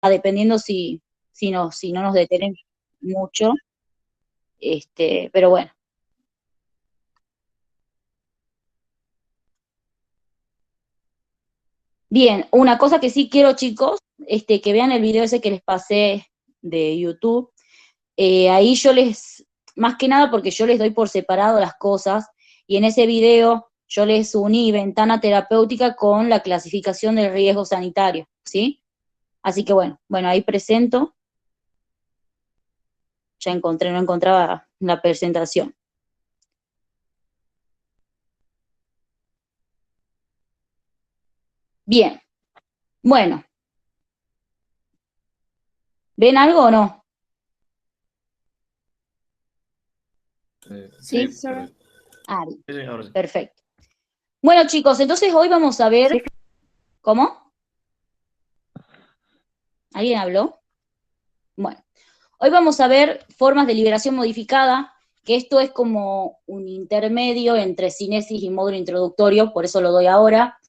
dependiendo si no nos detenemos mucho, pero bueno. Bien, una cosa que sí quiero, chicos, que vean el video ese que les pasé de YouTube. Ahí yo más que nada porque yo les doy por separado las cosas, y en ese video yo les uní ventana terapéutica con la clasificación del riesgo sanitario, ¿sí? Así que bueno, ahí presento. Ya encontré, no encontraba la presentación. Bien, bueno. ¿Ven algo o no? Sí, ¿Sí? pero... Ah, sí, ahora sí. perfecto. Bueno, chicos, entonces hoy vamos a ver... ¿Cómo? ¿Alguien habló? Bueno, hoy vamos a ver formas de liberación modificada, que esto es como un intermedio entre cinesis y módulo introductorio, por eso lo doy ahora,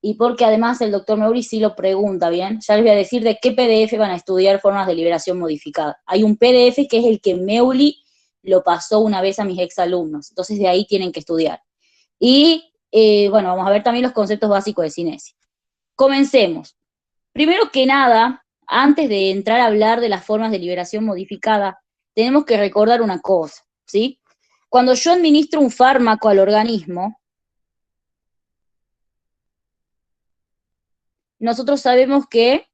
y porque además el doctor Meuli sí lo pregunta, ¿bien? Ya les voy a decir de qué PDF van a estudiar formas de liberación modificada. Hay un PDF que es el que Meuli lo pasó una vez a mis exalumnos, entonces de ahí tienen que estudiar. Y bueno, vamos a ver también los conceptos básicos de cinesis. Comencemos. Primero que nada, antes de entrar a hablar de las formas de liberación modificada, tenemos que recordar una cosa, ¿sí? Cuando yo administro un fármaco al organismo, nosotros sabemos que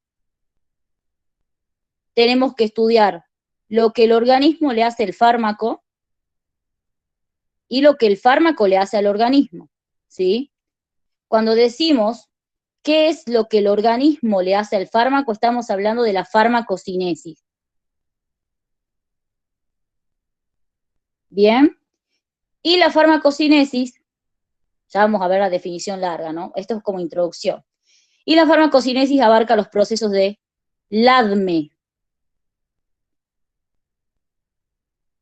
tenemos que estudiar lo que el organismo le hace al fármaco y lo que el fármaco le hace al organismo, ¿sí? Cuando decimos qué es lo que el organismo le hace al fármaco, estamos hablando de la farmacocinesis. Bien, y la farmacocinesis, ya vamos a ver la definición larga, ¿no? Esto es como introducción. Y la farmacocinesis abarca los procesos de LADME,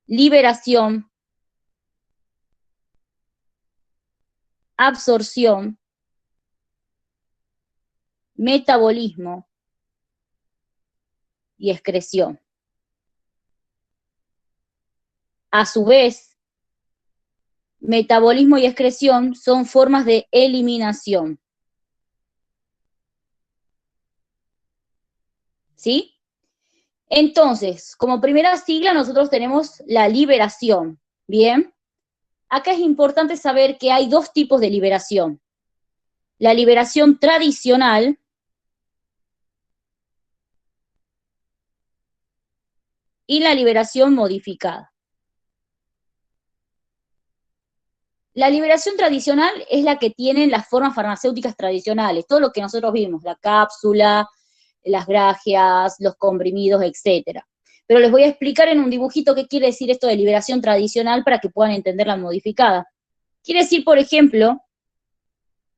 liberación, absorción, metabolismo y excreción. A su vez, metabolismo y excreción son formas de eliminación. ¿Sí? Entonces, como primera sigla nosotros tenemos la liberación. Bien, acá es importante saber que hay dos tipos de liberación. La liberación tradicional y la liberación modificada. La liberación tradicional es la que tienen las formas farmacéuticas tradicionales, todo lo que nosotros vimos, la cápsula, las grajeas, los comprimidos, etcétera. Pero les voy a explicar en un dibujito qué quiere decir esto de liberación tradicional para que puedan entender la modificada. Quiere decir, por ejemplo,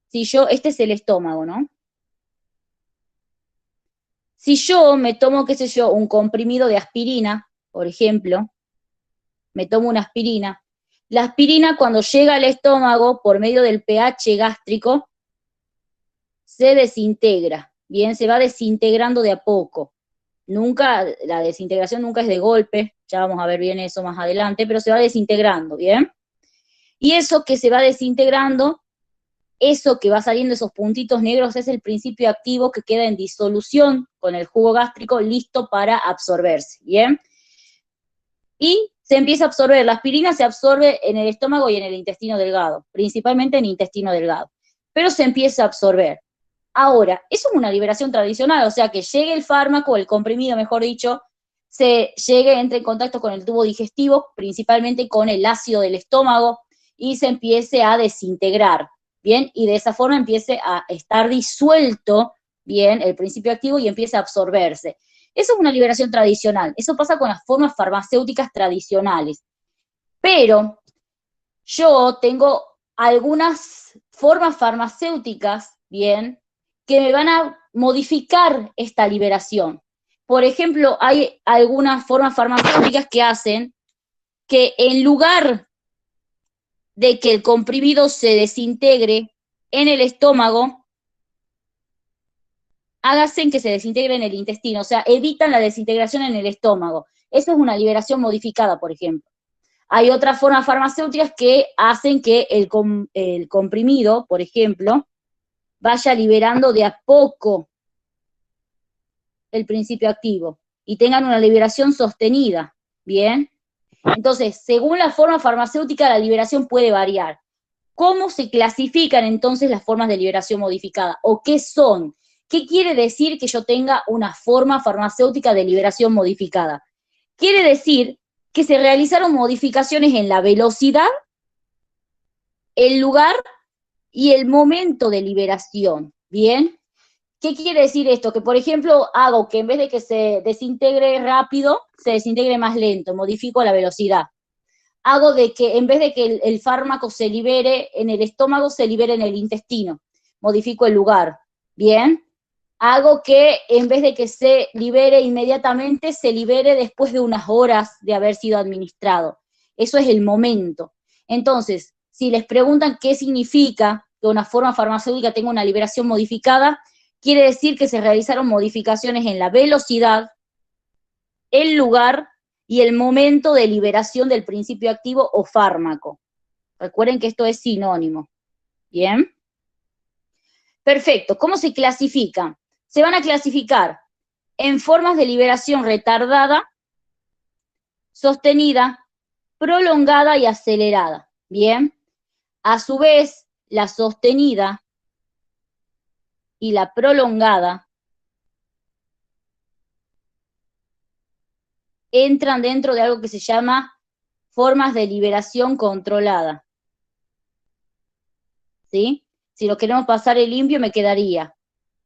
si yo, este es el estómago, ¿no? Si yo me tomo, qué sé yo, un comprimido de aspirina, por ejemplo, me tomo una aspirina, la aspirina cuando llega al estómago por medio del pH gástrico se desintegra, bien, se va desintegrando de a poco. Nunca, la desintegración nunca es de golpe, ya vamos a ver bien eso más adelante, pero se va desintegrando, ¿bien? Y eso que se va desintegrando, eso que va saliendo, esos puntitos negros, es el principio activo que queda en disolución con el jugo gástrico listo para absorberse, ¿bien? Y se empieza a absorber, la aspirina se absorbe en el estómago y en el intestino delgado, principalmente en el intestino delgado, pero se empieza a absorber. Ahora, eso es una liberación tradicional, o sea, que llegue el fármaco, el comprimido, mejor dicho, entre en contacto con el tubo digestivo, principalmente con el ácido del estómago, y se empiece a desintegrar, ¿bien? Y de esa forma empiece a estar disuelto, ¿bien? El principio activo y empiece a absorberse. Eso es una liberación tradicional, eso pasa con las formas farmacéuticas tradicionales. Pero yo tengo algunas formas farmacéuticas, ¿bien?, que me van a modificar esta liberación. Por ejemplo, hay algunas formas farmacéuticas que hacen que en lugar de que el comprimido se desintegre en el estómago, hacen que se desintegre en el intestino, o sea, evitan la desintegración en el estómago. Eso es una liberación modificada, por ejemplo. Hay otras formas farmacéuticas que hacen que el comprimido, por ejemplo, vaya liberando de a poco el principio activo y tengan una liberación sostenida, ¿bien? Entonces, según la forma farmacéutica, la liberación puede variar. ¿Cómo se clasifican entonces las formas de liberación modificada? ¿O qué son? ¿Qué quiere decir que yo tenga una forma farmacéutica de liberación modificada? Quiere decir que se realizaron modificaciones en la velocidad, el lugar y el momento de liberación, ¿bien? ¿Qué quiere decir esto? Que, por ejemplo, hago que en vez de que se desintegre rápido, se desintegre más lento, modifico la velocidad. Hago de que en vez de que el fármaco se libere en el estómago, se libere en el intestino, modifico el lugar, ¿bien? Hago que en vez de que se libere inmediatamente, se libere después de unas horas de haber sido administrado. Eso es el momento. Entonces, si les preguntan qué significa que una forma farmacéutica tenga una liberación modificada, quiere decir que se realizaron modificaciones en la velocidad, el lugar y el momento de liberación del principio activo o fármaco. Recuerden que esto es sinónimo. ¿Bien? Perfecto. ¿Cómo se clasifican? Se van a clasificar en formas de liberación retardada, sostenida, prolongada y acelerada. ¿Bien? A su vez, la sostenida y la prolongada entran dentro de algo que se llama formas de liberación controlada. ¿Sí? Si lo queremos pasar el limpio, me quedaría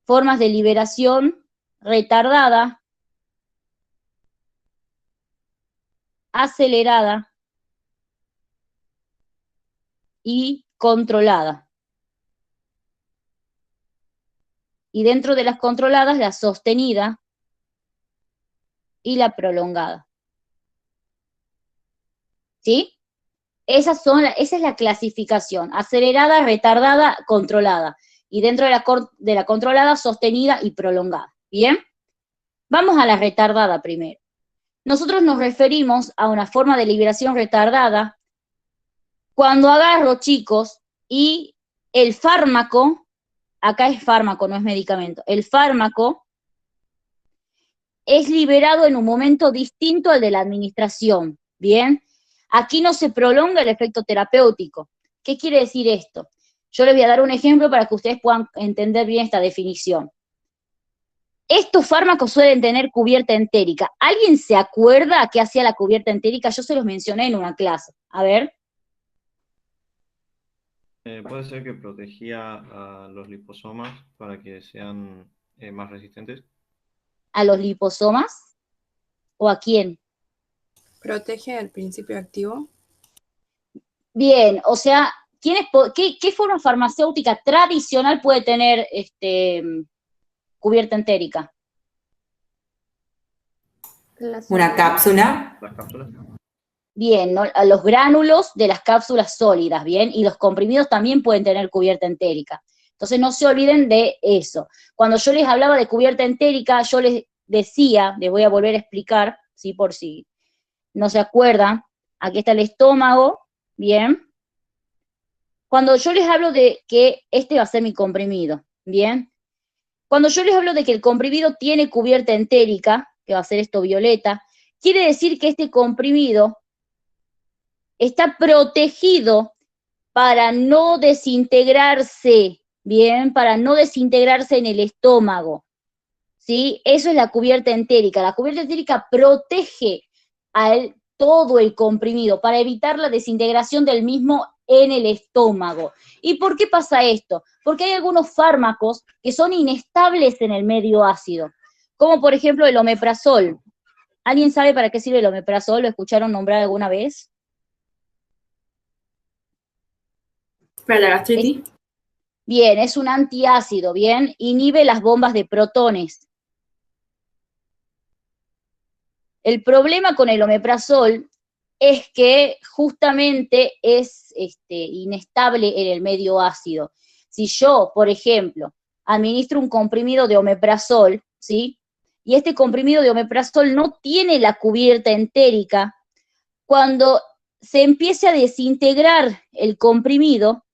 formas de liberación retardada, acelerada y controlada. Y dentro de las controladas, la sostenida y la prolongada. ¿Sí? Esa es la clasificación, acelerada, retardada, controlada. Y dentro de la controlada, sostenida y prolongada. ¿Bien? Vamos a la retardada primero. Nosotros nos referimos a una forma de liberación retardada cuando agarro, chicos, y el fármaco, acá es fármaco, no es medicamento, el fármaco es liberado en un momento distinto al de la administración, ¿bien? Aquí no se prolonga el efecto terapéutico. ¿Qué quiere decir esto? Yo les voy a dar un ejemplo para que ustedes puedan entender bien esta definición. Estos fármacos suelen tener cubierta entérica. ¿Alguien se acuerda qué hacía la cubierta entérica? Yo se los mencioné en una clase. A ver. Puede ser que protegía a los liposomas para que sean más resistentes. ¿A los liposomas? ¿O a quién? ¿Protege el principio activo? Bien, o sea, ¿qué forma farmacéutica tradicional puede tener cubierta entérica? Una cápsula. Las cápsulas. Bien, ¿no? Los gránulos de las cápsulas sólidas, bien, y los comprimidos también pueden tener cubierta entérica. Entonces no se olviden de eso. Cuando yo les hablaba de cubierta entérica, yo les decía, les voy a volver a explicar, ¿sí? Por si no se acuerdan, aquí está el estómago, bien. Cuando yo les hablo de que este va a ser mi comprimido, bien. Cuando yo les hablo de que el comprimido tiene cubierta entérica, que va a ser esto violeta, quiere decir que este comprimido está protegido para no desintegrarse, ¿bien? Para no desintegrarse en el estómago, ¿sí? Eso es la cubierta entérica. La cubierta entérica protege todo el comprimido para evitar la desintegración del mismo en el estómago. ¿Y por qué pasa esto? Porque hay algunos fármacos que son inestables en el medio ácido, como por ejemplo el omeprazol. ¿Alguien sabe para qué sirve el omeprazol? ¿Lo escucharon nombrar alguna vez? Para la gastritis. Bien, es un antiácido, bien, inhibe las bombas de protones. El problema con el omeprazol es que justamente es inestable en el medio ácido. Si yo, por ejemplo, administro un comprimido de omeprazol, ¿sí? Y este comprimido de omeprazol no tiene la cubierta entérica. Cuando se empiece a desintegrar el comprimido,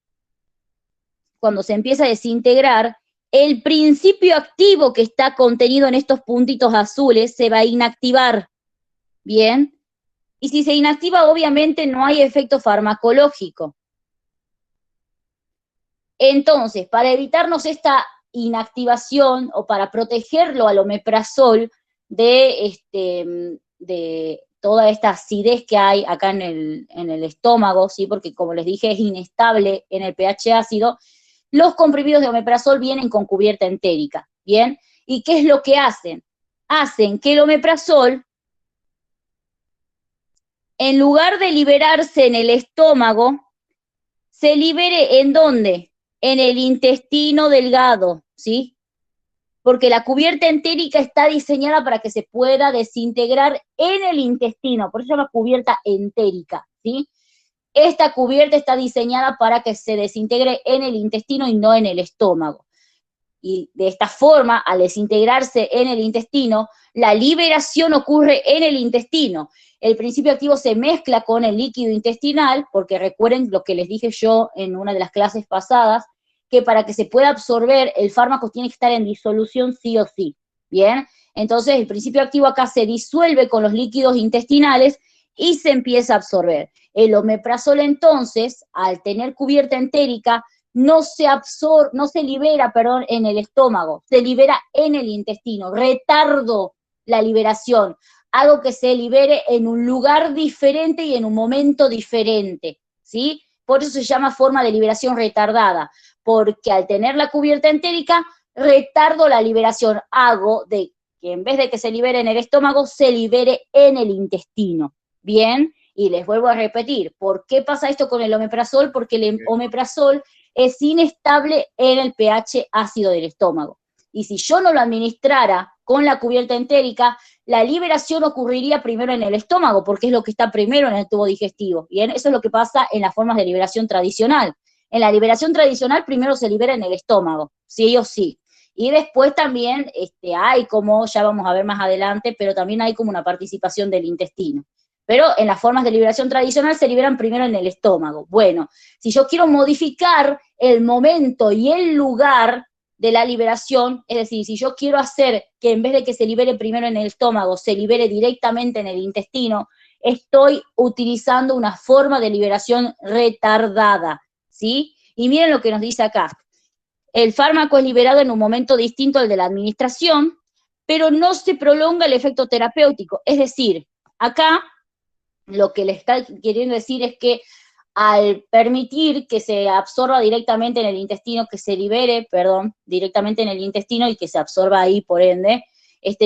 cuando se empieza a desintegrar, el principio activo que está contenido en estos puntitos azules se va a inactivar, ¿bien? Y si se inactiva, obviamente no hay efecto farmacológico. Entonces, para evitarnos esta inactivación o para protegerlo al omeprazol de toda esta acidez que hay acá en el estómago, ¿sí? Porque como les dije es inestable en el pH ácido, los comprimidos de omeprazol vienen con cubierta entérica, ¿bien? ¿Y qué es lo que hacen? Hacen que el omeprazol, en lugar de liberarse en el estómago, se libere ¿en dónde? En el intestino delgado, ¿sí? Porque la cubierta entérica está diseñada para que se pueda desintegrar en el intestino, por eso se llama cubierta entérica, ¿sí? Esta cubierta está diseñada para que se desintegre en el intestino y no en el estómago. Y de esta forma, al desintegrarse en el intestino, la liberación ocurre en el intestino. El principio activo se mezcla con el líquido intestinal, porque recuerden lo que les dije yo en una de las clases pasadas, que para que se pueda absorber el fármaco tiene que estar en disolución sí o sí, ¿bien? Entonces el principio activo acá se disuelve con los líquidos intestinales y se empieza a absorber. El omeprazol entonces, al tener cubierta entérica, no se libera, en el estómago, se libera en el intestino, retardo la liberación, hago que se libere en un lugar diferente y en un momento diferente, ¿sí? Por eso se llama forma de liberación retardada, porque al tener la cubierta entérica, retardo la liberación, hago de que en vez de que se libere en el estómago, se libere en el intestino, ¿bien? Y les vuelvo a repetir, ¿por qué pasa esto con el omeprazol? Porque el omeprazol es inestable en el pH ácido del estómago. Y si yo no lo administrara con la cubierta entérica, la liberación ocurriría primero en el estómago, porque es lo que está primero en el tubo digestivo. Bien, eso es lo que pasa en las formas de liberación tradicional. En la liberación tradicional primero se libera en el estómago, sí o sí. Y después también hay como, ya vamos a ver más adelante, pero también hay como una participación del intestino. Pero en las formas de liberación tradicional se liberan primero en el estómago. Bueno, si yo quiero modificar el momento y el lugar de la liberación, es decir, si yo quiero hacer que en vez de que se libere primero en el estómago, se libere directamente en el intestino, estoy utilizando una forma de liberación retardada, ¿sí? Y miren lo que nos dice acá. El fármaco es liberado en un momento distinto al de la administración, pero no se prolonga el efecto terapéutico. Es decir, acá lo que le está queriendo decir es que al permitir que se absorba directamente en el intestino, que se libere, directamente en el intestino y que se absorba ahí, por ende,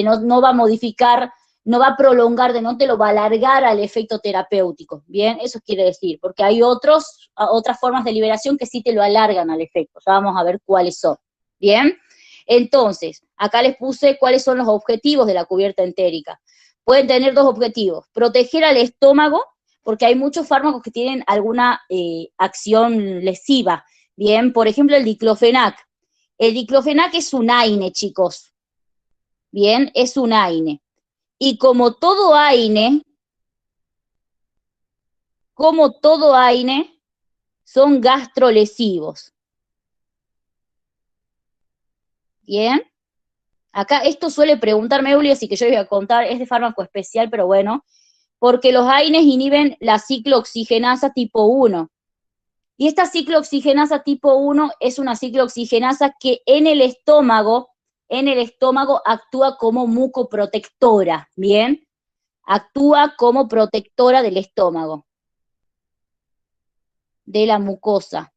no va a modificar, no va a prolongar, no te lo va a alargar al efecto terapéutico, ¿bien? Eso quiere decir, porque hay otras formas de liberación que sí te lo alargan al efecto, ya vamos a ver cuáles son, ¿bien? Entonces, acá les puse cuáles son los objetivos de la cubierta entérica. Pueden tener dos objetivos, proteger al estómago, porque hay muchos fármacos que tienen alguna acción lesiva, bien, por ejemplo el diclofenac. El diclofenac es un AINE, chicos, bien, es un AINE. Y como todo AINE, son gastrolesivos. Bien. Acá esto suele preguntarme, Euli, así que yo les voy a contar, es de fármaco especial, pero bueno, porque los AINES inhiben la ciclooxigenasa tipo 1. Y esta ciclooxigenasa tipo 1 es una ciclooxigenasa que en el estómago actúa como mucoprotectora, ¿bien? Actúa como protectora del estómago, de la mucosa,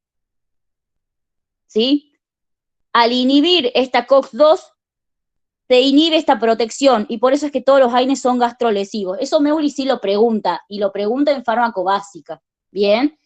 ¿sí? Al inhibir esta COX-2, se inhibe esta protección, y por eso es que todos los AINES son gastrolesivos. Eso Meuli sí lo pregunta, y lo pregunta en farmacobásica, ¿bien?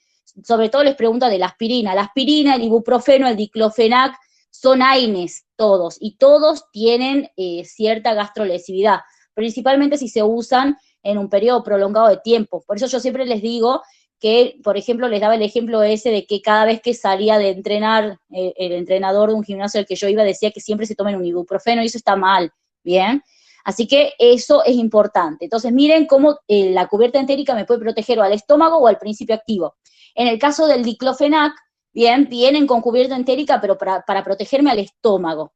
Sobre todo les pregunta de la aspirina. La aspirina, el ibuprofeno, el diclofenac, son AINES todos, y todos tienen cierta gastrolesividad, principalmente si se usan en un periodo prolongado de tiempo. Por eso yo siempre les digo que, por ejemplo, les daba el ejemplo ese de que cada vez que salía de entrenar, el entrenador de un gimnasio al que yo iba decía que siempre se tomen un ibuprofeno, y eso está mal, ¿bien? Así que eso es importante. Entonces, miren cómo la cubierta entérica me puede proteger o al estómago o al principio activo. En el caso del diclofenac, bien, vienen con cubierta entérica, pero para protegerme al estómago.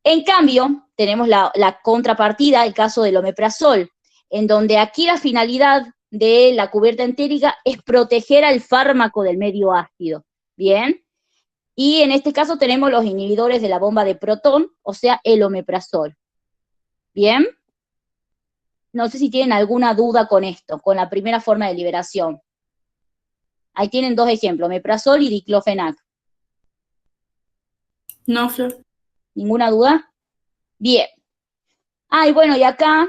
En cambio, tenemos la contrapartida, el caso del omeprazol, en donde aquí la finalidad de la cubierta entérica es proteger al fármaco del medio ácido, ¿bien? Y en este caso tenemos los inhibidores de la bomba de protón, o sea, el omeprazol, ¿bien? No sé si tienen alguna duda con esto, con la primera forma de liberación. Ahí tienen dos ejemplos, omeprazol y diclofenac. No, Flor. ¿Ninguna duda? Bien. Y bueno, y acá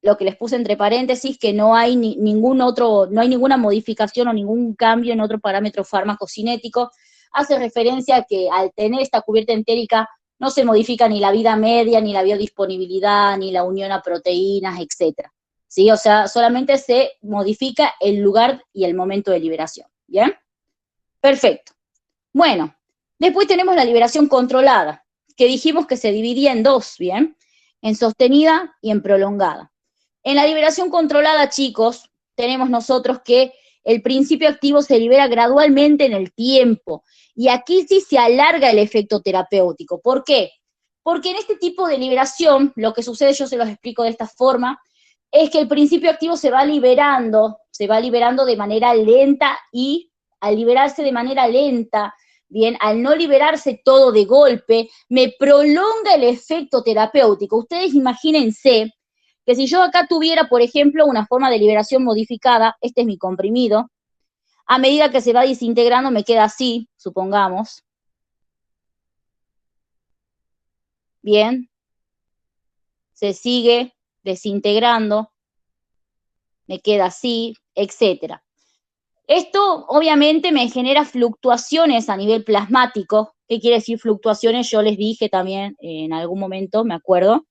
lo que les puse entre paréntesis, que no hay no hay ninguna modificación o ningún cambio en otro parámetro farmacocinético, hace referencia a que al tener esta cubierta entérica no se modifica ni la vida media, ni la biodisponibilidad, ni la unión a proteínas, etcétera. ¿Sí? O sea, solamente se modifica el lugar y el momento de liberación. ¿Bien? Perfecto. Bueno, después tenemos la liberación controlada, que dijimos que se dividía en dos, ¿bien? En sostenida y en prolongada. En la liberación controlada, chicos, tenemos nosotros que el principio activo se libera gradualmente en el tiempo, y aquí sí se alarga el efecto terapéutico. ¿Por qué? Porque en este tipo de liberación, lo que sucede, yo se los explico de esta forma, es que el principio activo se va liberando de manera lenta, y al liberarse de manera lenta, bien, al no liberarse todo de golpe, me prolonga el efecto terapéutico. Ustedes imagínense que si yo acá tuviera, por ejemplo, una forma de liberación modificada, este es mi comprimido, a medida que se va desintegrando me queda así, supongamos. Bien. Se sigue desintegrando, me queda así, etcétera. Esto obviamente me genera fluctuaciones a nivel plasmático. ¿Qué quiere decir fluctuaciones? Yo les dije también en algún momento, me acuerdo,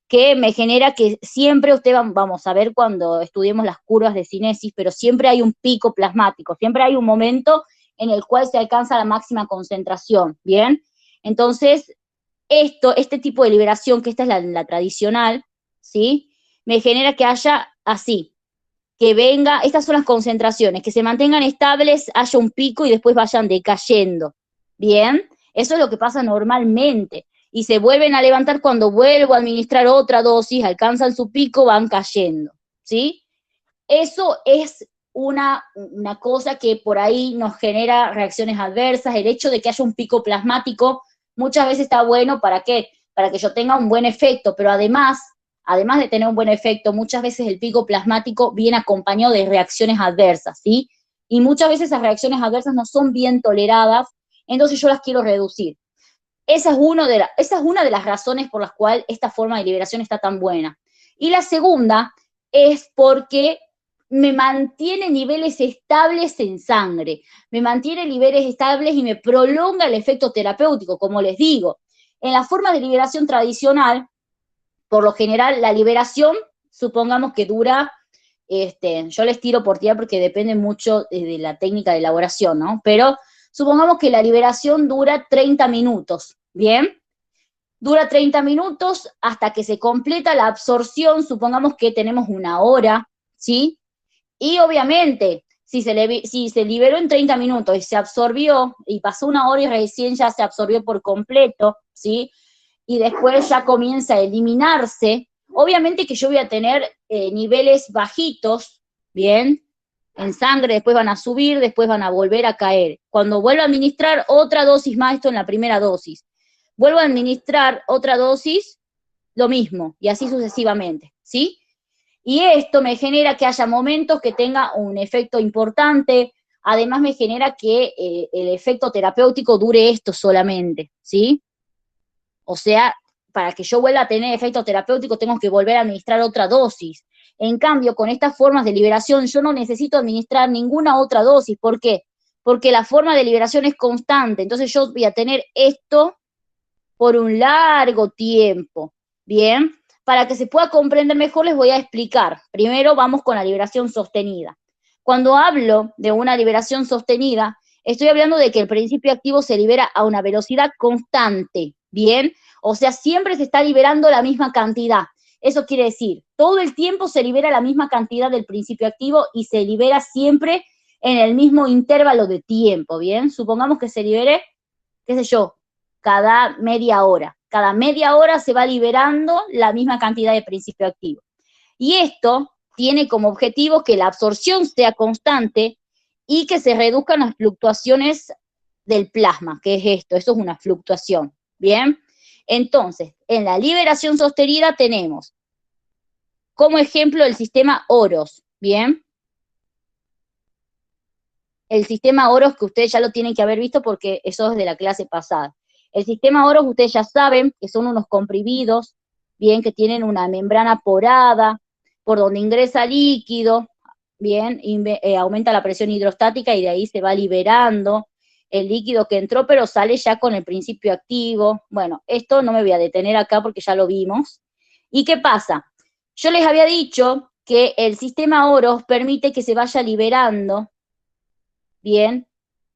que me genera que siempre vamos a ver cuando estudiemos las curvas de cinesis, pero siempre hay un pico plasmático, siempre hay un momento en el cual se alcanza la máxima concentración, ¿bien? Entonces, este tipo de liberación, que esta es la tradicional, ¿sí? Me genera que haya así, que venga, estas son las concentraciones, que se mantengan estables, haya un pico y después vayan decayendo, ¿bien? Eso es lo que pasa normalmente, y se vuelven a levantar cuando vuelvo a administrar otra dosis, alcanzan su pico, van cayendo, ¿sí? Eso es una cosa que por ahí nos genera reacciones adversas. El hecho de que haya un pico plasmático muchas veces está bueno, ¿para qué? Para que yo tenga un buen efecto, pero además de tener un buen efecto, muchas veces el pico plasmático viene acompañado de reacciones adversas, ¿sí? Y muchas veces esas reacciones adversas no son bien toleradas, entonces yo las quiero reducir. Esa es una de las razones por las cuales esta forma de liberación está tan buena. Y la segunda es porque me mantiene niveles estables en sangre, me mantiene niveles estables y me prolonga el efecto terapéutico, como les digo. En la forma de liberación tradicional, por lo general, la liberación, supongamos que dura, yo les tiro por tirar porque depende mucho de la técnica de elaboración, ¿no? Pero supongamos que la liberación dura 30 minutos, ¿bien? Dura 30 minutos hasta que se completa la absorción, supongamos que tenemos una hora, ¿sí? Y obviamente, si se liberó en 30 minutos y se absorbió, y pasó una hora y recién ya se absorbió por completo, ¿sí? Y después ya comienza a eliminarse, obviamente que yo voy a tener niveles bajitos, ¿bien? En sangre, después van a subir, después van a volver a caer. Cuando vuelvo a administrar otra dosis más, esto en la primera dosis, vuelvo a administrar otra dosis, lo mismo, y así sucesivamente, ¿sí? Y esto me genera que haya momentos que tenga un efecto importante, además me genera que el efecto terapéutico dure esto solamente, ¿sí? O sea, para que yo vuelva a tener efecto terapéutico tengo que volver a administrar otra dosis. En cambio, con estas formas de liberación yo no necesito administrar ninguna otra dosis. ¿Por qué? Porque la forma de liberación es constante, entonces yo voy a tener esto por un largo tiempo, ¿bien? Para que se pueda comprender mejor les voy a explicar. Primero vamos con la liberación sostenida. Cuando hablo de una liberación sostenida, estoy hablando de que el principio activo se libera a una velocidad constante, ¿bien? O sea, siempre se está liberando la misma cantidad. Eso quiere decir, todo el tiempo se libera la misma cantidad del principio activo y se libera siempre en el mismo intervalo de tiempo, ¿bien? Supongamos que se libere, qué sé yo, cada media hora. Cada media hora se va liberando la misma cantidad de principio activo. Y esto tiene como objetivo que la absorción sea constante y que se reduzcan las fluctuaciones del plasma, que es esto, eso es una fluctuación, ¿bien? Entonces, en la liberación sostenida tenemos como ejemplo el sistema OROS, ¿bien? El sistema OROS que ustedes ya lo tienen que haber visto porque eso es de la clase pasada. El sistema OROS ustedes ya saben que son unos comprimidos, bien, que tienen una membrana porada, por donde ingresa líquido, bien, aumenta la presión hidrostática y de ahí se va liberando el líquido que entró, pero sale ya con el principio activo. Bueno, esto no me voy a detener acá porque ya lo vimos. ¿Y qué pasa? Yo les había dicho que el sistema OROS permite que se vaya liberando, bien,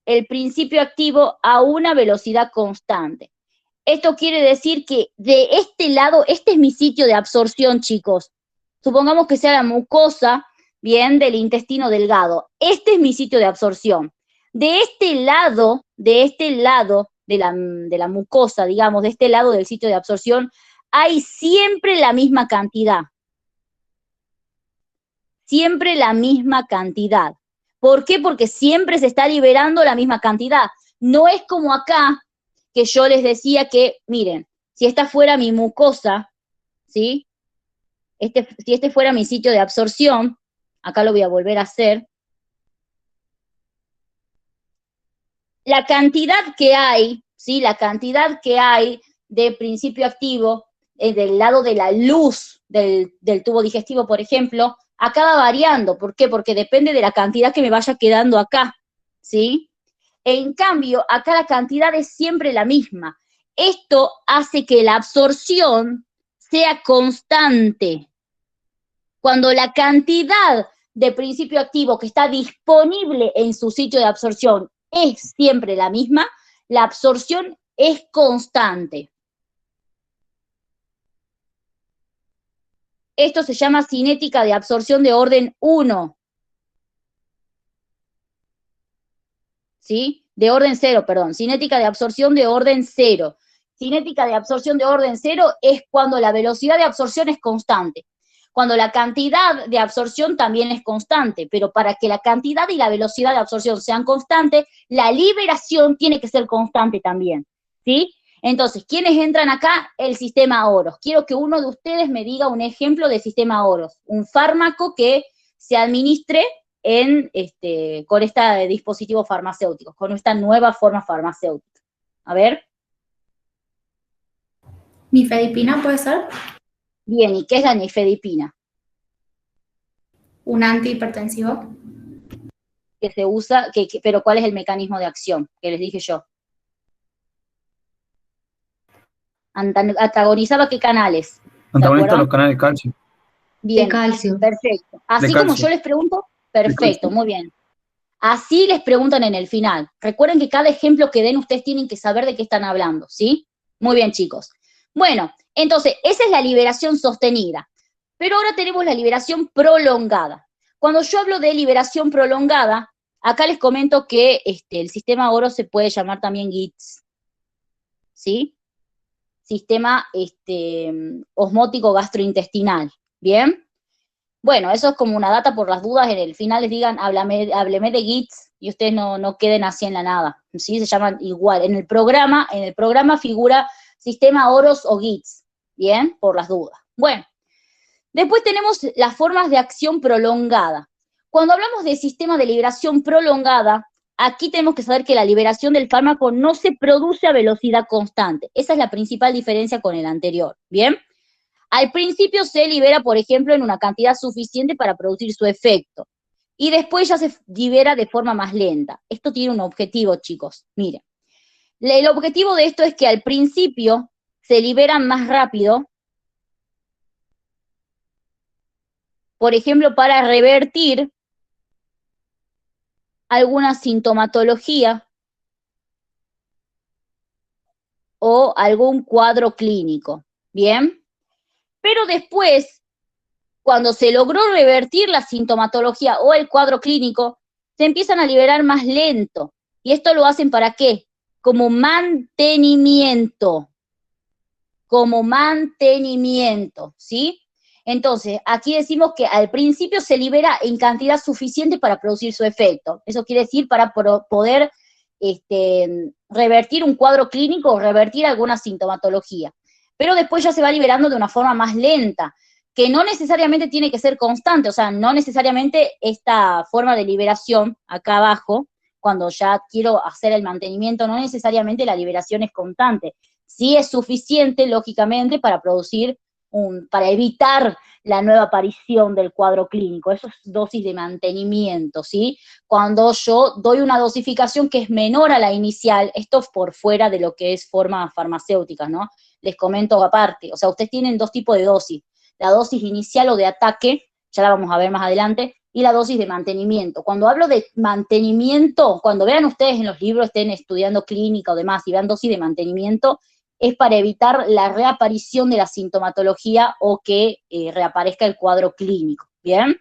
el principio activo a una velocidad constante. Esto quiere decir que de este lado, este es mi sitio de absorción, chicos. Supongamos que sea la mucosa, bien, del intestino delgado. Este es mi sitio de absorción. De este lado de la mucosa, digamos, de este lado del sitio de absorción, hay siempre la misma cantidad. Siempre la misma cantidad. ¿Por qué? Porque siempre se está liberando la misma cantidad. No es como acá, que yo les decía que, miren, si esta fuera mi mucosa, ¿sí? Si este fuera mi sitio de absorción, acá lo voy a volver a hacer, la cantidad que hay, ¿sí? La cantidad que hay de principio activo del lado de la luz del tubo digestivo, por ejemplo, acá va variando. ¿Por qué? Porque depende de la cantidad que me vaya quedando acá, ¿sí? En cambio, acá la cantidad es siempre la misma. Esto hace que la absorción sea constante. Cuando la cantidad de principio activo que está disponible en su sitio de absorción es siempre la misma, la absorción es constante. Esto se llama cinética de absorción de orden 1. ¿Sí? De orden 0, perdón. Cinética de absorción de orden 0. Cinética de absorción de orden 0 es cuando la velocidad de absorción es constante. Cuando la cantidad de absorción también es constante, pero para que la cantidad y la velocidad de absorción sean constantes, la liberación tiene que ser constante también, ¿sí? Entonces, ¿quiénes entran acá? El sistema OROS. Quiero que uno de ustedes me diga un ejemplo de sistema OROS, un fármaco que se administre con este dispositivo farmacéutico, con esta nueva forma farmacéutica. A ver. ¿Nifedipina puede ser? Bien, ¿y qué es la nifedipina? Un antihipertensivo. Que se usa, pero ¿cuál es el mecanismo de acción? Que les dije yo. ¿Antagonizaba qué canales? Antagoniza los canales de calcio. Bien, De calcio. perfecto. Así como yo les pregunto, perfecto, muy bien. Así les preguntan en el final. Recuerden que cada ejemplo que den ustedes tienen que saber de qué están hablando, ¿sí? Muy bien, chicos. Bueno, entonces, esa es la liberación sostenida. Pero ahora tenemos la liberación prolongada. Cuando yo hablo de liberación prolongada, acá les comento que el sistema OROS se puede llamar también GITS, ¿sí? Sistema osmótico gastrointestinal, ¿bien? Bueno, eso es como una data por las dudas, en el final les digan, hábleme de GITS, y ustedes no queden así en la nada, ¿sí? Se llaman igual. En el programa figura sistema OROS o GITS, ¿bien? Por las dudas. Bueno, después tenemos las formas de acción prolongada. Cuando hablamos de sistema de liberación prolongada, aquí tenemos que saber que la liberación del fármaco no se produce a velocidad constante. Esa es la principal diferencia con el anterior, ¿bien? Al principio se libera, por ejemplo, en una cantidad suficiente para producir su efecto. Y después ya se libera de forma más lenta. Esto tiene un objetivo, chicos. Miren. El objetivo de esto es que al principio se liberan más rápido, por ejemplo, para revertir alguna sintomatología o algún cuadro clínico, ¿bien? Pero después, cuando se logró revertir la sintomatología o el cuadro clínico, se empiezan a liberar más lento. ¿Y esto lo hacen para qué? Como mantenimiento, ¿sí? Entonces, aquí decimos que al principio se libera en cantidad suficiente para producir su efecto. Eso quiere decir para poder revertir un cuadro clínico o revertir alguna sintomatología. Pero después ya se va liberando de una forma más lenta, que no necesariamente tiene que ser constante, o sea, no necesariamente esta forma de liberación, acá abajo, cuando ya quiero hacer el mantenimiento, no necesariamente la liberación es constante. Sí es suficiente, lógicamente, para producir para evitar la nueva aparición del cuadro clínico. Eso es dosis de mantenimiento, ¿sí? Cuando yo doy una dosificación que es menor a la inicial, esto por fuera de lo que es formas farmacéuticas, ¿no? Les comento aparte, o sea, ustedes tienen dos tipos de dosis, la dosis inicial o de ataque, ya la vamos a ver más adelante, y la dosis de mantenimiento. Cuando hablo de mantenimiento, cuando vean ustedes en los libros, estén estudiando clínica o demás, y vean dosis de mantenimiento, es para evitar la reaparición de la sintomatología o que reaparezca el cuadro clínico, ¿bien?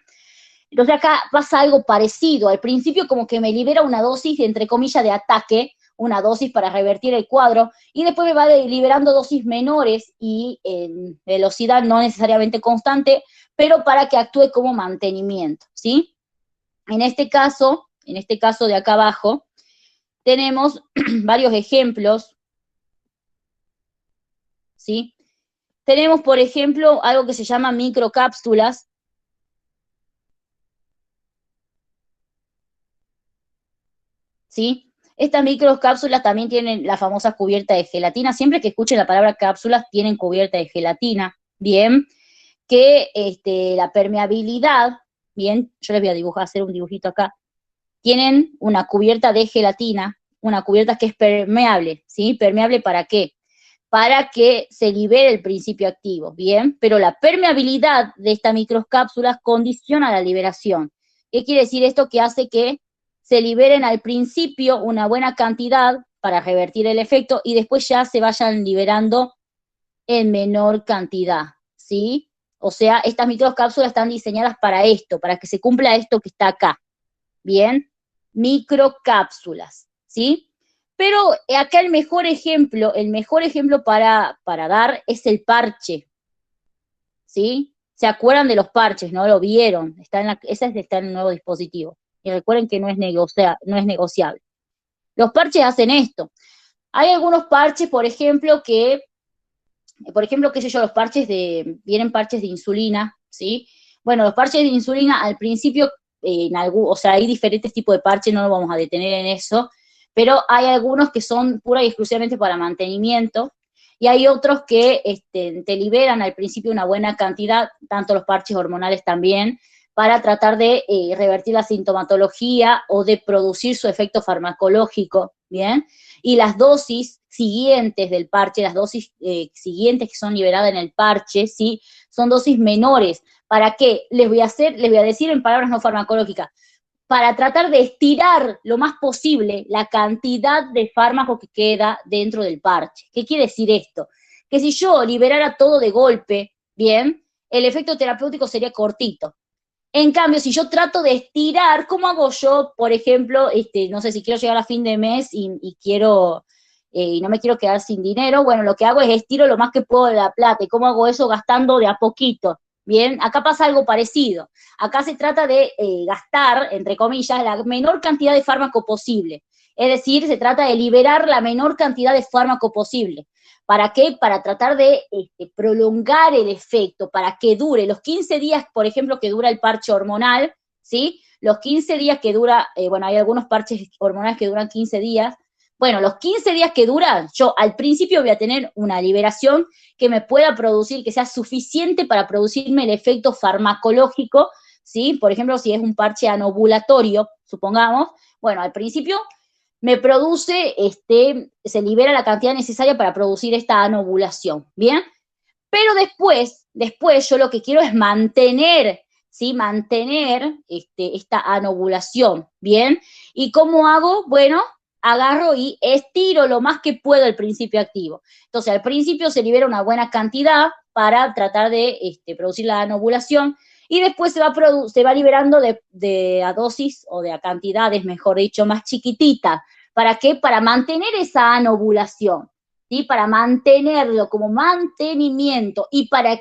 Entonces acá pasa algo parecido. Al principio como que me libera una dosis, entre comillas, de ataque, una dosis para revertir el cuadro, y después me va liberando dosis menores y en velocidad no necesariamente constante, pero para que actúe como mantenimiento, ¿sí? En este caso de acá abajo, tenemos varios ejemplos, ¿sí? Tenemos, por ejemplo, algo que se llama microcápsulas, ¿sí? Estas microcápsulas también tienen la famosa cubierta de gelatina. Siempre que escuchen la palabra cápsulas, tienen cubierta de gelatina, ¿bien? Que la permeabilidad, ¿bien? Yo les voy a hacer un dibujito acá. Tienen una cubierta de gelatina, una cubierta que es permeable, ¿sí? ¿Permeable para qué? Para que se libere el principio activo, ¿bien? Pero la permeabilidad de estas microcápsulas condiciona la liberación. ¿Qué quiere decir esto? Que hace que se liberen al principio una buena cantidad para revertir el efecto y después ya se vayan liberando en menor cantidad, ¿sí? O sea, estas microcápsulas están diseñadas para esto, para que se cumpla esto que está acá, ¿bien? Microcápsulas, ¿sí? Pero acá el mejor ejemplo para dar es el parche, ¿sí? ¿Se acuerdan de los parches? ¿No? Lo vieron, ese está en el nuevo dispositivo. Y recuerden que no es negociable. Los parches hacen esto. Hay algunos parches, por ejemplo, qué sé yo, vienen parches de insulina, ¿sí? Bueno, los parches de insulina al principio, o sea, hay diferentes tipos de parches, no nos vamos a detener en eso, pero hay algunos que son pura y exclusivamente para mantenimiento, y hay otros que te liberan al principio una buena cantidad, tanto los parches hormonales también, para tratar de revertir la sintomatología o de producir su efecto farmacológico, ¿bien? Y las dosis siguientes del parche, las dosis siguientes que son liberadas en el parche, ¿sí? Son dosis menores. ¿Para qué? Les voy a decir en palabras no farmacológicas, para tratar de estirar lo más posible la cantidad de fármaco que queda dentro del parche. ¿Qué quiere decir esto? Que si yo liberara todo de golpe, ¿bien? El efecto terapéutico sería cortito. En cambio, si yo trato de estirar, ¿cómo hago yo, por ejemplo, no sé, si quiero llegar a fin de mes y no me quiero quedar sin dinero? Bueno, lo que hago es estiro lo más que puedo de la plata. ¿Y cómo hago eso? Gastando de a poquito. Bien, acá pasa algo parecido. Acá se trata de gastar, entre comillas, la menor cantidad de fármaco posible. Es decir, se trata de liberar la menor cantidad de fármaco posible. ¿Para qué? Para tratar de prolongar el efecto, para que dure los 15 días, por ejemplo, que dura el parche hormonal, ¿sí? Los 15 días que dura, bueno, hay algunos parches hormonales que duran 15 días. Bueno, los 15 días que duran, yo al principio voy a tener una liberación que me pueda producir, que sea suficiente para producirme el efecto farmacológico, ¿sí? Por ejemplo, si es un parche anovulatorio, supongamos, bueno, al principio me produce, se libera la cantidad necesaria para producir esta anovulación, ¿bien? Pero después yo lo que quiero es mantener ¿sí? Mantener esta anovulación, ¿bien? ¿Y cómo hago? Bueno, agarro y estiro lo más que puedo el principio activo. Entonces, al principio se libera una buena cantidad para tratar de producir la anovulación, y después se va liberando a dosis o de a cantidades, mejor dicho, más chiquititas. ¿Para qué? Para mantener esa anovulación, ¿sí? Para mantenerlo como mantenimiento y para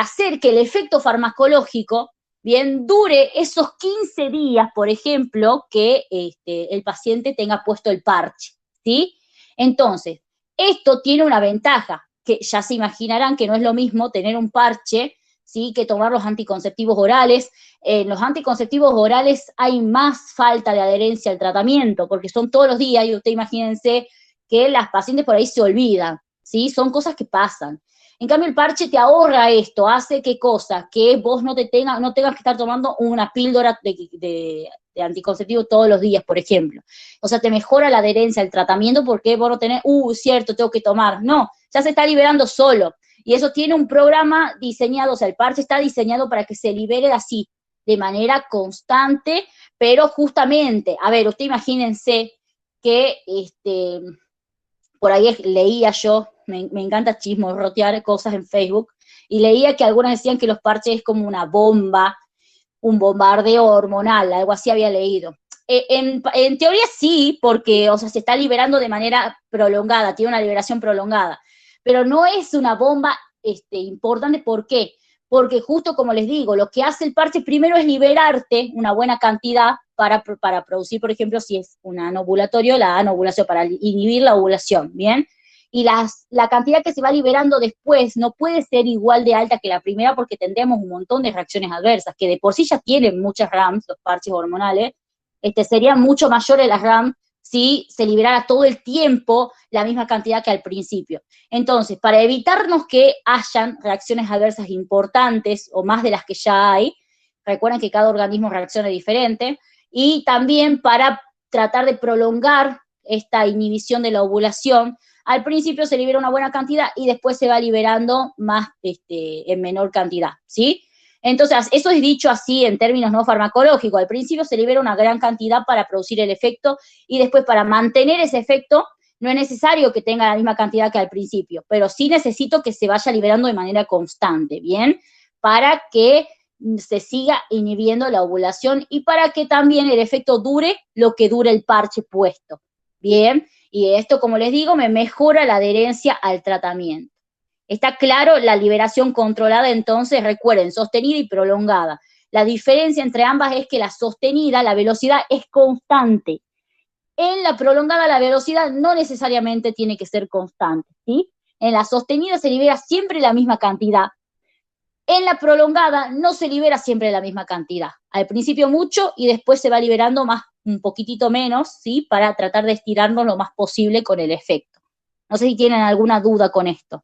hacer que el efecto farmacológico, bien, dure esos 15 días, por ejemplo, que el paciente tenga puesto el parche, ¿sí? Entonces, esto tiene una ventaja, que ya se imaginarán que no es lo mismo tener un parche, ¿sí? Que tomar los anticonceptivos orales. En los anticonceptivos orales hay más falta de adherencia al tratamiento, porque son todos los días, y usted imagínense que las pacientes por ahí se olvidan, ¿sí? Son cosas que pasan. En cambio, el parche te ahorra esto, hace qué cosa, que vos no tengas que estar tomando una píldora de anticonceptivo todos los días, por ejemplo. O sea, te mejora la adherencia al tratamiento porque vos no tenés, cierto, tengo que tomar. No, ya se está liberando solo. Y eso tiene un programa diseñado, o sea, el parche está diseñado para que se libere así, de manera constante, pero justamente, a ver, usted imagínense que por ahí leía yo, me encanta chismorrotear cosas en Facebook, y leía que algunas decían que los parches es como una bomba, un bombardeo hormonal, algo así había leído. En teoría sí, porque, o sea, se está liberando de manera prolongada, tiene una liberación prolongada, pero no es una bomba importante. ¿Por qué? Porque justo como les digo, lo que hace el parche primero es liberarte una buena cantidad para producir, por ejemplo, si es un anovulatorio, la anovulación, para inhibir la ovulación, ¿bien? Y la cantidad que se va liberando después no puede ser igual de alta que la primera, porque tendremos un montón de reacciones adversas, que de por sí ya tienen muchas RAMs, los parches hormonales. Serían mucho mayores las RAMs si se liberara todo el tiempo la misma cantidad que al principio. Entonces, para evitarnos que hayan reacciones adversas importantes o más de las que ya hay, recuerden que cada organismo reacciona diferente, y también para tratar de prolongar esta inhibición de la ovulación, al principio se libera una buena cantidad y después se va liberando más en menor cantidad, ¿sí? Entonces, eso es dicho así en términos no farmacológicos. Al principio se libera una gran cantidad para producir el efecto, y después para mantener ese efecto no es necesario que tenga la misma cantidad que al principio, pero sí necesito que se vaya liberando de manera constante, ¿bien? Para que se siga inhibiendo la ovulación y para que también el efecto dure lo que dure el parche puesto, ¿bien? Y esto, como les digo, me mejora la adherencia al tratamiento. Está claro, la liberación controlada, entonces, recuerden, sostenida y prolongada. La diferencia entre ambas es que la sostenida, la velocidad es constante. En la prolongada, la velocidad no necesariamente tiene que ser constante, ¿sí? En la sostenida se libera siempre la misma cantidad. En la prolongada no se libera siempre la misma cantidad. Al principio mucho y después se va liberando más, un poquitito menos, ¿sí? Para tratar de estirarnos lo más posible con el efecto. No sé si tienen alguna duda con esto.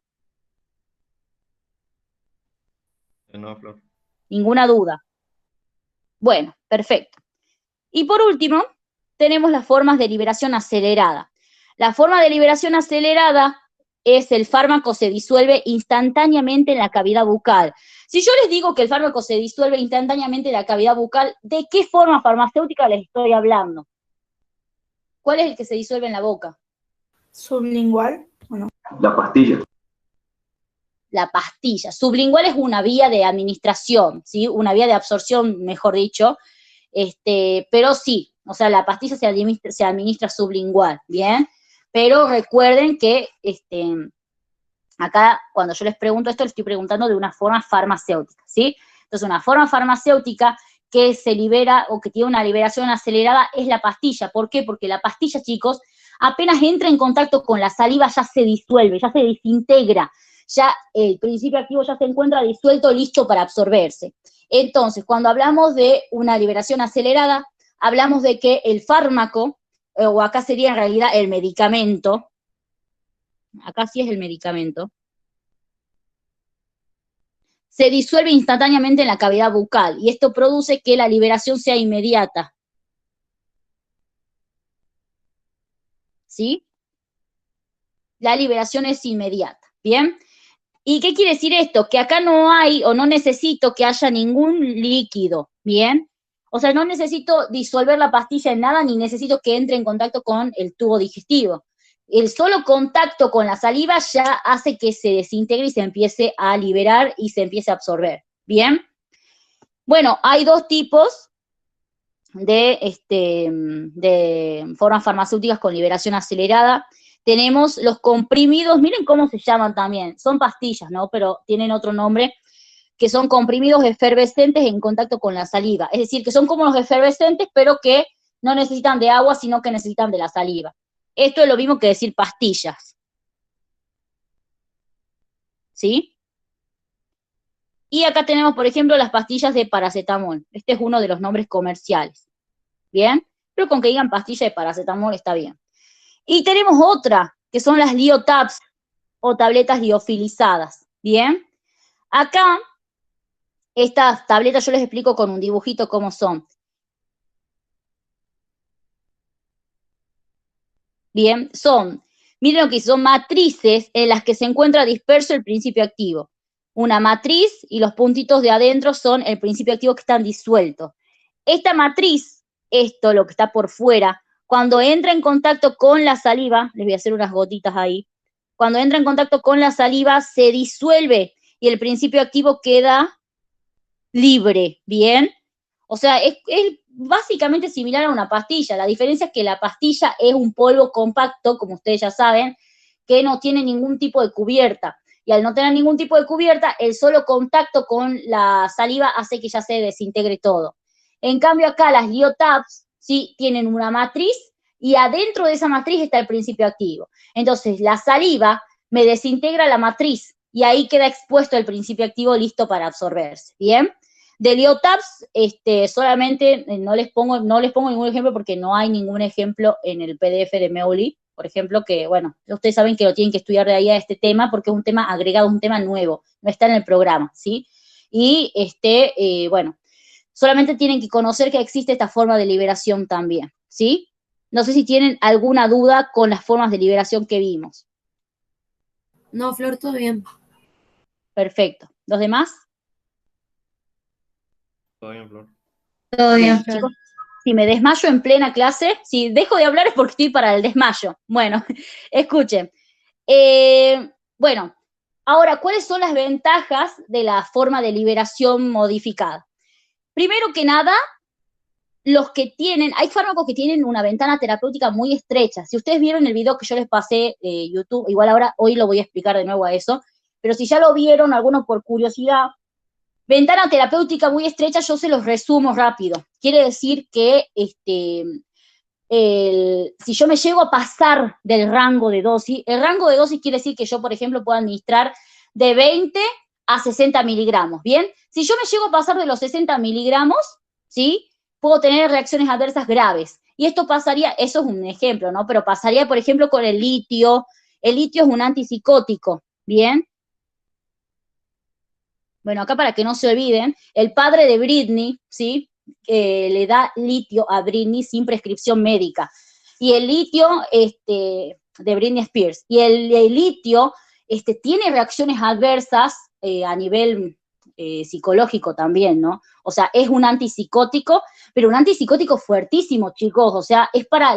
No, Flor. Ninguna duda. Bueno, perfecto. Y por último, tenemos las formas de liberación acelerada. La forma de liberación acelerada es el fármaco se disuelve instantáneamente en la cavidad bucal. Si yo les digo que el fármaco se disuelve instantáneamente en la cavidad bucal, ¿de qué forma farmacéutica les estoy hablando? ¿Cuál es el que se disuelve en la boca? ¿Sublingual o no? La pastilla. La pastilla. Sublingual es una vía de administración, ¿sí? Una vía de absorción, mejor dicho, pero sí, o sea, la pastilla se administra sublingual, ¿bien? Pero recuerden que acá, cuando yo les pregunto esto, les estoy preguntando de una forma farmacéutica, ¿sí? Entonces, una forma farmacéutica que se libera o que tiene una liberación acelerada es la pastilla. ¿Por qué? Porque la pastilla, chicos, apenas entra en contacto con la saliva ya se disuelve, ya se desintegra, ya el principio activo ya se encuentra disuelto, listo para absorberse. Entonces, cuando hablamos de una liberación acelerada, hablamos de que el fármaco, o acá sería en realidad el medicamento, acá sí es el medicamento, se disuelve instantáneamente en la cavidad bucal, y esto produce que la liberación sea inmediata. ¿Sí? La liberación es inmediata, ¿bien? ¿Y qué quiere decir esto? Que acá no hay o no necesito que haya ningún líquido, ¿bien? O sea, no necesito disolver la pastilla en nada ni necesito que entre en contacto con el tubo digestivo. El solo contacto con la saliva ya hace que se desintegre y se empiece a liberar y se empiece a absorber, ¿bien? Bueno, hay dos tipos de formas farmacéuticas con liberación acelerada. Tenemos los comprimidos, miren cómo se llaman también, son pastillas, ¿no? Pero tienen otro nombre, que son comprimidos efervescentes en contacto con la saliva. Es decir, que son como los efervescentes, pero que no necesitan de agua, sino que necesitan de la saliva. Esto es lo mismo que decir pastillas. ¿Sí? Y acá tenemos, por ejemplo, las pastillas de paracetamol. Este es uno de los nombres comerciales. ¿Bien? Pero con que digan pastilla de paracetamol está bien. Y tenemos otra, que son las Liotabs, o tabletas liofilizadas. ¿Bien? Acá, estas tabletas yo les explico con un dibujito cómo son. Bien, miren lo que son matrices en las que se encuentra disperso el principio activo. Una matriz y los puntitos de adentro son el principio activo que están disueltos. Esta matriz, esto, lo que está por fuera, cuando entra en contacto con la saliva, les voy a hacer unas gotitas ahí, cuando entra en contacto con la saliva se disuelve y el principio activo queda libre, ¿bien? O sea, es básicamente similar a una pastilla. La diferencia es que la pastilla es un polvo compacto, como ustedes ya saben, que no tiene ningún tipo de cubierta. Y al no tener ningún tipo de cubierta, el solo contacto con la saliva hace que ya se desintegre todo. En cambio acá las Liotabs, sí, tienen una matriz y adentro de esa matriz está el principio activo. Entonces la saliva me desintegra la matriz y ahí queda expuesto el principio activo listo para absorberse, ¿bien? De Liotabs, solamente no les pongo ningún ejemplo porque no hay ningún ejemplo en el PDF de Meuli, por ejemplo, que, bueno, ustedes saben que lo tienen que estudiar de ahí a este tema porque es un tema agregado, un tema nuevo, no está en el programa, ¿sí? Y, bueno, solamente tienen que conocer que existe esta forma de liberación también, ¿sí? No sé si tienen alguna duda con las formas de liberación que vimos. No, Flor, todo bien. Perfecto. ¿Los demás? Todo bien, Flor. Todo bien, Flor. Chicos, si me desmayo en plena clase, si dejo de hablar es porque estoy para el desmayo. Bueno, escuchen. Bueno, ahora, ¿cuáles son las ventajas de la forma de liberación modificada? Primero que nada, hay fármacos que tienen una ventana terapéutica muy estrecha. Si ustedes vieron el video que yo les pasé de YouTube, igual hoy lo voy a explicar de nuevo a eso, pero si ya lo vieron, algunos por curiosidad, ventana terapéutica muy estrecha, yo se los resumo rápido. Quiere decir que si yo me llego a pasar del rango de dosis, el rango de dosis quiere decir que yo, por ejemplo, puedo administrar de 20 a 60 miligramos, ¿bien? Si yo me llego a pasar de los 60 miligramos, ¿sí? Puedo tener reacciones adversas graves. Y esto pasaría, eso es un ejemplo, ¿no? Pero pasaría, por ejemplo, con el litio. El litio es un antipsicótico, ¿bien? Bueno, acá para que no se olviden, el padre de Britney, ¿sí? Le da litio a Britney sin prescripción médica. Y el litio, de Britney Spears, y el litio, tiene reacciones adversas a nivel psicológico también, ¿no? O sea, es un antipsicótico, pero un antipsicótico fuertísimo, chicos, o sea, es para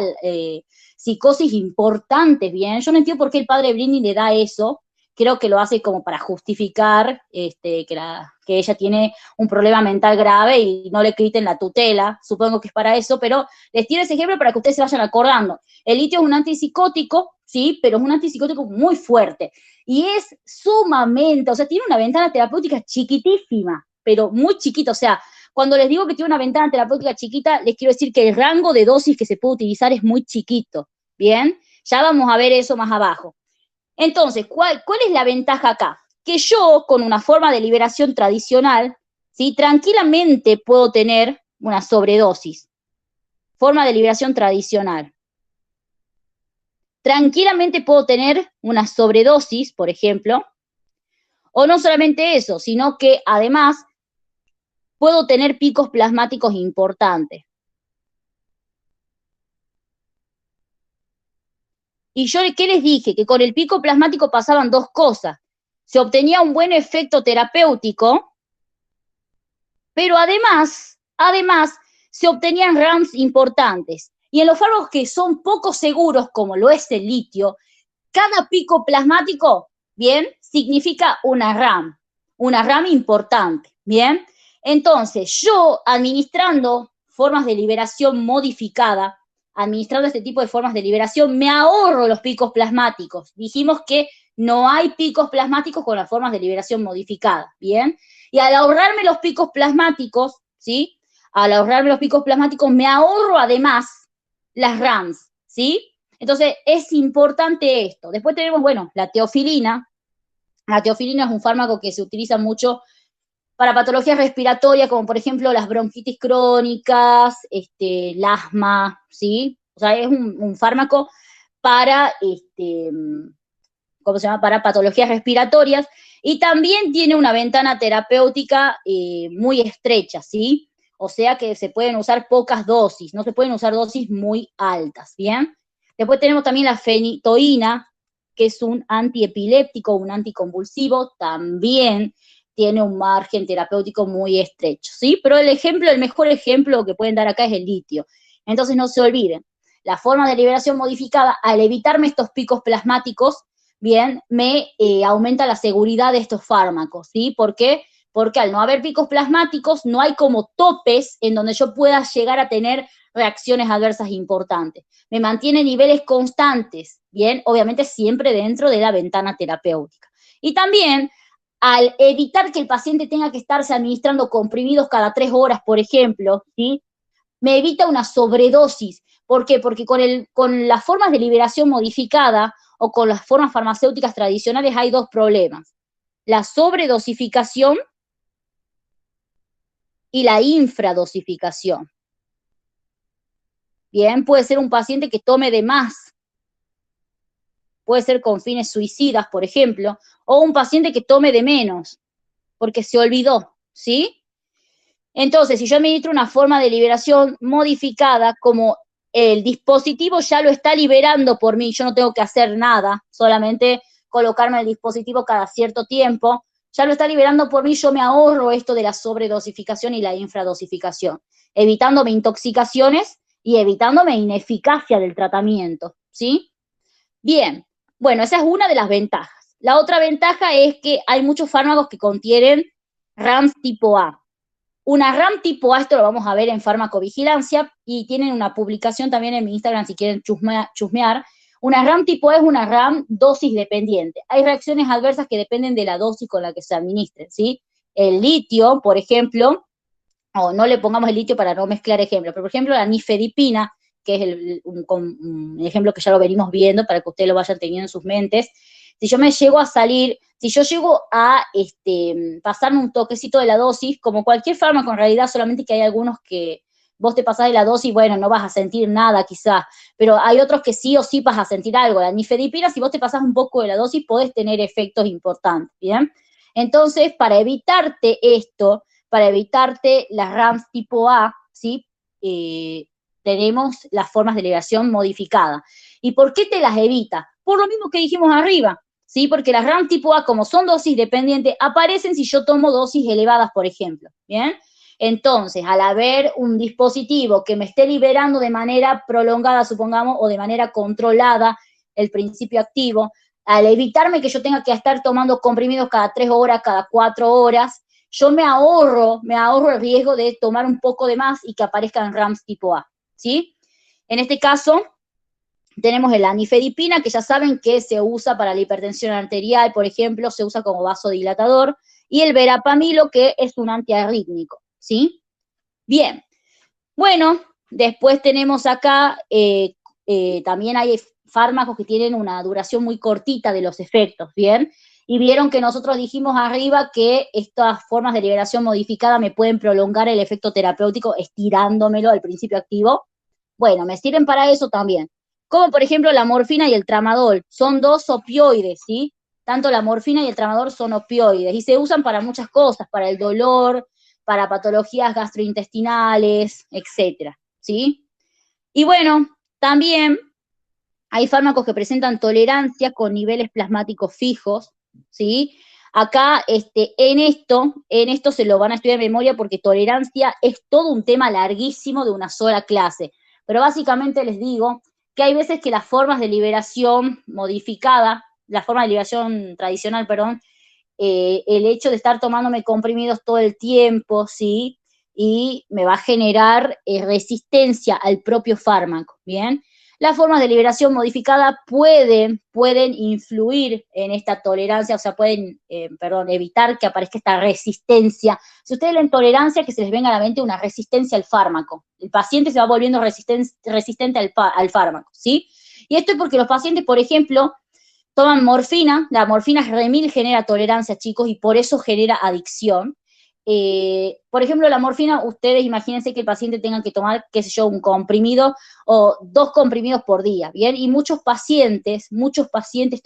psicosis importantes, ¿bien? Yo no entiendo por qué el padre de Britney le da eso. Creo que lo hace como para justificar que ella tiene un problema mental grave y no le quiten la tutela, supongo que es para eso, pero les tiro ese ejemplo para que ustedes se vayan acordando. El litio es un antipsicótico, sí, pero es un antipsicótico muy fuerte y es sumamente, o sea, tiene una ventana terapéutica chiquitísima, pero muy chiquita, o sea, cuando les digo que tiene una ventana terapéutica chiquita, les quiero decir que el rango de dosis que se puede utilizar es muy chiquito, ¿bien? Ya vamos a ver eso más abajo. Entonces, ¿cuál es la ventaja acá? Que yo, con una forma de liberación tradicional, ¿sí? Tranquilamente puedo tener una sobredosis. Forma de liberación tradicional. Tranquilamente puedo tener una sobredosis, por ejemplo, o no solamente eso, sino que además puedo tener picos plasmáticos importantes. Y yo, ¿qué les dije? Que con el pico plasmático pasaban dos cosas. se obtenía un buen efecto terapéutico, pero además se obtenían RAMs importantes. Y en los fármacos que son poco seguros, como lo es el litio, cada pico plasmático, bien, significa una RAM importante, bien. Entonces, yo administrando formas de liberación modificada, administrando este tipo de formas de liberación, me ahorro los picos plasmáticos. Dijimos que no hay picos plasmáticos con las formas de liberación modificada, ¿bien? Y al ahorrarme los picos plasmáticos, ¿sí? Al ahorrarme los picos plasmáticos, me ahorro además las RAMs, ¿sí? Entonces, es importante esto. Después tenemos, bueno, la teofilina. La teofilina es un fármaco que se utiliza mucho para patologías respiratorias, como por ejemplo las bronquitis crónicas, el asma, ¿sí? O sea, es un fármaco para, ¿cómo se llama? Para patologías respiratorias, y también tiene una ventana terapéutica muy estrecha, ¿sí? O sea que se pueden usar pocas dosis, no se pueden usar dosis muy altas, ¿bien? Después tenemos también la fenitoína, que es un antiepiléptico, un anticonvulsivo, también tiene un margen terapéutico muy estrecho, ¿sí? Pero el mejor ejemplo que pueden dar acá es el litio. Entonces no se olviden, la forma de liberación modificada, al evitarme estos picos plasmáticos, bien, me aumenta la seguridad de estos fármacos, ¿sí? ¿Por qué? Porque al no haber picos plasmáticos, no hay como topes en donde yo pueda llegar a tener reacciones adversas importantes. Me mantiene niveles constantes, bien, obviamente siempre dentro de la ventana terapéutica. Y también, al evitar que el paciente tenga que estarse administrando comprimidos cada 3 horas, por ejemplo, ¿sí? Me evita una sobredosis. ¿Por qué? Porque con las formas de liberación modificada o con las formas farmacéuticas tradicionales hay dos problemas: la sobredosificación y la infradosificación. Bien, puede ser un paciente que tome de más, puede ser con fines suicidas, por ejemplo, o un paciente que tome de menos, porque se olvidó, ¿sí? Entonces, si yo administro una forma de liberación modificada, como el dispositivo ya lo está liberando por mí, yo no tengo que hacer nada, solamente colocarme el dispositivo cada cierto tiempo, ya lo está liberando por mí, yo me ahorro esto de la sobredosificación y la infradosificación, evitándome intoxicaciones y evitándome ineficacia del tratamiento, ¿sí? Bien, bueno, esa es una de las ventajas. La otra ventaja es que hay muchos fármacos que contienen RAMs tipo A. Una RAM tipo A, esto lo vamos a ver en farmacovigilancia, y tienen una publicación también en mi Instagram si quieren chusmear. Una RAM tipo A es una RAM dosis dependiente. Hay reacciones adversas que dependen de la dosis con la que se administren, ¿sí? El litio, por ejemplo, o no le pongamos el litio para no mezclar ejemplos, pero por ejemplo la nifedipina, que es un ejemplo que ya lo venimos viendo para que ustedes lo vayan teniendo en sus mentes. Si yo llego a pasarme un toquecito de la dosis, como cualquier fármaco en realidad, solamente que hay algunos que vos te pasás de la dosis, bueno, no vas a sentir nada quizás, pero hay otros que sí o sí vas a sentir algo. La nifedipina, si vos te pasás un poco de la dosis, podés tener efectos importantes, ¿bien? Entonces, para evitarte esto, para evitarte las RAMs tipo A, ¿sí? Tenemos las formas de liberación modificada. ¿Y por qué te las evita? Por lo mismo que dijimos arriba, ¿sí? Porque las RAM tipo A, como son dosis dependientes, aparecen si yo tomo dosis elevadas, por ejemplo, ¿bien? Entonces, al haber un dispositivo que me esté liberando de manera prolongada, supongamos, o de manera controlada el principio activo, al evitarme que yo tenga que estar tomando comprimidos cada 3 horas, cada 4 horas, yo me ahorro el riesgo de tomar un poco de más y que aparezcan RAMs tipo A, ¿sí? En este caso, tenemos la nifedipina, que ya saben que se usa para la hipertensión arterial, por ejemplo, se usa como vasodilatador, y el verapamilo, que es un antiarrítmico, ¿sí? Bien, bueno, después tenemos acá, también hay fármacos que tienen una duración muy cortita de los efectos, ¿bien? Y vieron que nosotros dijimos arriba que estas formas de liberación modificada me pueden prolongar el efecto terapéutico estirándomelo al principio activo. Bueno, me sirven para eso también. Como por ejemplo la morfina y el tramadol, son dos opioides, ¿sí? Tanto la morfina y el tramadol son opioides, y se usan para muchas cosas, para el dolor, para patologías gastrointestinales, etcétera, ¿sí? Y bueno, también hay fármacos que presentan tolerancia con niveles plasmáticos fijos, ¿sí? Acá, en esto se lo van a estudiar de memoria porque tolerancia es todo un tema larguísimo de una sola clase. Pero básicamente les digo que hay veces que las formas de liberación modificada, la forma de liberación tradicional, perdón, el hecho de estar tomándome comprimidos todo el tiempo, ¿sí? Y me va a generar resistencia al propio fármaco, ¿bien? Las formas de liberación modificada pueden influir en esta tolerancia, o sea, pueden, evitar que aparezca esta resistencia. Si ustedes leen tolerancia, que se les venga a la mente una resistencia al fármaco. El paciente se va volviendo resistente al fármaco, ¿sí? Y esto es porque los pacientes, por ejemplo, toman morfina, la morfina remil genera tolerancia, chicos, y por eso genera adicción. Por ejemplo, la morfina, ustedes imagínense que el paciente tenga que tomar, qué sé yo, un comprimido o 2 comprimidos por día, ¿bien? Y muchos pacientes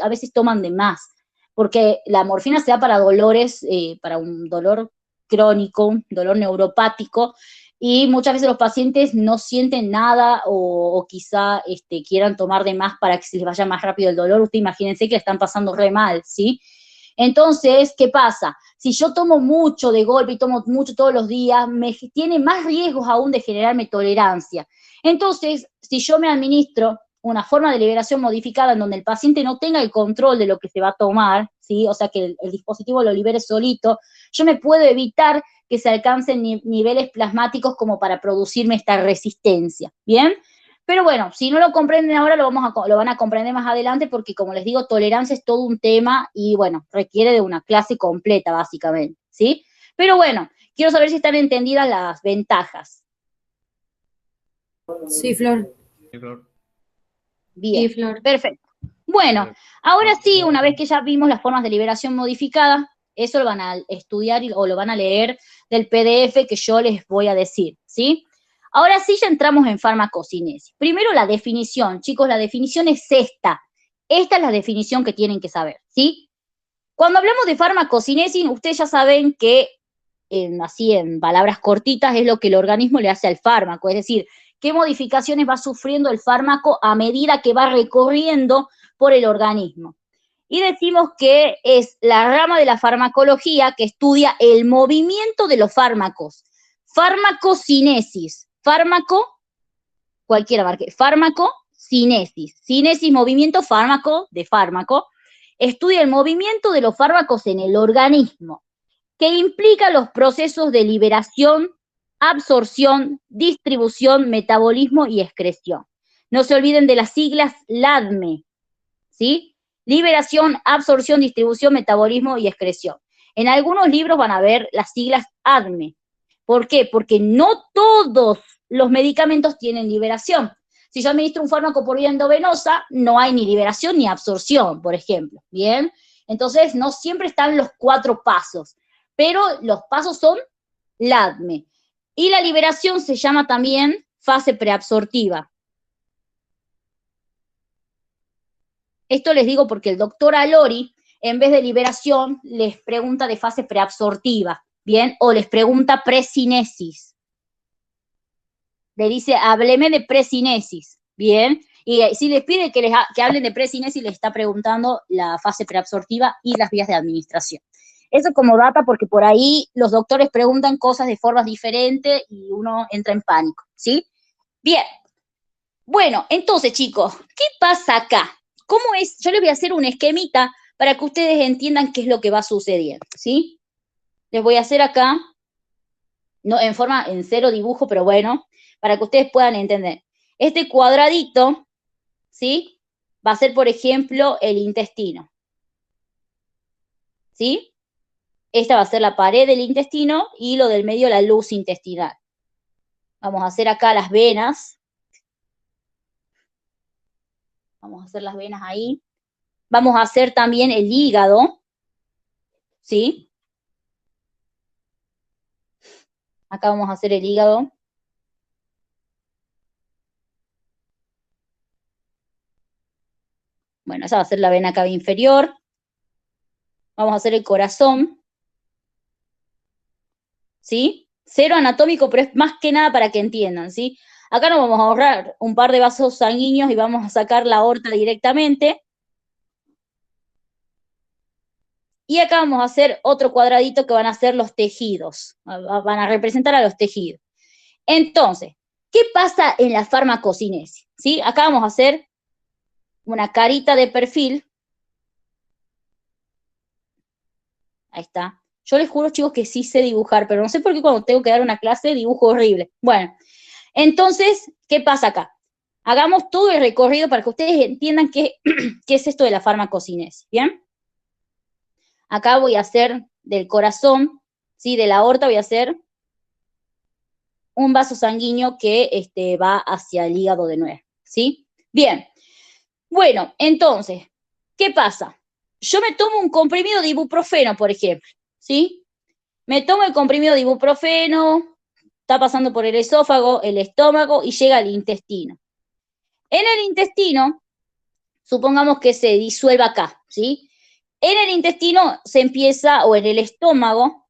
a veces toman de más, porque la morfina se da para dolores, para un dolor crónico, un dolor neuropático, y muchas veces los pacientes no sienten nada o quizá quieran tomar de más para que se les vaya más rápido el dolor. Ustedes imagínense que la están pasando re mal, ¿sí? Entonces, ¿qué pasa? Si yo tomo mucho de golpe y tomo mucho todos los días, tiene más riesgos aún de generarme tolerancia. Entonces, si yo me administro una forma de liberación modificada en donde el paciente no tenga el control de lo que se va a tomar, ¿sí? O sea, que el dispositivo lo libere solito, yo me puedo evitar que se alcancen niveles plasmáticos como para producirme esta resistencia, ¿bien? Pero bueno, si no lo comprenden ahora, lo van a comprender más adelante porque, como les digo, tolerancia es todo un tema y, bueno, requiere de una clase completa, básicamente, ¿sí? Pero bueno, quiero saber si están entendidas las ventajas. Sí, Flor. Sí, Flor. Bien, Sí, Flor. perfecto. Bueno, ahora sí, una vez que ya vimos las formas de liberación modificada, eso lo van a estudiar o lo van a leer del PDF que yo les voy a decir, ¿sí? Ahora sí ya entramos en farmacocinesis. Primero la definición, chicos, la definición es esta. Esta es la definición que tienen que saber, ¿sí? Cuando hablamos de farmacocinesis, ustedes ya saben que, así en palabras cortitas, es lo que el organismo le hace al fármaco, es decir, qué modificaciones va sufriendo el fármaco a medida que va recorriendo por el organismo. Y decimos que es la rama de la farmacología que estudia el movimiento de los fármacos. Farmacocinesis. Fármaco, cualquiera marque. Farmacocinesis. Cinesis, movimiento, fármaco, de fármaco. Estudia el movimiento de los fármacos en el organismo, que implica los procesos de liberación, absorción, distribución, metabolismo y excreción. No se olviden de las siglas LADME, ¿sí? Liberación, absorción, distribución, metabolismo y excreción. En algunos libros van a ver las siglas ADME. ¿Por qué? Porque no todos los medicamentos tienen liberación. Si yo administro un fármaco por vía endovenosa, no hay ni liberación ni absorción, por ejemplo, ¿bien? Entonces, no siempre están los 4 pasos, pero los pasos son LADME. Y la liberación se llama también fase preabsortiva. Esto les digo porque el doctor Alori, en vez de liberación, les pregunta de fase preabsortiva, ¿bien? O les pregunta precinesis. Le dice, hábleme de precinesis, ¿bien? Y si les pide que hablen de precinesis, les está preguntando la fase preabsortiva y las vías de administración. Eso como data porque por ahí los doctores preguntan cosas de formas diferentes y uno entra en pánico, ¿sí? Bien. Bueno, entonces, chicos, ¿qué pasa acá? ¿Cómo es? Yo les voy a hacer un esquemita para que ustedes entiendan qué es lo que va sucediendo, ¿sí? Les voy a hacer acá, no en 0 dibujo, pero bueno, para que ustedes puedan entender. Este cuadradito, ¿sí? Va a ser, por ejemplo, el intestino, ¿sí? Esta va a ser la pared del intestino y lo del medio la luz intestinal. Vamos a hacer acá las venas. Vamos a hacer las venas ahí. Vamos a hacer también el hígado, ¿sí? Acá vamos a hacer el hígado. Bueno, esa va a ser la vena cava inferior. Vamos a hacer el corazón, ¿sí? 0 anatómico, pero es más que nada para que entiendan, ¿sí? Acá nos vamos a ahorrar un par de vasos sanguíneos y vamos a sacar la aorta directamente. Y acá vamos a hacer otro cuadradito que van a ser los tejidos, van a representar a los tejidos. Entonces, ¿qué pasa en la farmacocinesis? ¿Sí? Acá vamos a hacer una carita de perfil. Ahí está. Yo les juro, chicos, que sí sé dibujar, pero no sé por qué cuando tengo que dar una clase dibujo horrible. Bueno, entonces, ¿qué pasa acá? Hagamos todo el recorrido para que ustedes entiendan qué es esto de la farmacocinesis, ¿bien? Acá voy a hacer del corazón, ¿sí? De la aorta voy a hacer un vaso sanguíneo que va hacia el hígado de nuevo, ¿sí? Bien. Bueno, entonces, ¿qué pasa? Yo me tomo un comprimido de ibuprofeno, por ejemplo, ¿sí? Me tomo el comprimido de ibuprofeno, está pasando por el esófago, el estómago y llega al intestino. En el intestino, supongamos que se disuelva acá, ¿sí? En el intestino se empieza, o en el estómago,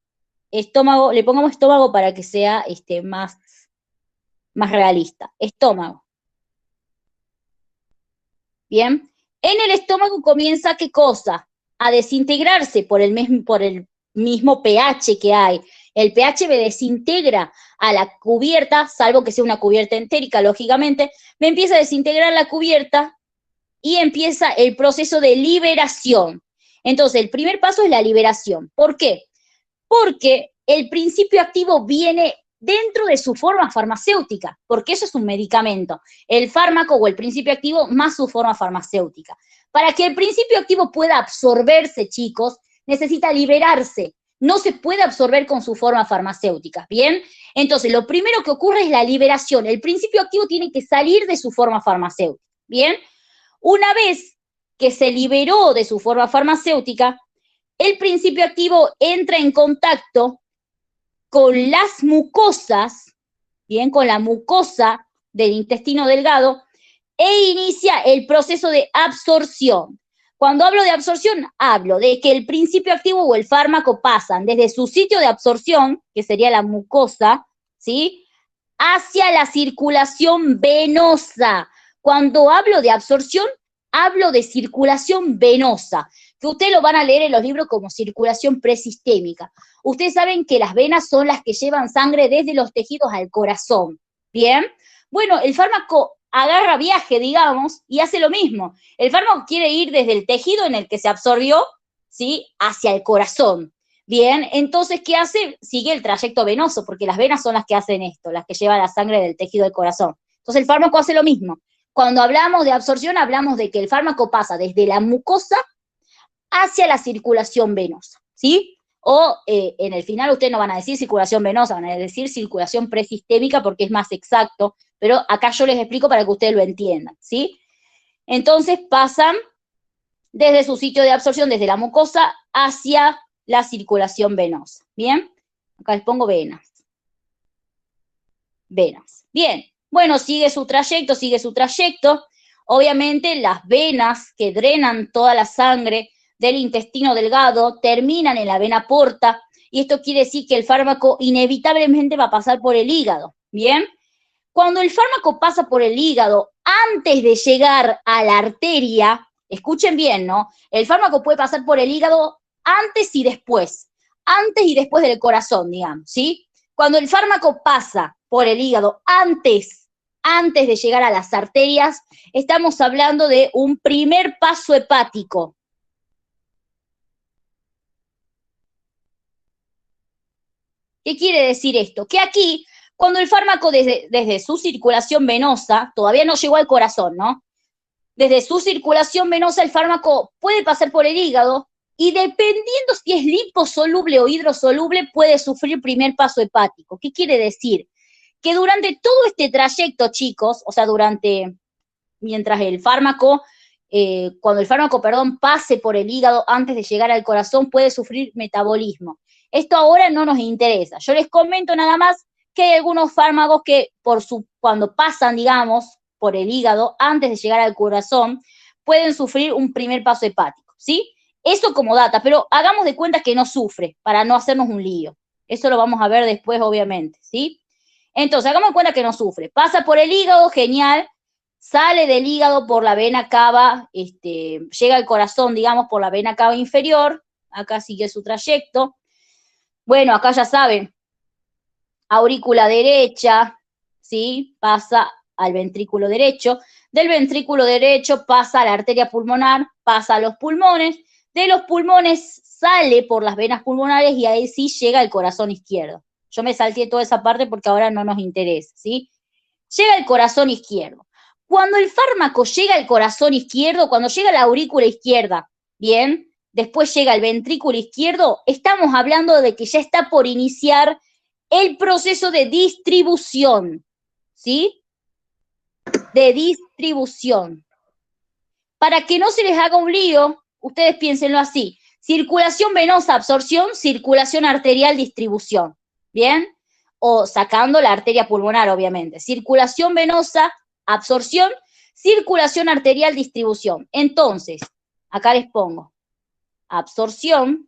le pongamos estómago para que sea más realista. Estómago. Bien. En el estómago comienza, ¿qué cosa? A desintegrarse por el mismo pH que hay. El pH me desintegra a la cubierta, salvo que sea una cubierta entérica, lógicamente, me empieza a desintegrar la cubierta y empieza el proceso de liberación. Entonces, el primer paso es la liberación. ¿Por qué? Porque el principio activo viene dentro de su forma farmacéutica, porque eso es un medicamento. El fármaco o el principio activo más su forma farmacéutica. Para que el principio activo pueda absorberse, chicos, necesita liberarse. No se puede absorber con su forma farmacéutica, ¿bien? Entonces, lo primero que ocurre es la liberación. El principio activo tiene que salir de su forma farmacéutica, ¿bien? Una vez que se liberó de su forma farmacéutica, el principio activo entra en contacto con las mucosas, bien, con la mucosa del intestino delgado, e inicia el proceso de absorción. Cuando hablo de absorción, hablo de que el principio activo o el fármaco pasan desde su sitio de absorción, que sería la mucosa, ¿sí?, hacia la circulación venosa. Cuando hablo de absorción, hablo de circulación venosa, que ustedes lo van a leer en los libros como circulación presistémica. Ustedes saben que las venas son las que llevan sangre desde los tejidos al corazón, ¿bien? Bueno, el fármaco agarra viaje, digamos, y hace lo mismo. El fármaco quiere ir desde el tejido en el que se absorbió, ¿sí?, hacia el corazón. Bien, entonces, ¿qué hace? Sigue el trayecto venoso, porque las venas son las que hacen esto, las que llevan la sangre del tejido del corazón. Entonces, el fármaco hace lo mismo. Cuando hablamos de absorción, hablamos de que el fármaco pasa desde la mucosa hacia la circulación venosa, ¿sí? O en el final ustedes no van a decir circulación venosa, van a decir circulación presistémica porque es más exacto, pero acá yo les explico para que ustedes lo entiendan, ¿sí? Entonces pasan desde su sitio de absorción, desde la mucosa, hacia la circulación venosa, ¿bien? Acá les pongo venas. Venas. Bien, bueno, sigue su trayecto. Obviamente las venas que drenan toda la sangre del intestino delgado terminan en la vena porta, y esto quiere decir que el fármaco inevitablemente va a pasar por el hígado, ¿bien? Cuando el fármaco pasa por el hígado, antes de llegar a la arteria, escuchen bien, ¿no? El fármaco puede pasar por el hígado antes y después del corazón, digamos, ¿sí? Cuando el fármaco pasa por el hígado antes de llegar a las arterias, estamos hablando de un primer paso hepático. ¿Qué quiere decir esto? Que aquí, cuando el fármaco desde su circulación venosa, todavía no llegó al corazón, ¿no? Desde su circulación venosa el fármaco puede pasar por el hígado y dependiendo si es liposoluble o hidrosoluble puede sufrir primer paso hepático. ¿Qué quiere decir? Que durante todo este trayecto, chicos, o sea, mientras el fármaco, cuando el fármaco, pase por el hígado antes de llegar al corazón, puede sufrir metabolismo. Esto ahora no nos interesa. Yo les comento nada más que hay algunos fármacos que cuando pasan, digamos, por el hígado antes de llegar al corazón, pueden sufrir un primer paso hepático, ¿sí? Eso como data, pero hagamos de cuenta que no sufre, para no hacernos un lío. Eso lo vamos a ver después, obviamente, ¿sí? Entonces, hagamos de cuenta que no sufre. Pasa por el hígado, genial. Sale del hígado por la vena cava, llega al corazón, digamos, por la vena cava inferior, acá sigue su trayecto. Bueno, acá ya saben, aurícula derecha, ¿sí? Pasa al ventrículo derecho, del ventrículo derecho pasa a la arteria pulmonar, pasa a los pulmones, de los pulmones sale por las venas pulmonares y ahí sí llega al corazón izquierdo. Yo me salté toda esa parte porque ahora no nos interesa, ¿sí? Llega al corazón izquierdo. Cuando el fármaco llega al corazón izquierdo, cuando llega a la aurícula izquierda, bien, después llega al ventrículo izquierdo, estamos hablando de que ya está por iniciar el proceso de distribución, ¿sí? De distribución. Para que no se les haga un lío, ustedes piénsenlo así. Circulación venosa, absorción, circulación arterial, distribución. ¿Bien? O sacando la arteria pulmonar, obviamente. Circulación venosa, absorción, circulación arterial, distribución. Entonces, acá les pongo absorción,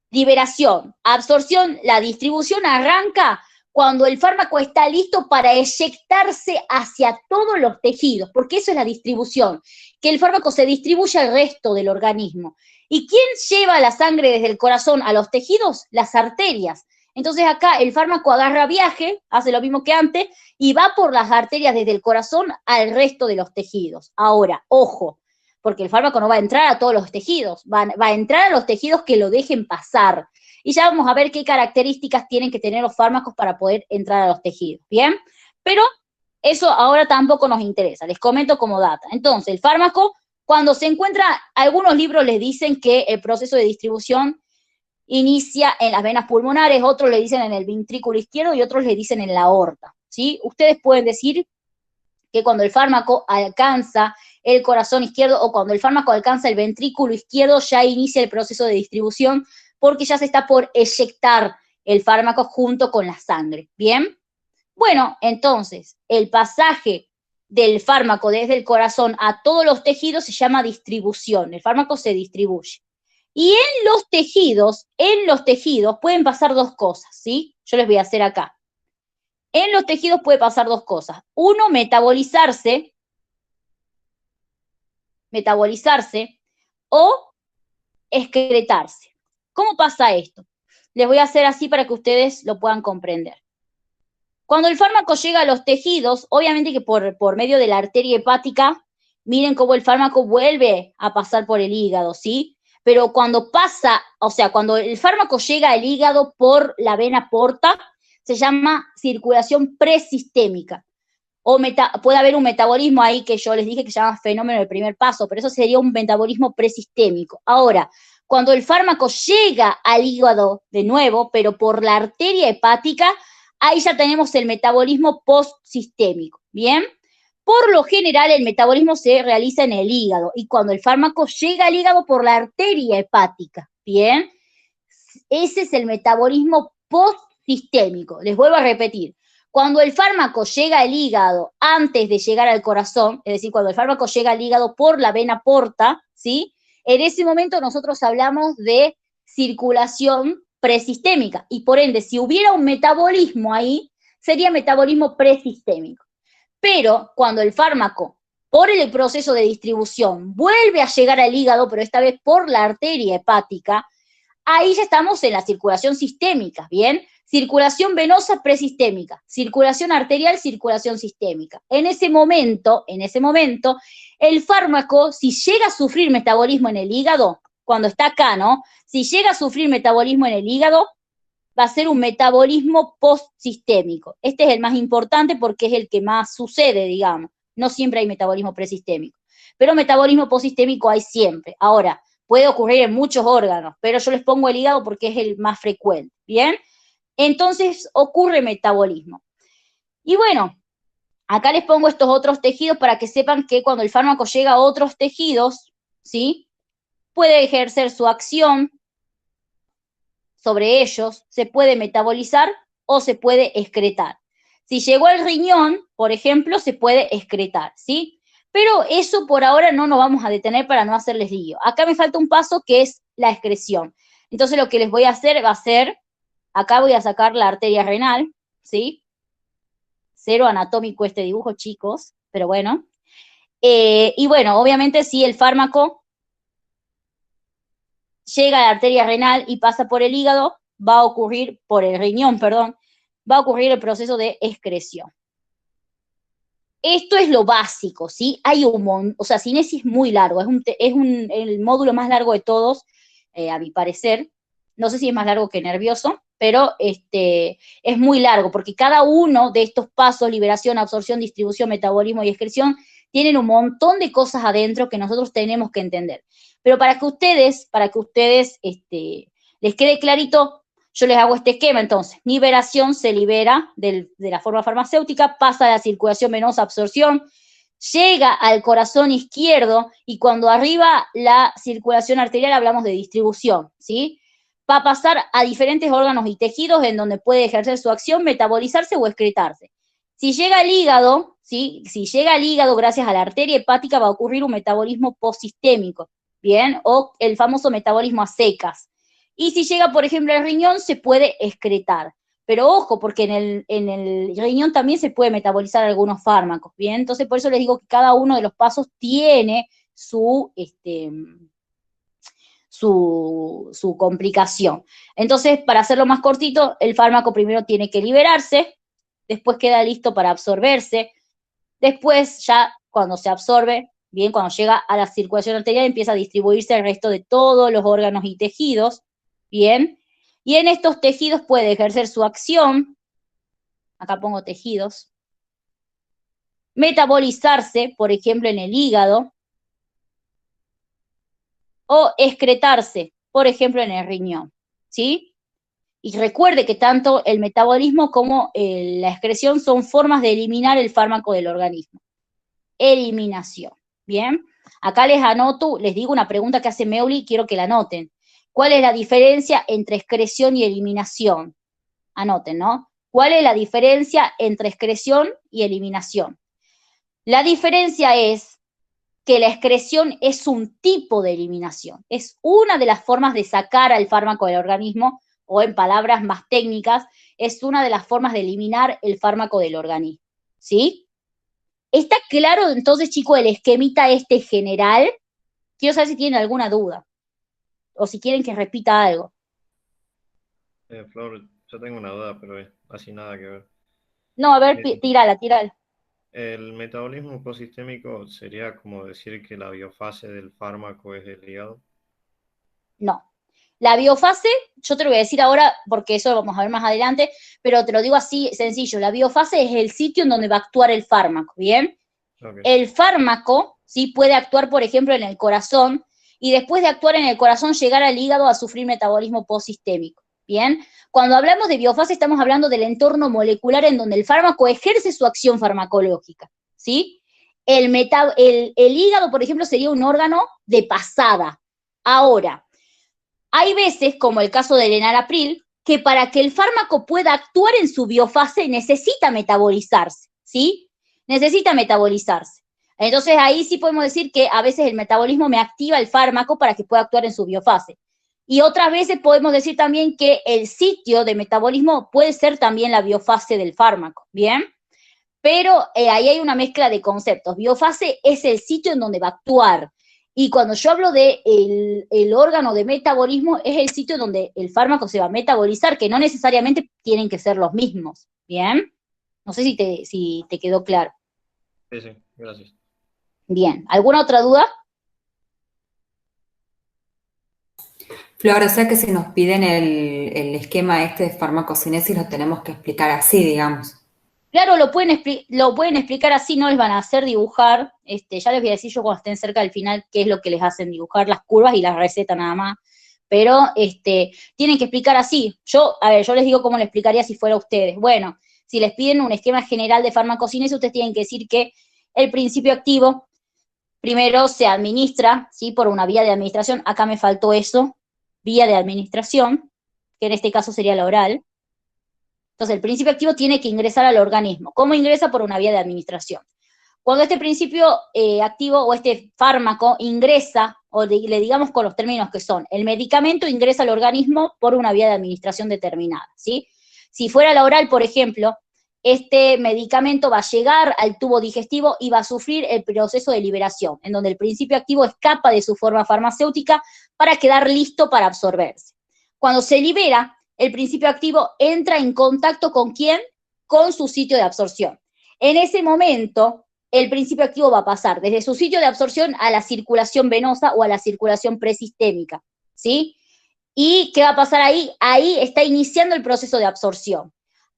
liberación, absorción, la distribución arranca cuando el fármaco está listo para eyectarse hacia todos los tejidos, porque eso es la distribución, que el fármaco se distribuye al resto del organismo. ¿Y quién lleva la sangre desde el corazón a los tejidos? Las arterias. Entonces acá el fármaco agarra viaje, hace lo mismo que antes, y va por las arterias desde el corazón al resto de los tejidos. Ahora, ojo, porque el fármaco no va a entrar a todos los tejidos, va a entrar a los tejidos que lo dejen pasar. Y ya vamos a ver qué características tienen que tener los fármacos para poder entrar a los tejidos, ¿bien? Pero eso ahora tampoco nos interesa, les comento como data. Entonces, el fármaco, cuando se encuentra, algunos libros les dicen que el proceso de distribución inicia en las venas pulmonares, otros le dicen en el ventrículo izquierdo y otros le dicen en la aorta, ¿sí? Ustedes pueden decir que cuando el fármaco alcanza el corazón izquierdo o cuando el fármaco alcanza el ventrículo izquierdo ya inicia el proceso de distribución porque ya se está por eyectar el fármaco junto con la sangre, ¿bien? Bueno, entonces, el pasaje del fármaco desde el corazón a todos los tejidos se llama distribución, el fármaco se distribuye. Y en los tejidos pueden pasar dos cosas, ¿sí? Yo les voy a hacer acá. En los tejidos puede pasar dos cosas. Uno, metabolizarse o excretarse. ¿Cómo pasa esto? Les voy a hacer así para que ustedes lo puedan comprender. Cuando el fármaco llega a los tejidos, obviamente que por medio de la arteria hepática, miren cómo el fármaco vuelve a pasar por el hígado, ¿sí? Pero cuando pasa, o sea, cuando el fármaco llega al hígado por la vena porta, se llama circulación presistémica. O puede haber un metabolismo ahí que yo les dije que se llama fenómeno del primer paso, pero eso sería un metabolismo presistémico. Ahora, cuando el fármaco llega al hígado de nuevo, pero por la arteria hepática, ahí ya tenemos el metabolismo postsistémico, ¿bien? Por lo general, el metabolismo se realiza en el hígado, y cuando el fármaco llega al hígado por la arteria hepática, ¿bien? Ese es el metabolismo postsistémico. Les vuelvo a repetir. Cuando el fármaco llega al hígado antes de llegar al corazón, es decir, cuando el fármaco llega al hígado por la vena porta, ¿sí? En ese momento nosotros hablamos de circulación presistémica, y por ende, si hubiera un metabolismo ahí, sería metabolismo presistémico. Pero cuando el fármaco, por el proceso de distribución, vuelve a llegar al hígado, pero esta vez por la arteria hepática, ahí ya estamos en la circulación sistémica, ¿bien? Circulación venosa presistémica, circulación arterial, circulación sistémica. En ese momento, el fármaco, si llega a sufrir metabolismo en el hígado, cuando está acá, ¿no? Si llega a sufrir metabolismo en el hígado, va a ser un metabolismo postsistémico. Este es el más importante porque es el que más sucede, digamos. No siempre hay metabolismo presistémico, pero metabolismo postsistémico hay siempre. Ahora, puede ocurrir en muchos órganos, pero yo les pongo el hígado porque es el más frecuente, ¿bien? Entonces ocurre metabolismo. Y bueno, acá les pongo estos otros tejidos para que sepan que cuando el fármaco llega a otros tejidos, ¿sí? Puede ejercer su acción sobre ellos, se puede metabolizar o se puede excretar. Si llegó al riñón, por ejemplo, se puede excretar, ¿sí? Pero eso por ahora no nos vamos a detener para no hacerles lío. Acá me falta un paso que es la excreción. Entonces lo que les voy a hacer va a ser, acá voy a sacar la arteria renal, ¿sí? Cero anatómico este dibujo, chicos, pero bueno. Y bueno, obviamente si el fármaco llega a la arteria renal y pasa por el hígado, va a ocurrir, por el riñón, perdón, va a ocurrir el proceso de excreción. Esto es lo básico, ¿sí? Hay o sea, cinesis es muy largo, es el módulo más largo de todos, a mi parecer. No sé si es más largo que nervioso, pero es muy largo, porque cada uno de estos pasos, liberación, absorción, distribución, metabolismo y excreción, tienen un montón de cosas adentro que nosotros tenemos que entender. Pero para que ustedes les quede clarito, yo les hago este esquema, entonces, liberación se libera de la forma farmacéutica, pasa a la circulación venosa, absorción, llega al corazón izquierdo, y cuando arriba la circulación arterial hablamos de distribución, ¿sí? Va a pasar a diferentes órganos y tejidos en donde puede ejercer su acción, metabolizarse o excretarse. Si llega al hígado, ¿sí? Si llega al hígado gracias a la arteria hepática va a ocurrir un metabolismo posistémico, ¿bien? O el famoso metabolismo a secas. Y si llega, por ejemplo, al riñón, se puede excretar. Pero ojo, porque en el riñón también se puede metabolizar algunos fármacos, ¿bien? Entonces, por eso les digo que cada uno de los pasos tiene su complicación. Entonces, para hacerlo más cortito, el fármaco primero tiene que liberarse, después queda listo para absorberse, después ya cuando se absorbe, bien, cuando llega a la circulación arterial empieza a distribuirse al resto de todos los órganos y tejidos, bien, y en estos tejidos puede ejercer su acción, acá pongo tejidos, metabolizarse, por ejemplo, en el hígado, o excretarse, por ejemplo, en el riñón, ¿sí? Y recuerde que tanto el metabolismo como la excreción son formas de eliminar el fármaco del organismo. Eliminación, ¿bien? Acá les anoto, les digo una pregunta que hace Meuli, quiero que la anoten. ¿Cuál es la diferencia entre excreción y eliminación? Anoten, ¿no? ¿Cuál es la diferencia entre excreción y eliminación? La diferencia es que la excreción es un tipo de eliminación, es una de las formas de sacar al fármaco del organismo, o en palabras más técnicas, es una de las formas de eliminar el fármaco del organismo, ¿sí? ¿Está claro entonces, chicos, el esquemita general? Quiero saber si tienen alguna duda, o si quieren que repita algo. Flor, yo tengo una duda, pero así nada que ver. No, a ver, tírala. El metabolismo posistémico sería como decir que la biofase del fármaco es el hígado. No. La biofase, yo te lo voy a decir ahora, porque eso lo vamos a ver más adelante, pero te lo digo así, sencillo. La biofase es el sitio en donde va a actuar el fármaco, ¿bien? Okay. El fármaco, ¿sí? Puede actuar, por ejemplo, en el corazón, y después de actuar en el corazón, llegar al hígado a sufrir metabolismo posistémico, ¿bien? Cuando hablamos de biofase, estamos hablando del entorno molecular en donde el fármaco ejerce su acción farmacológica, ¿sí? El hígado, por ejemplo, sería un órgano de pasada. Ahora, hay veces, como el caso del enalapril, que para que el fármaco pueda actuar en su biofase necesita metabolizarse, ¿sí? Necesita metabolizarse. Entonces ahí sí podemos decir que a veces el metabolismo me activa el fármaco para que pueda actuar en su biofase. Y otras veces podemos decir también que el sitio de metabolismo puede ser también la biofase del fármaco, ¿bien? Pero ahí hay una mezcla de conceptos. Biofase es el sitio en donde va a actuar. Y cuando yo hablo de el órgano de metabolismo, es el sitio donde el fármaco se va a metabolizar, que no necesariamente tienen que ser los mismos, ¿bien? No sé si te quedó claro. Sí, gracias. Bien, ¿alguna otra duda? Flor, o sea que si nos piden el esquema de farmacocinesis, lo tenemos que explicar así, digamos. Claro, lo pueden explicar así, no les van a hacer dibujar, ya les voy a decir yo cuando estén cerca del final qué es lo que les hacen dibujar, las curvas y las recetas nada más, pero tienen que explicar así. Yo les digo cómo lo explicaría si fuera ustedes. Bueno, si les piden un esquema general de farmacocinesis, ustedes tienen que decir que el principio activo primero se administra, ¿sí? Por una vía de administración, acá me faltó eso, vía de administración, que en este caso sería la oral. Entonces, el principio activo tiene que ingresar al organismo. ¿Cómo ingresa? Por una vía de administración. Cuando este principio activo o este fármaco ingresa, o le digamos con los términos que son, el medicamento ingresa al organismo por una vía de administración determinada, ¿sí? Si fuera la oral, por ejemplo, este medicamento va a llegar al tubo digestivo y va a sufrir el proceso de liberación, en donde el principio activo escapa de su forma farmacéutica para quedar listo para absorberse. Cuando se libera, el principio activo entra en contacto ¿con quién? Con su sitio de absorción. En ese momento, el principio activo va a pasar desde su sitio de absorción a la circulación venosa o a la circulación presistémica, ¿sí? ¿Y qué va a pasar ahí? Ahí está iniciando el proceso de absorción.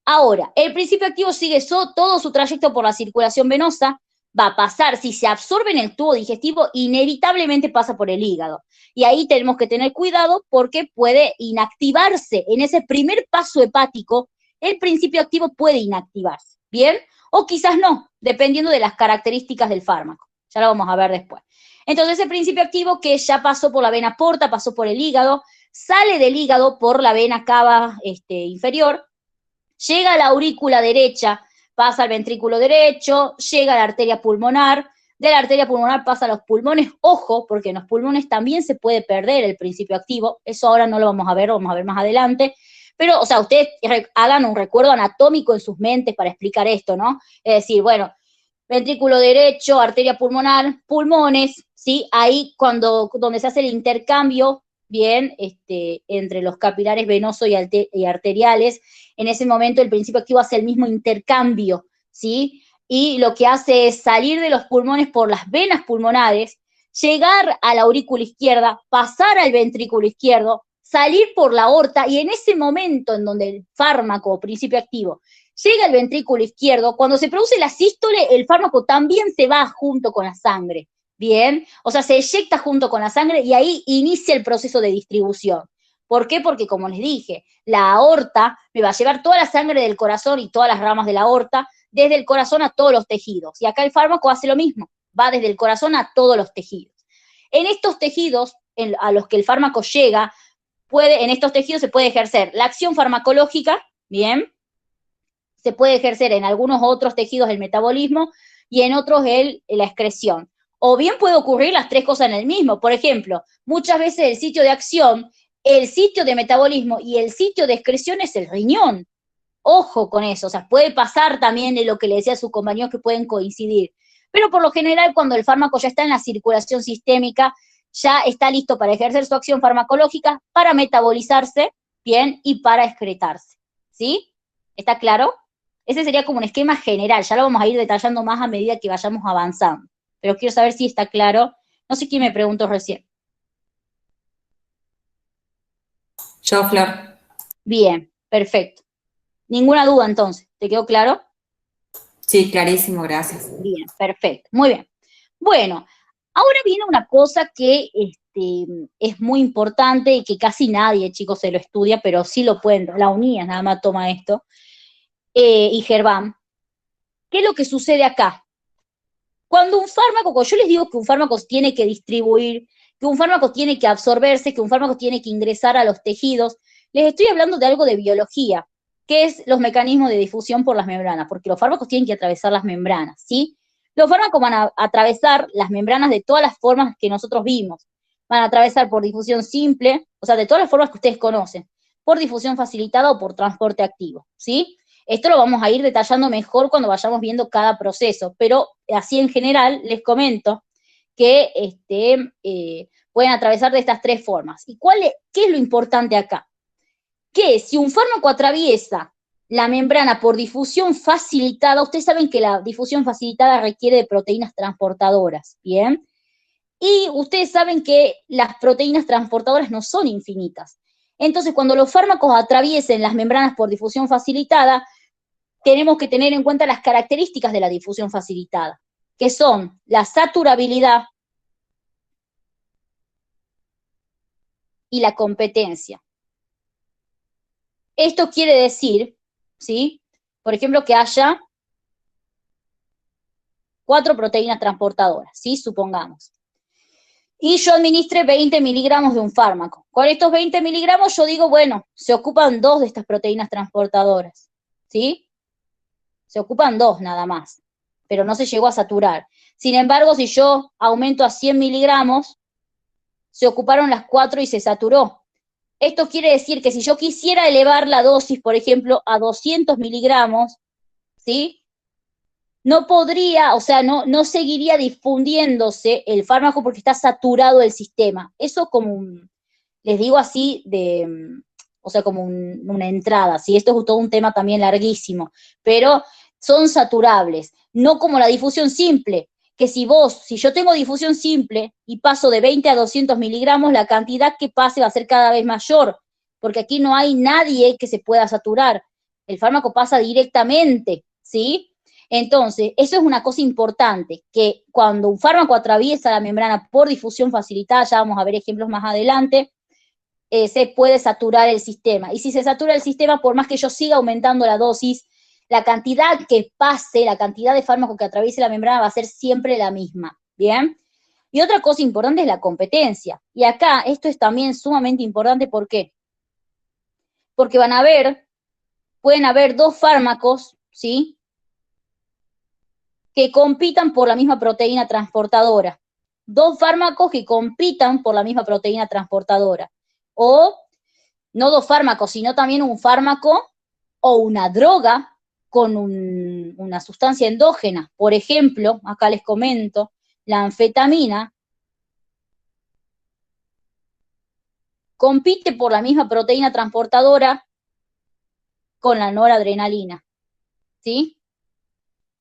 Ahora, el principio activo sigue todo su trayecto por la circulación venosa, va a pasar, si se absorbe en el tubo digestivo, inevitablemente pasa por el hígado. Y ahí tenemos que tener cuidado porque puede inactivarse. En ese primer paso hepático, el principio activo puede inactivarse, ¿bien? O quizás no, dependiendo de las características del fármaco. Ya lo vamos a ver después. Entonces, ese principio activo que ya pasó por la vena porta, pasó por el hígado, sale del hígado por la vena cava inferior, llega a la aurícula derecha, pasa al ventrículo derecho, llega a la arteria pulmonar, de la arteria pulmonar pasa a los pulmones, ojo, porque en los pulmones también se puede perder el principio activo, eso ahora no lo vamos a ver más adelante, pero, o sea, ustedes hagan un recuerdo anatómico en sus mentes para explicar esto, ¿no? Es decir, bueno, ventrículo derecho, arteria pulmonar, pulmones, ¿sí? Ahí donde se hace el intercambio, bien, entre los capilares venosos y arteriales, en ese momento el principio activo hace el mismo intercambio, ¿sí? Y lo que hace es salir de los pulmones por las venas pulmonares, llegar a la aurícula izquierda, pasar al ventrículo izquierdo, salir por la aorta, y en ese momento en donde el fármaco o principio activo llega al ventrículo izquierdo, cuando se produce la sístole, el fármaco también se va junto con la sangre, ¿bien? O sea, se eyecta junto con la sangre y ahí inicia el proceso de distribución. ¿Por qué? Porque, como les dije, la aorta me va a llevar toda la sangre del corazón y todas las ramas de la aorta, desde el corazón a todos los tejidos. Y acá el fármaco hace lo mismo, va desde el corazón a todos los tejidos. En estos tejidos a los que el fármaco llega, en estos tejidos se puede ejercer la acción farmacológica, ¿bien? Se puede ejercer en algunos otros tejidos el metabolismo y en otros la excreción. O bien puede ocurrir las tres cosas en el mismo. Por ejemplo, muchas veces el sitio de acción, el sitio de metabolismo y el sitio de excreción es el riñón. Ojo con eso, o sea, puede pasar también de lo que le decía a sus compañeros que pueden coincidir. Pero por lo general, cuando el fármaco ya está en la circulación sistémica, ya está listo para ejercer su acción farmacológica, para metabolizarse, bien, y para excretarse. ¿Sí? ¿Está claro? Ese sería como un esquema general, ya lo vamos a ir detallando más a medida que vayamos avanzando. Pero quiero saber si está claro. No sé quién me preguntó recién. Yo, Flor. Bien, perfecto. Ninguna duda entonces, ¿te quedó claro? Sí, clarísimo, gracias. Bien, perfecto, muy bien. Bueno, ahora viene una cosa que es muy importante y que casi nadie, chicos, se lo estudia, pero sí lo pueden, la UNIAS nada más toma esto, y Gerván. ¿Qué es lo que sucede acá? Cuando un fármaco, yo les digo que un fármaco tiene que distribuir, que un fármaco tiene que absorberse, que un fármaco tiene que ingresar a los tejidos, les estoy hablando de algo de biología, que es los mecanismos de difusión por las membranas, porque los fármacos tienen que atravesar las membranas, ¿sí? Los fármacos van a atravesar las membranas de todas las formas que nosotros vimos. Van a atravesar por difusión simple, o sea, de todas las formas que ustedes conocen, por difusión facilitada o por transporte activo, ¿sí? Esto lo vamos a ir detallando mejor cuando vayamos viendo cada proceso, pero así en general les comento que pueden atravesar de estas tres formas. ¿Y qué es lo importante acá? Que si un fármaco atraviesa la membrana por difusión facilitada, ustedes saben que la difusión facilitada requiere de proteínas transportadoras, ¿bien? Y ustedes saben que las proteínas transportadoras no son infinitas. Entonces, cuando los fármacos atraviesen las membranas por difusión facilitada, tenemos que tener en cuenta las características de la difusión facilitada, que son la saturabilidad y la competencia. Esto quiere decir, ¿sí? Por ejemplo, que haya 4 proteínas transportadoras, ¿sí? Supongamos. Y yo administre 20 miligramos de un fármaco. Con estos 20 miligramos yo digo, bueno, se ocupan 2 de estas proteínas transportadoras, ¿sí? Se ocupan 2 nada más, pero no se llegó a saturar. Sin embargo, si yo aumento a 100 miligramos, se ocuparon las 4 y se saturó. Esto quiere decir que si yo quisiera elevar la dosis, por ejemplo, a 200 miligramos, ¿sí? No podría, o sea, no seguiría difundiéndose el fármaco porque está saturado el sistema. Eso como les digo así, o sea, como una entrada, ¿sí? Esto es todo un tema también larguísimo, pero son saturables, no como la difusión simple, que si yo tengo difusión simple y paso de 20 a 200 miligramos, la cantidad que pase va a ser cada vez mayor, porque aquí no hay nadie que se pueda saturar. El fármaco pasa directamente, ¿sí? Entonces, eso es una cosa importante, que cuando un fármaco atraviesa la membrana por difusión facilitada, ya vamos a ver ejemplos más adelante, se puede saturar el sistema. Y si se satura el sistema, por más que yo siga aumentando la dosis, la cantidad que pase, la cantidad de fármaco que atraviese la membrana va a ser siempre la misma, ¿bien? Y otra cosa importante es la competencia. Y acá esto es también sumamente importante, ¿por qué? Porque pueden haber dos fármacos, ¿sí?, que compitan por la misma proteína transportadora. Dos fármacos que compitan por la misma proteína transportadora. O no dos fármacos, sino también un fármaco o una droga con una sustancia endógena. Por ejemplo, acá les comento, la anfetamina compite por la misma proteína transportadora con la noradrenalina, ¿sí?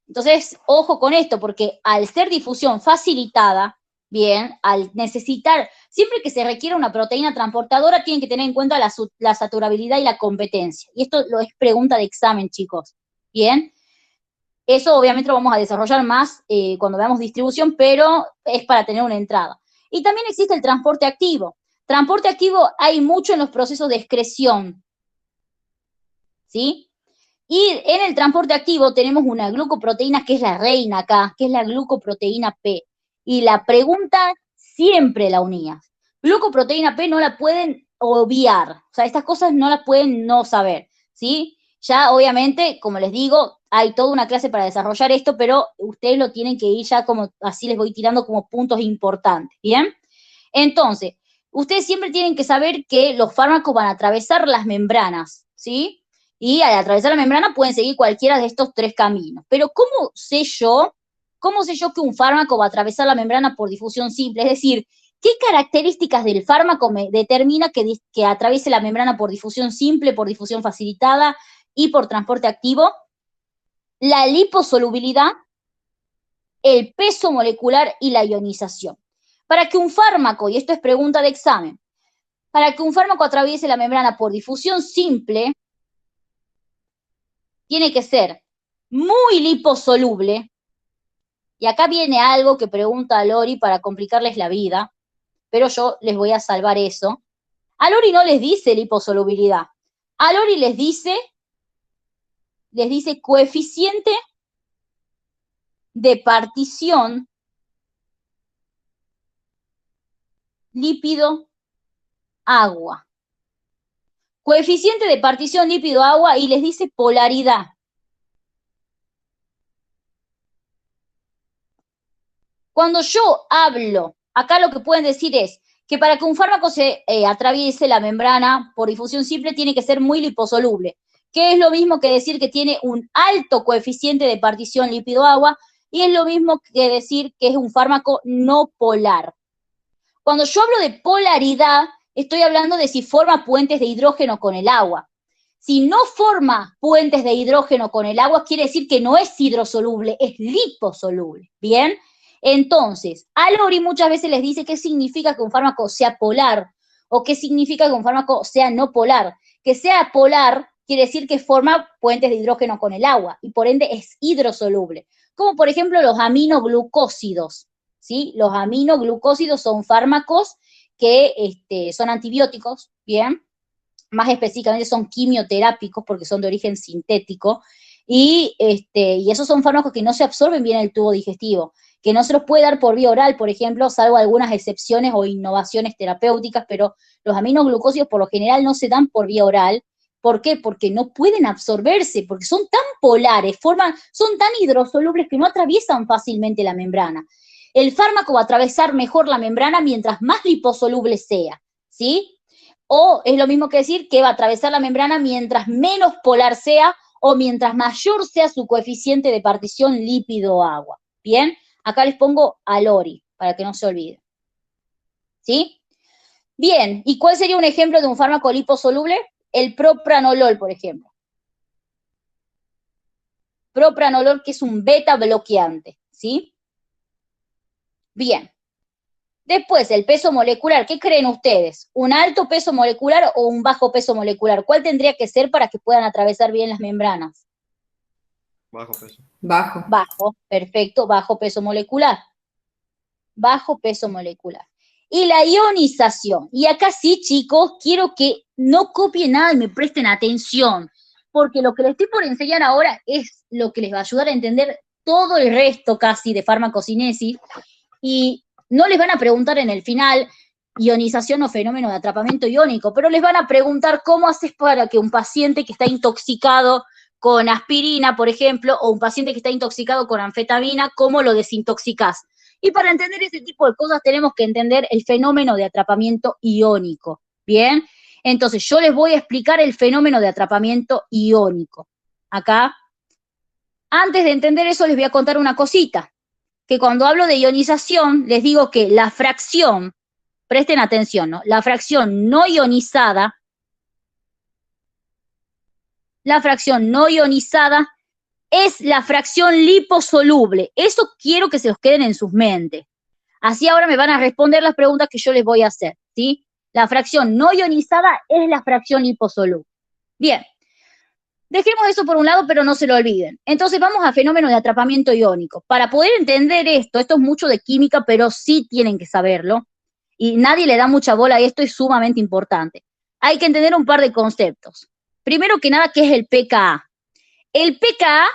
Entonces, ojo con esto, porque al ser difusión facilitada, bien, al necesitar, siempre que se requiera una proteína transportadora, tienen que tener en cuenta la saturabilidad y la competencia. Y esto es pregunta de examen, chicos, bien. Eso obviamente lo vamos a desarrollar más cuando veamos distribución, pero es para tener una entrada. Y también existe el transporte activo. Transporte activo hay mucho en los procesos de excreción, ¿sí? Y en el transporte activo tenemos una glucoproteína que es la reina acá, que es la glucoproteína P. Y la pregunta siempre la unías. Glucoproteína P no la pueden obviar. O sea, estas cosas no las pueden no saber, ¿sí? Ya obviamente, como les digo, hay toda una clase para desarrollar esto, pero ustedes lo tienen que ir ya como, así les voy tirando como puntos importantes, ¿bien? Entonces, ustedes siempre tienen que saber que los fármacos van a atravesar las membranas, ¿sí? Y al atravesar la membrana pueden seguir cualquiera de estos tres caminos. Pero ¿cómo sé yo que un fármaco va a atravesar la membrana por difusión simple? Es decir, ¿qué características del fármaco me determina que atraviese la membrana por difusión simple, por difusión facilitada y por transporte activo? La liposolubilidad, el peso molecular y la ionización. Para que un fármaco, y esto es pregunta de examen, para que un fármaco atraviese la membrana por difusión simple, tiene que ser muy liposoluble, y acá viene algo que pregunta a Lori para complicarles la vida, pero yo les voy a salvar eso. A Lori no les dice liposolubilidad, a Lori les dice coeficiente de partición lípido-agua. Coeficiente de partición lípido-agua y les dice polaridad. Cuando yo hablo, acá lo que pueden decir es que para que un fármaco se atraviese la membrana por difusión simple tiene que ser muy liposoluble, que es lo mismo que decir que tiene un alto coeficiente de partición lípido-agua y es lo mismo que decir que es un fármaco no polar. Cuando yo hablo de polaridad, estoy hablando de si forma puentes de hidrógeno con el agua. Si no forma puentes de hidrógeno con el agua, quiere decir que no es hidrosoluble, es liposoluble, ¿bien? Entonces, a Lori muchas veces les dice qué significa que un fármaco sea polar o qué significa que un fármaco sea no polar. Que sea polar quiere decir que forma puentes de hidrógeno con el agua y por ende es hidrosoluble. Como por ejemplo los aminoglucósidos, ¿sí? Los aminoglucósidos son fármacos que son antibióticos, ¿bien? Más específicamente son quimioterápicos porque son de origen sintético y esos son fármacos que no se absorben bien en el tubo digestivo, que no se los puede dar por vía oral, por ejemplo, salvo algunas excepciones o innovaciones terapéuticas, pero los aminoglucósidos por lo general no se dan por vía oral. ¿Por qué? Porque no pueden absorberse, porque son tan polares, son tan hidrosolubles que no atraviesan fácilmente la membrana. El fármaco va a atravesar mejor la membrana mientras más liposoluble sea, ¿sí? O es lo mismo que decir que va a atravesar la membrana mientras menos polar sea o mientras mayor sea su coeficiente de partición lípido-agua. Bien, acá les pongo Alori, para que no se olviden. ¿Sí? Bien, ¿y cuál sería un ejemplo de un fármaco liposoluble? El propranolol, por ejemplo. Propranolol, que es un beta bloqueante, ¿sí? Bien. Después, el peso molecular. ¿Qué creen ustedes? ¿Un alto peso molecular o un bajo peso molecular? ¿Cuál tendría que ser para que puedan atravesar bien las membranas? Bajo peso. Bajo. Bajo, perfecto, bajo peso molecular. Bajo peso molecular. Y la ionización. Y acá sí, chicos, quiero que no copien nada y me presten atención, porque lo que les estoy por enseñar ahora es lo que les va a ayudar a entender todo el resto casi de farmacocinesis, y no les van a preguntar en el final ionización o fenómeno de atrapamiento iónico, pero les van a preguntar cómo haces para que un paciente que está intoxicado con aspirina, por ejemplo, o un paciente que está intoxicado con anfetamina, ¿cómo lo desintoxicás? Y para entender ese tipo de cosas tenemos que entender el fenómeno de atrapamiento iónico, ¿bien? Entonces, yo les voy a explicar el fenómeno de atrapamiento iónico. Acá, antes de entender eso, les voy a contar una cosita, que cuando hablo de ionización, les digo que la fracción, presten atención, ¿no? La fracción no ionizada es la fracción liposoluble. Eso quiero que se los queden en sus mentes. Así ahora me van a responder las preguntas que yo les voy a hacer, ¿sí? La fracción no ionizada es la fracción liposoluble. Bien, dejemos eso por un lado, pero no se lo olviden. Entonces vamos a fenómeno de atrapamiento iónico. Para poder entender esto es mucho de química, pero sí tienen que saberlo, y nadie le da mucha bola, y esto es sumamente importante. Hay que entender un par de conceptos. Primero que nada, ¿qué es el pKa? El pKa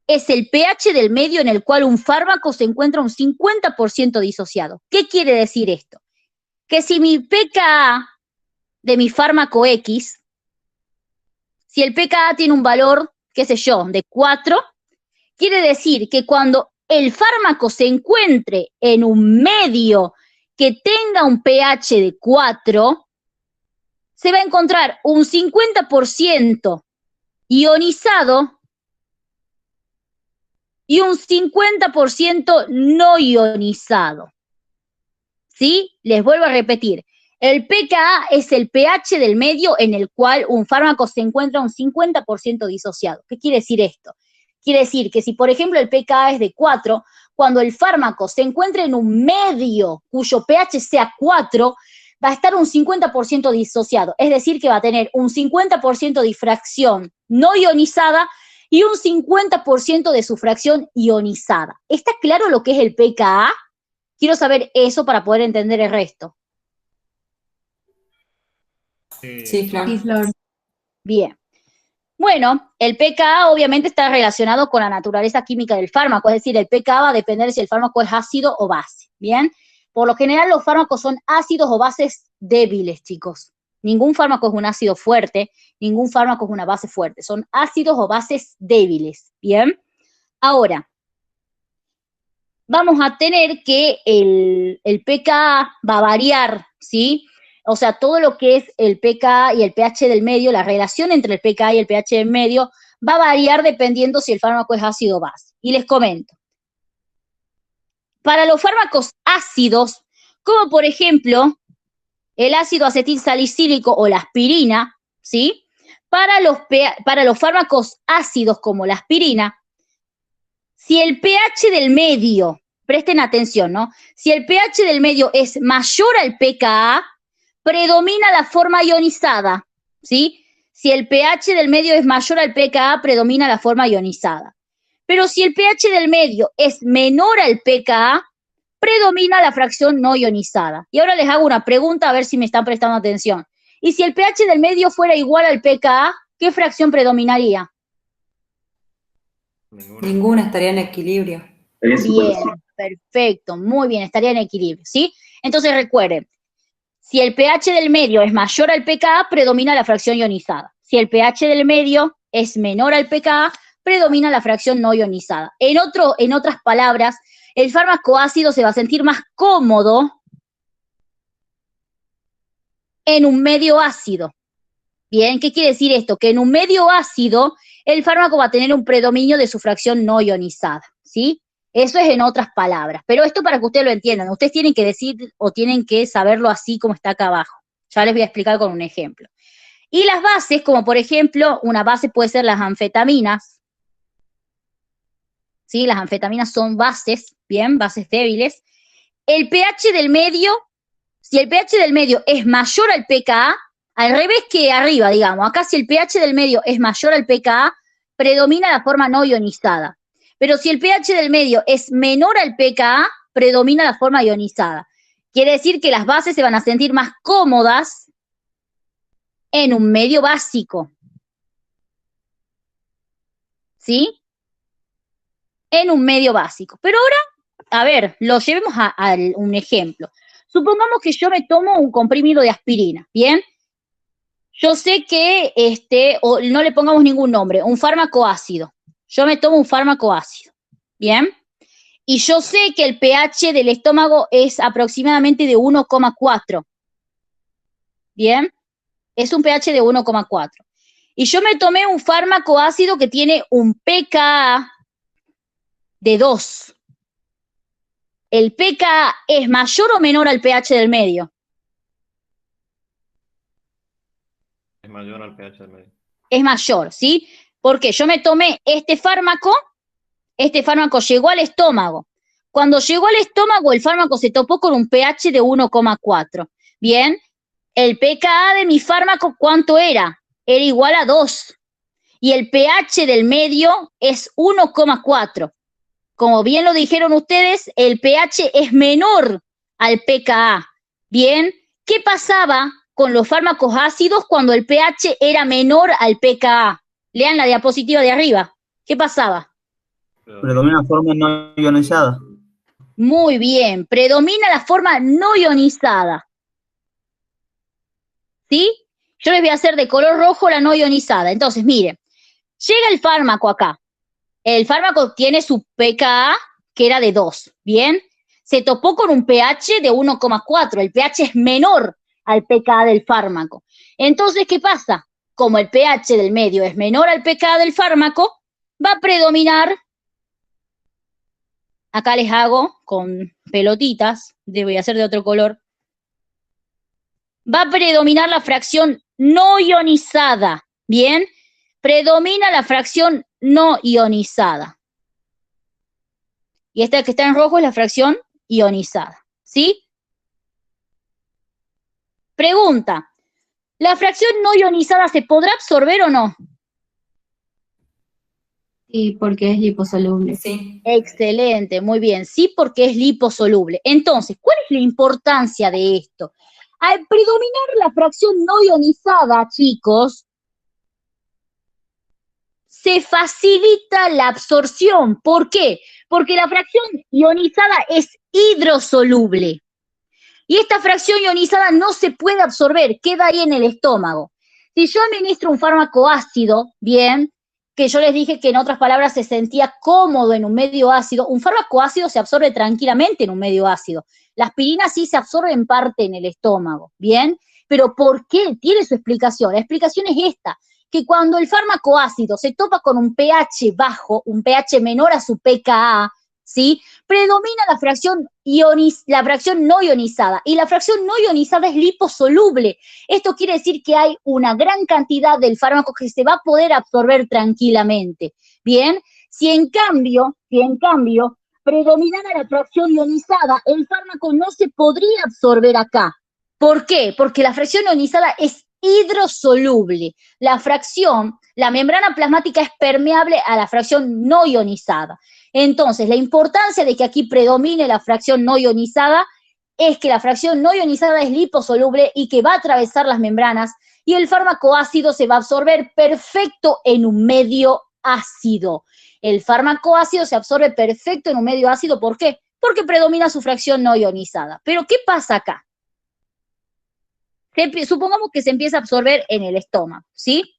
es el pH del medio en el cual un fármaco se encuentra un 50% disociado. ¿Qué quiere decir esto? Que si mi pKa de mi fármaco X, si el pKa tiene un valor, qué sé yo, de 4, quiere decir que cuando el fármaco se encuentre en un medio que tenga un pH de 4, se va a encontrar un 50% ionizado y un 50% no ionizado. ¿Sí? Les vuelvo a repetir. El pKa es el pH del medio en el cual un fármaco se encuentra un 50% disociado. ¿Qué quiere decir esto? Quiere decir que si, por ejemplo, el pKa es de 4, cuando el fármaco se encuentra en un medio cuyo pH sea 4, va a estar un 50% disociado. Es decir, que va a tener un 50% de fracción no ionizada y un 50% de su fracción ionizada. ¿Está claro lo que es el pKa? Quiero saber eso para poder entender el resto. Sí, Flor. Sí, Flor. Bien. Bueno, el pKa obviamente está relacionado con la naturaleza química del fármaco, es decir, el pKa va a depender si el fármaco es ácido o base, ¿bien? Por lo general los fármacos son ácidos o bases débiles, chicos. Ningún fármaco es un ácido fuerte, ningún fármaco es una base fuerte, son ácidos o bases débiles, ¿bien? Ahora, vamos a tener que el pKa va a variar, ¿sí? O sea, todo lo que es el pKa y el pH del medio, la relación entre el pKa y el pH del medio, va a variar dependiendo si el fármaco es ácido o base. Y les comento. Para los fármacos ácidos, como por ejemplo el ácido acetilsalicílico o la aspirina, ¿sí? Para los fármacos ácidos como la aspirina, si el pH del medio, presten atención, ¿no? Si el pH del medio es mayor al pKa, predomina la forma ionizada, ¿sí? Si el pH del medio es mayor al pKa, predomina la forma ionizada. Pero si el pH del medio es menor al pKa, predomina la fracción no ionizada. Y ahora les hago una pregunta a ver si me están prestando atención. Y si el pH del medio fuera igual al pKa, ¿qué fracción predominaría? Ninguna, estaría en equilibrio. Bien, perfecto, muy bien, estaría en equilibrio, ¿sí? Entonces recuerden, si el pH del medio es mayor al pKa, predomina la fracción ionizada. Si el pH del medio es menor al pKa, predomina la fracción no ionizada. En otras palabras, el fármaco ácido se va a sentir más cómodo en un medio ácido. Bien, ¿qué quiere decir esto? Que en un medio ácido el fármaco va a tener un predominio de su fracción no ionizada, ¿sí? Eso es en otras palabras, pero esto para que ustedes lo entiendan, ustedes tienen que decir o tienen que saberlo así como está acá abajo. Ya les voy a explicar con un ejemplo. Y las bases, como por ejemplo, una base puede ser las anfetaminas, ¿sí? Las anfetaminas son bases, bien, bases débiles. El pH del medio, si el pH del medio es mayor al pKa, al revés que arriba, digamos, acá si el pH del medio es mayor al pKa, predomina la forma no ionizada. Pero si el pH del medio es menor al pKa, predomina la forma ionizada. Quiere decir que las bases se van a sentir más cómodas en un medio básico. ¿Sí? En un medio básico. Pero ahora, a ver, lo llevemos a un ejemplo. Supongamos que yo me tomo un comprimido de aspirina, ¿bien? Yo sé que, o no le pongamos ningún nombre, un fármaco ácido. Yo me tomo un fármaco ácido, ¿bien? Y yo sé que el pH del estómago es aproximadamente de 1,4, ¿bien? Es un pH de 1,4. Y yo me tomé un fármaco ácido que tiene un pKa de 2. ¿El pKa es mayor o menor al pH del medio? Es mayor al pH del medio. Es mayor, ¿sí? Porque yo me tomé este fármaco llegó al estómago. Cuando llegó al estómago, el fármaco se topó con un pH de 1,4. Bien, el pKa de mi fármaco, ¿cuánto era? Era igual a 2. Y el pH del medio es 1,4. Como bien lo dijeron ustedes, el pH es menor al pKa. Bien, ¿qué pasaba con los fármacos ácidos cuando el pH era menor al pKa? Lean la diapositiva de arriba. ¿Qué pasaba? Predomina la forma no ionizada. Muy bien, predomina la forma no ionizada. ¿Sí? Yo les voy a hacer de color rojo la no ionizada. Entonces, miren, llega el fármaco acá. El fármaco tiene su pKa, que era de 2, ¿bien? Se topó con un pH de 1,4. El pH es menor al pKa del fármaco. Entonces, ¿qué pasa? Como el pH del medio es menor al pKa del fármaco, va a predominar. Acá les hago con pelotitas, voy a hacer de otro color. Va a predominar la fracción no ionizada, ¿bien? Predomina la fracción no ionizada. Y esta que está en rojo es la fracción ionizada, ¿sí? Pregunta, ¿la fracción no ionizada se podrá absorber o no? Sí, porque es liposoluble. Sí. Excelente, muy bien. Sí, porque es liposoluble. Entonces, ¿cuál es la importancia de esto? Al predominar la fracción no ionizada, chicos, se facilita la absorción. ¿Por qué? Porque la fracción ionizada es hidrosoluble. Y esta fracción ionizada no se puede absorber, queda ahí en el estómago. Si yo administro un fármaco ácido, bien, que yo les dije que en otras palabras se sentía cómodo en un medio ácido, un fármaco ácido se absorbe tranquilamente en un medio ácido. La aspirina sí se absorbe en parte en el estómago, ¿bien? Pero ¿por qué? Tiene su explicación. La explicación es esta, que cuando el fármaco ácido se topa con un pH bajo, un pH menor a su pKa, ¿sí? Predomina la fracción no ionizada, y la fracción no ionizada es liposoluble. Esto quiere decir que hay una gran cantidad del fármaco que se va a poder absorber tranquilamente, ¿bien? Si en cambio predominara la fracción ionizada, el fármaco no se podría absorber acá. ¿Por qué? Porque la fracción ionizada es hidrosoluble. La membrana plasmática es permeable a la fracción no ionizada. Entonces, la importancia de que aquí predomine la fracción no ionizada es que la fracción no ionizada es liposoluble y que va a atravesar las membranas y el fármaco ácido se va a absorber perfecto en un medio ácido. El fármaco ácido se absorbe perfecto en un medio ácido, ¿por qué? Porque predomina su fracción no ionizada. Pero, ¿qué pasa acá? Supongamos que se empieza a absorber en el estómago, ¿sí?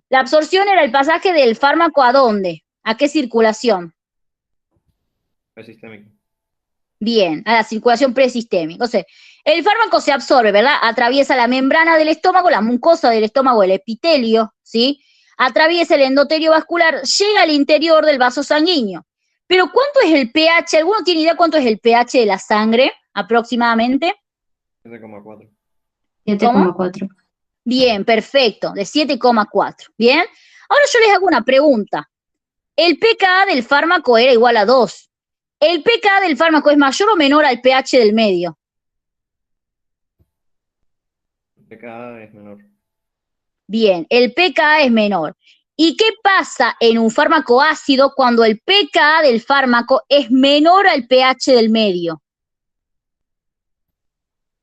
La absorción era el pasaje del fármaco ¿a dónde? ¿A qué circulación? Presistémico. Bien, a la circulación presistémica. O sea, el fármaco se absorbe, ¿verdad? Atraviesa la membrana del estómago, la mucosa del estómago, el epitelio, ¿sí? atraviesa el endotelio vascular, llega al interior del vaso sanguíneo. Pero ¿cuánto es el pH? ¿Alguno tiene idea cuánto es el pH de la sangre aproximadamente? 7,4. 7,4. Bien, perfecto, de 7,4. Bien, ahora yo les hago una pregunta. El pKa del fármaco era igual a 2. ¿El pKa del fármaco es mayor o menor al pH del medio? pKa es menor. Bien, el pKa es menor. ¿Y qué pasa en un fármaco ácido cuando el pKa del fármaco es menor al pH del medio?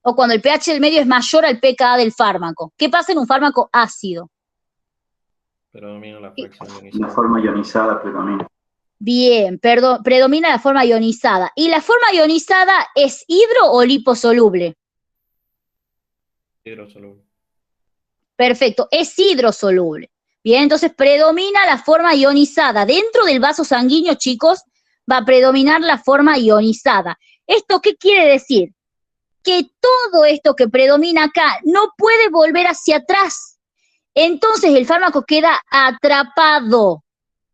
O cuando el pH del medio es mayor al pKa del fármaco. ¿Qué pasa en un fármaco ácido? Predomina la fracción La ionizada. forma ionizada predomina. Bien, predomina la forma ionizada. ¿Y la forma ionizada es hidro o liposoluble? Hidrosoluble. Perfecto, es hidrosoluble. Bien, entonces predomina la forma ionizada. Dentro del vaso sanguíneo, chicos, va a predominar la forma ionizada. ¿Esto qué quiere decir? Que todo esto que predomina acá no puede volver hacia atrás. Entonces el fármaco queda atrapado,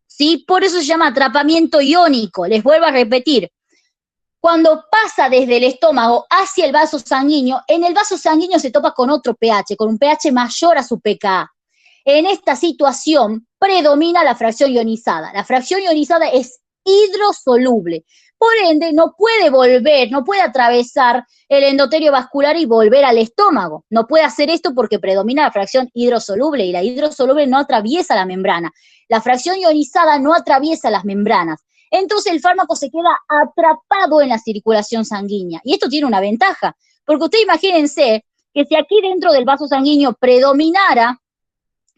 ¿sí? Por eso se llama atrapamiento iónico. Les vuelvo a repetir. Cuando pasa desde el estómago hacia el vaso sanguíneo, en el vaso sanguíneo se topa con otro pH, con un pH mayor a su pKa. En esta situación predomina la fracción ionizada. La fracción ionizada es hidrosoluble. Por ende, no puede volver, no puede atravesar el endotelio vascular y volver al estómago. No puede hacer esto porque predomina la fracción hidrosoluble y la hidrosoluble no atraviesa la membrana. La fracción ionizada no atraviesa las membranas. Entonces el fármaco se queda atrapado en la circulación sanguínea. Y esto tiene una ventaja, porque ustedes imagínense que si aquí dentro del vaso sanguíneo predominara,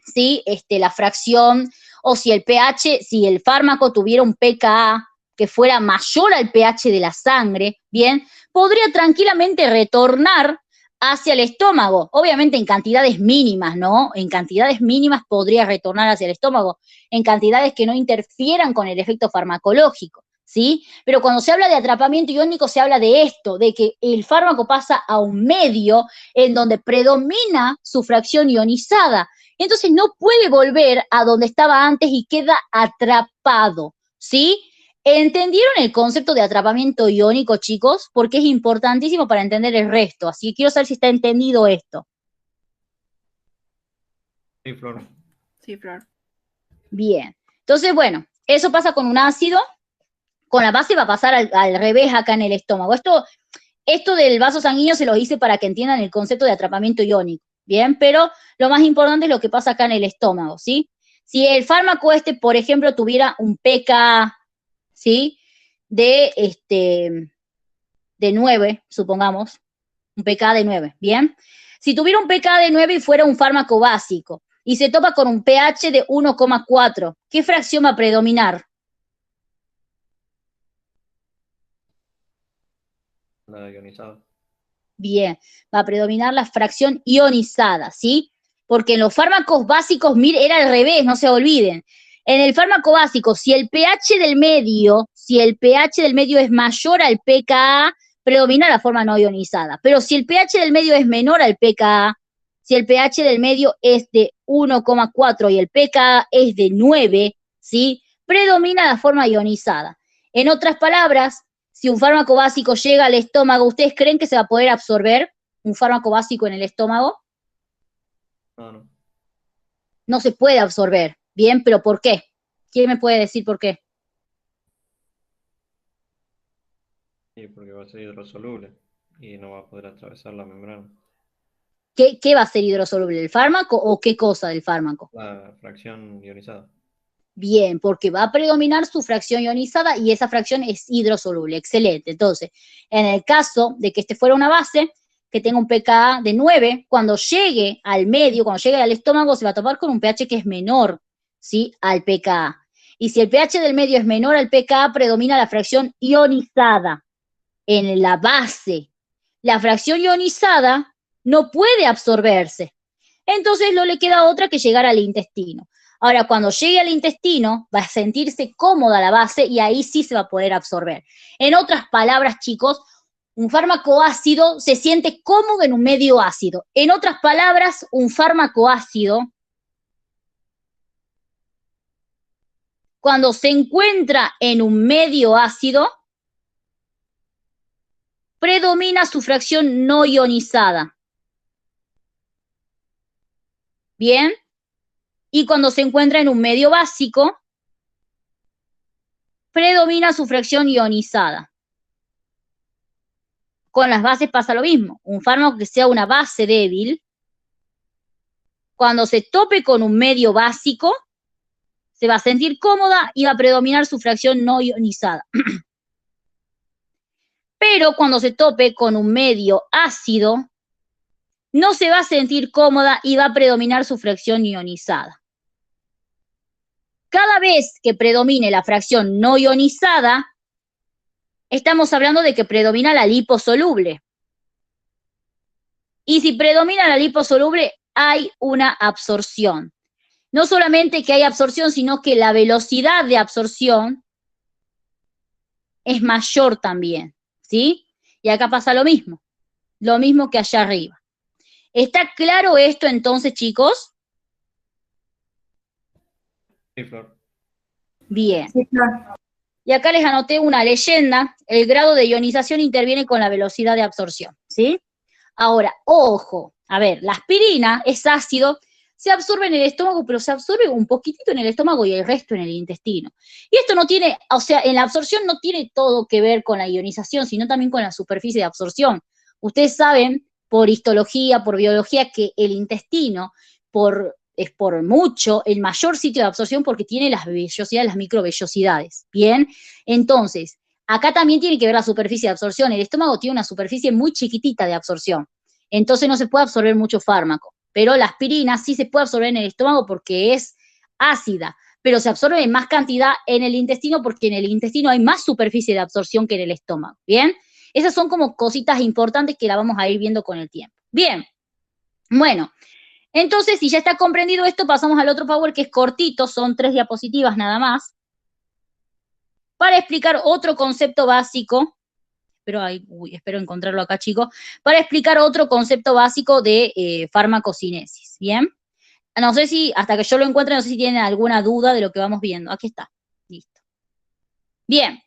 ¿sí? La fracción, o si el pH, si el fármaco tuviera un pKa que fuera mayor al pH de la sangre, bien, podría tranquilamente retornar hacia el estómago, obviamente en cantidades mínimas, ¿no? En cantidades mínimas podría retornar hacia el estómago, en cantidades que no interfieran con el efecto farmacológico, ¿sí? Pero cuando se habla de atrapamiento iónico se habla de esto, de que el fármaco pasa a un medio en donde predomina su fracción ionizada, entonces no puede volver a donde estaba antes y queda atrapado, ¿sí? ¿Entendieron el concepto de atrapamiento iónico, chicos? Porque es importantísimo para entender el resto. Así que quiero saber si está entendido esto. Sí, Flor. Sí, Flor. Bien. Entonces, bueno, eso pasa con un ácido. Con la base va a pasar al revés acá en el estómago. Esto del vaso sanguíneo se los hice para que entiendan el concepto de atrapamiento iónico. Bien, pero lo más importante es lo que pasa acá en el estómago, ¿sí? Si el fármaco por ejemplo, tuviera un pKa, ¿sí? De 9, supongamos, un pKa de 9, ¿bien? Si tuviera un pKa de 9 y fuera un fármaco básico, y se topa con un pH de 1,4, ¿qué fracción va a predominar? La ionizada. Bien, va a predominar la fracción ionizada, ¿sí? Porque en los fármacos básicos, mire, era al revés, no se olviden. En el fármaco básico, si el pH del medio es mayor al pKa, predomina la forma no ionizada. Pero si el pH del medio es menor al pKa, si el pH del medio es de 1,4 y el pKa es de 9, ¿sí? Predomina la forma ionizada. En otras palabras, si un fármaco básico llega al estómago, ¿ustedes creen que se va a poder absorber un fármaco básico en el estómago? No. No se puede absorber. Bien, pero ¿por qué? ¿Quién me puede decir por qué? Sí, porque va a ser hidrosoluble y no va a poder atravesar la membrana. ¿Qué va a ser hidrosoluble? ¿El fármaco o qué cosa del fármaco? La fracción ionizada. Bien, porque va a predominar su fracción ionizada y esa fracción es hidrosoluble. Excelente. Entonces, en el caso de que fuera una base, que tenga un pKa de 9, cuando llegue al medio, cuando llegue al estómago, se va a topar con un pH que es menor, ¿sí? Al pKa. Y si el pH del medio es menor al pKa, predomina la fracción ionizada en la base. La fracción ionizada no puede absorberse. Entonces no le queda otra que llegar al intestino. Ahora, cuando llegue al intestino, va a sentirse cómoda la base y ahí sí se va a poder absorber. En otras palabras, chicos, un fármaco ácido se siente cómodo en un medio ácido. En otras palabras, un fármaco ácido cuando se encuentra en un medio ácido, predomina su fracción no ionizada. Bien. Y cuando se encuentra en un medio básico, predomina su fracción ionizada. Con las bases pasa lo mismo. Un fármaco que sea una base débil, cuando se tope con un medio básico, se va a sentir cómoda y va a predominar su fracción no ionizada. Pero cuando se tope con un medio ácido, no se va a sentir cómoda y va a predominar su fracción ionizada. Cada vez que predomine la fracción no ionizada, estamos hablando de que predomina la liposoluble. Y si predomina la liposoluble, hay una absorción. No solamente que hay absorción, sino que la velocidad de absorción es mayor también, ¿sí? Y acá pasa lo mismo que allá arriba. ¿Está claro esto entonces, chicos? Sí, Flor. Bien. Sí, claro. Y acá les anoté una leyenda. El grado de ionización interviene con la velocidad de absorción, ¿sí? Ahora, ojo, a ver, la aspirina es ácido, se absorbe en el estómago, pero se absorbe un poquitito en el estómago y el resto en el intestino. Y esto no tiene, o sea, en la absorción no tiene todo que ver con la ionización, sino también con la superficie de absorción. Ustedes saben, por histología, por biología, que el intestino es por mucho el mayor sitio de absorción porque tiene las vellosidades, las microvellosidades, ¿bien? Entonces, acá también tiene que ver la superficie de absorción. El estómago tiene una superficie muy chiquitita de absorción, entonces no se puede absorber mucho fármaco. Pero la aspirina sí se puede absorber en el estómago porque es ácida, pero se absorbe en más cantidad en el intestino porque en el intestino hay más superficie de absorción que en el estómago, ¿bien? Esas son como cositas importantes que la vamos a ir viendo con el tiempo. Bien, bueno, entonces si ya está comprendido esto, pasamos al otro power que es cortito, son 3 diapositivas nada más, para explicar otro concepto básico, espero encontrarlo acá, chicos, para explicar otro concepto básico de farmacocinesis, ¿bien? No sé si, hasta que yo lo encuentre, no sé si tienen alguna duda de lo que vamos viendo. Aquí está, listo. Bien.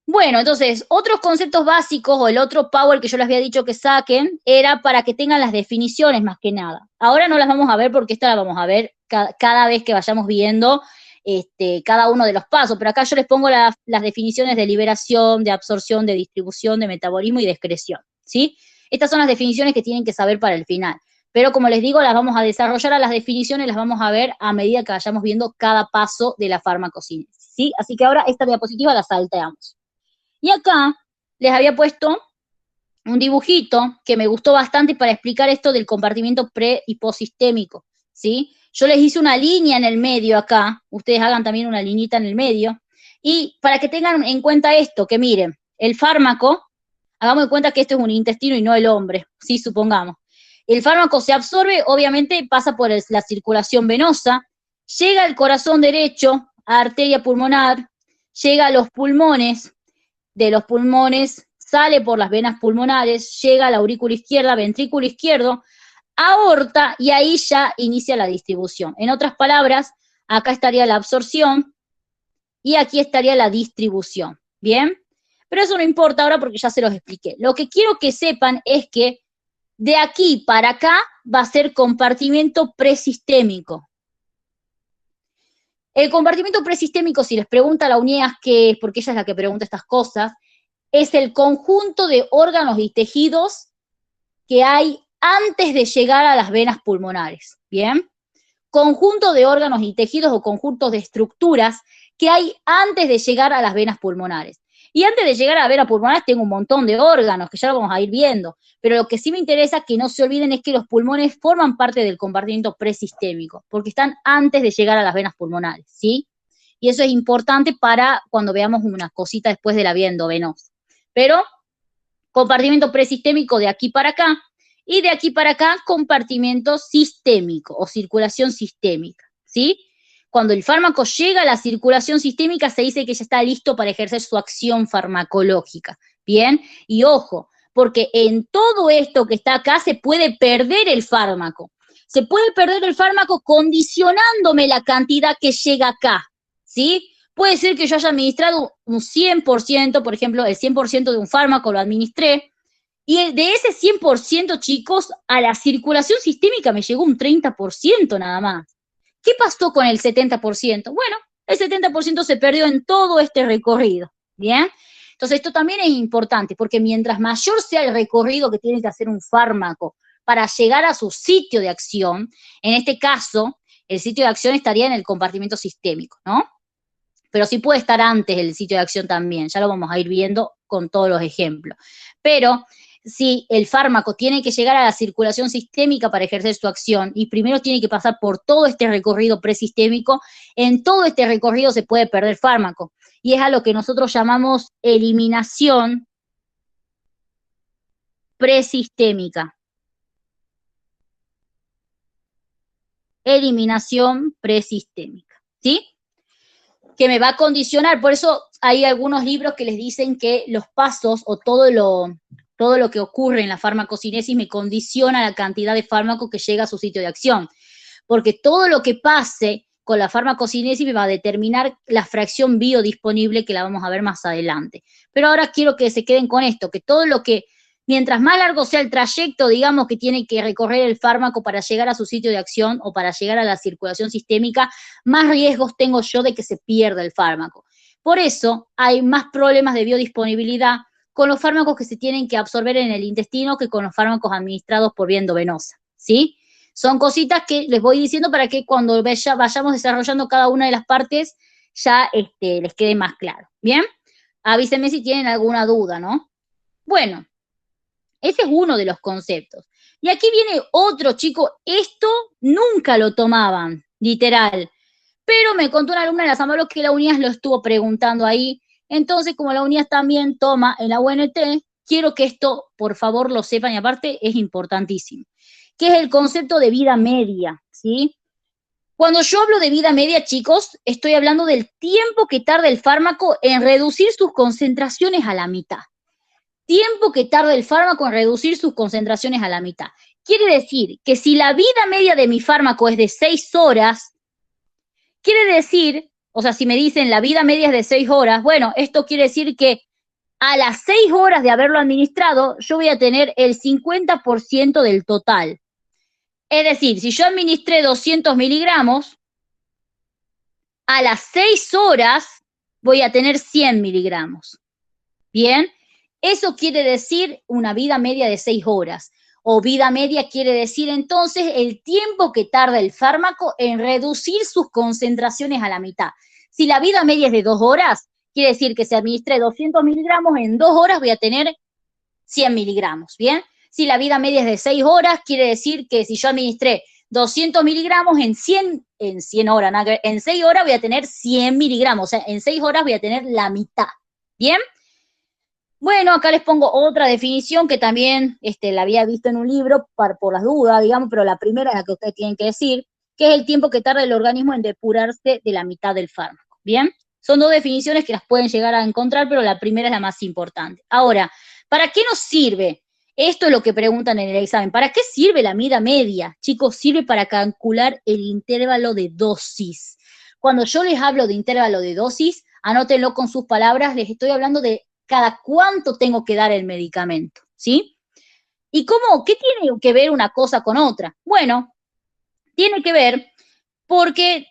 Bueno, entonces, otros conceptos básicos, o el otro power que yo les había dicho que saquen, era para que tengan las definiciones más que nada. Ahora no las vamos a ver porque esta la vamos a ver cada vez que vayamos viendo cada uno de los pasos, pero acá yo les pongo las definiciones de liberación, de absorción, de distribución, de metabolismo y de excreción, ¿sí? Estas son las definiciones que tienen que saber para el final, pero como les digo, las vamos a desarrollar a las definiciones, las vamos a ver a medida que vayamos viendo cada paso de la farmacocinesis, ¿sí? Así que ahora esta diapositiva la salteamos. Y acá les había puesto un dibujito que me gustó bastante para explicar esto del compartimiento pre- y posistémico, ¿sí? Yo les hice una línea en el medio acá, ustedes hagan también una liñita en el medio, y para que tengan en cuenta esto, que miren, el fármaco, hagamos de cuenta que esto es un intestino y no el hombre, ¿sí? Supongamos. El fármaco se absorbe, obviamente pasa por la circulación venosa, llega al corazón derecho, a arteria pulmonar, llega a los pulmones, de los pulmones sale por las venas pulmonares, llega a la aurícula izquierda, ventrículo izquierdo, aorta, y ahí ya inicia la distribución. En otras palabras, acá estaría la absorción y aquí estaría la distribución, ¿bien? Pero eso no importa ahora porque ya se los expliqué. Lo que quiero que sepan es que de aquí para acá va a ser compartimiento presistémico. El compartimiento presistémico, si les pregunta la UNIAS qué es, porque ella es la que pregunta estas cosas, es el conjunto de órganos y tejidos que hay antes de llegar a las venas pulmonares, ¿bien? Conjunto de órganos y tejidos o conjuntos de estructuras que hay antes de llegar a las venas pulmonares. Y antes de llegar a las venas pulmonares tengo un montón de órganos, que ya lo vamos a ir viendo, pero lo que sí me interesa que no se olviden es que los pulmones forman parte del compartimiento presistémico, porque están antes de llegar a las venas pulmonares, ¿sí? Y eso es importante para cuando veamos una cosita después de la vía endovenosa. Pero compartimiento presistémico de aquí para acá, y de aquí para acá compartimiento sistémico o circulación sistémica, ¿sí? Cuando el fármaco llega a la circulación sistémica se dice que ya está listo para ejercer su acción farmacológica, ¿bien? Y ojo, porque en todo esto que está acá se puede perder el fármaco. Se puede perder el fármaco condicionándome la cantidad que llega acá, ¿sí? Puede ser que yo haya administrado un 100%, por ejemplo, el 100% de un fármaco lo administré, y de ese 100%, chicos, a la circulación sistémica me llegó un 30% nada más. ¿Qué pasó con el 70%? Bueno, el 70% se perdió en todo este recorrido, ¿bien? Entonces, esto también es importante, porque mientras mayor sea el recorrido que tiene que hacer un fármaco para llegar a su sitio de acción, en este caso, el sitio de acción estaría en el compartimento sistémico, ¿no? Pero sí puede estar antes el sitio de acción también, ya lo vamos a ir viendo con todos los ejemplos. Pero si el fármaco tiene que llegar a la circulación sistémica para ejercer su acción y primero tiene que pasar por todo este recorrido presistémico, en todo este recorrido se puede perder fármaco. Y es a lo que nosotros llamamos eliminación presistémica. Eliminación presistémica, ¿sí? Que me va a condicionar, por eso hay algunos libros que les dicen que los pasos o todo lo que ocurre en la farmacocinesis me condiciona la cantidad de fármaco que llega a su sitio de acción, porque todo lo que pase con la farmacocinesis me va a determinar la fracción biodisponible, que la vamos a ver más adelante. Pero ahora quiero que se queden con esto, que todo lo que, mientras más largo sea el trayecto, digamos, que tiene que recorrer el fármaco para llegar a su sitio de acción o para llegar a la circulación sistémica, más riesgos tengo yo de que se pierda el fármaco. Por eso hay más problemas de biodisponibilidad con los fármacos que se tienen que absorber en el intestino que con los fármacos administrados por vía endovenosa, ¿sí? Son cositas que les voy diciendo para que cuando vayamos desarrollando cada una de las partes ya les quede más claro, ¿bien? Avísenme si tienen alguna duda, ¿no? Bueno, ese es uno de los conceptos. Y aquí viene otro, chico, esto nunca lo tomaban, literal. Pero me contó una alumna de la San Pablo que la UNIAS lo estuvo preguntando ahí. Entonces, como la UNIAS también toma en la UNT, quiero que esto, por favor, lo sepan, y aparte es importantísimo, que es el concepto de vida media, ¿sí? Cuando yo hablo de vida media, chicos, estoy hablando del tiempo que tarda el fármaco en reducir sus concentraciones a la mitad. Tiempo que tarda el fármaco en reducir sus concentraciones a la mitad. Quiere decir que si la vida media de mi fármaco es de 6 horas, quiere decir, o sea, si me dicen la vida media es de 6 horas, bueno, esto quiere decir que a las 6 horas de haberlo administrado, yo voy a tener el 50% del total. Es decir, si yo administré 200 miligramos, a las 6 horas voy a tener 100 miligramos. ¿Bien? Eso quiere decir una vida media de 6 horas. O vida media quiere decir entonces el tiempo que tarda el fármaco en reducir sus concentraciones a la mitad. Si la vida media es de 2 horas, quiere decir que si administré 200 miligramos, en 2 horas voy a tener 100 miligramos, ¿bien? Si la vida media es de 6 horas, quiere decir que si yo administré 200 miligramos en 100 horas, en 6 horas voy a tener 100 miligramos, o sea, en 6 horas voy a tener la mitad, ¿bien? Bueno, acá les pongo otra definición que también la había visto en un libro por las dudas, digamos, pero la primera es la que ustedes tienen que decir, que es el tiempo que tarda el organismo en depurarse de la mitad del fármaco, ¿bien? Son dos definiciones que las pueden llegar a encontrar, pero la primera es la más importante. Ahora, ¿para qué nos sirve? Esto es lo que preguntan en el examen. ¿Para qué sirve la vida media? Chicos, sirve para calcular el intervalo de dosis. Cuando yo les hablo de intervalo de dosis, anótenlo con sus palabras, les estoy hablando de cada cuánto tengo que dar el medicamento, ¿sí? ¿Y cómo? ¿Qué tiene que ver una cosa con otra? Bueno, tiene que ver porque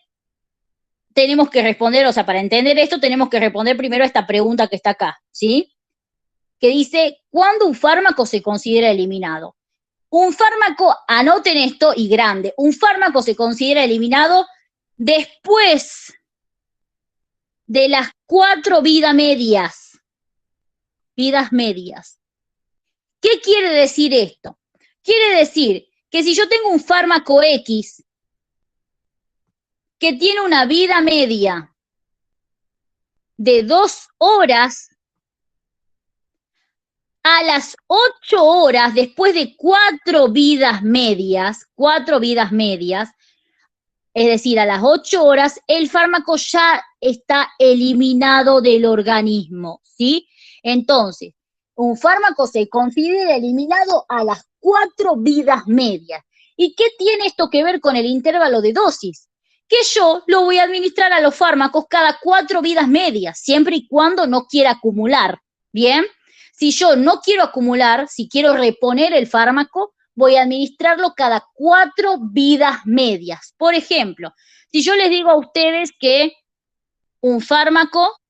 tenemos que responder, o sea, para entender esto tenemos que responder primero a esta pregunta que está acá, ¿sí? Que dice, ¿cuándo un fármaco se considera eliminado? Un fármaco, anoten esto y grande, un fármaco se considera eliminado después de las 4 vidas medias. Vidas medias. ¿Qué quiere decir esto? Quiere decir que si yo tengo un fármaco X que tiene una vida media de 2 horas, a las 8 horas, después de 4 vidas medias, es decir, a las 8 horas, el fármaco ya está eliminado del organismo, ¿sí? Entonces, un fármaco se considera eliminado a las 4 vidas medias. ¿Y qué tiene esto que ver con el intervalo de dosis? que yo lo voy a administrar a los fármacos cada 4 vidas medias, siempre y cuando no quiera acumular, ¿bien? Si yo no quiero acumular, si quiero reponer el fármaco, voy a administrarlo cada 4 vidas medias. Por ejemplo, si yo les digo a ustedes que un fármaco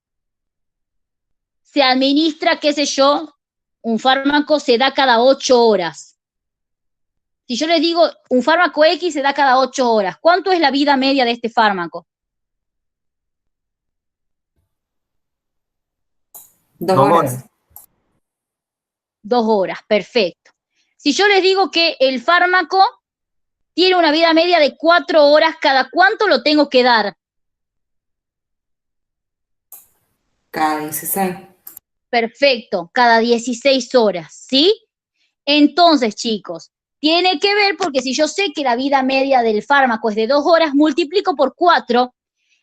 se administra, qué sé yo, un fármaco se da cada 8 horas. Si yo les digo un fármaco X se da cada 8 horas, ¿cuánto es la vida media de este fármaco? 2 horas. 2 horas, perfecto. Si yo les digo que el fármaco tiene una vida media de 4 horas, ¿cada cuánto lo tengo que dar? Cada 16. Perfecto, cada 16 horas, ¿sí? Entonces, chicos, tiene que ver porque si yo sé que la vida media del fármaco es de 2 horas, multiplico por 4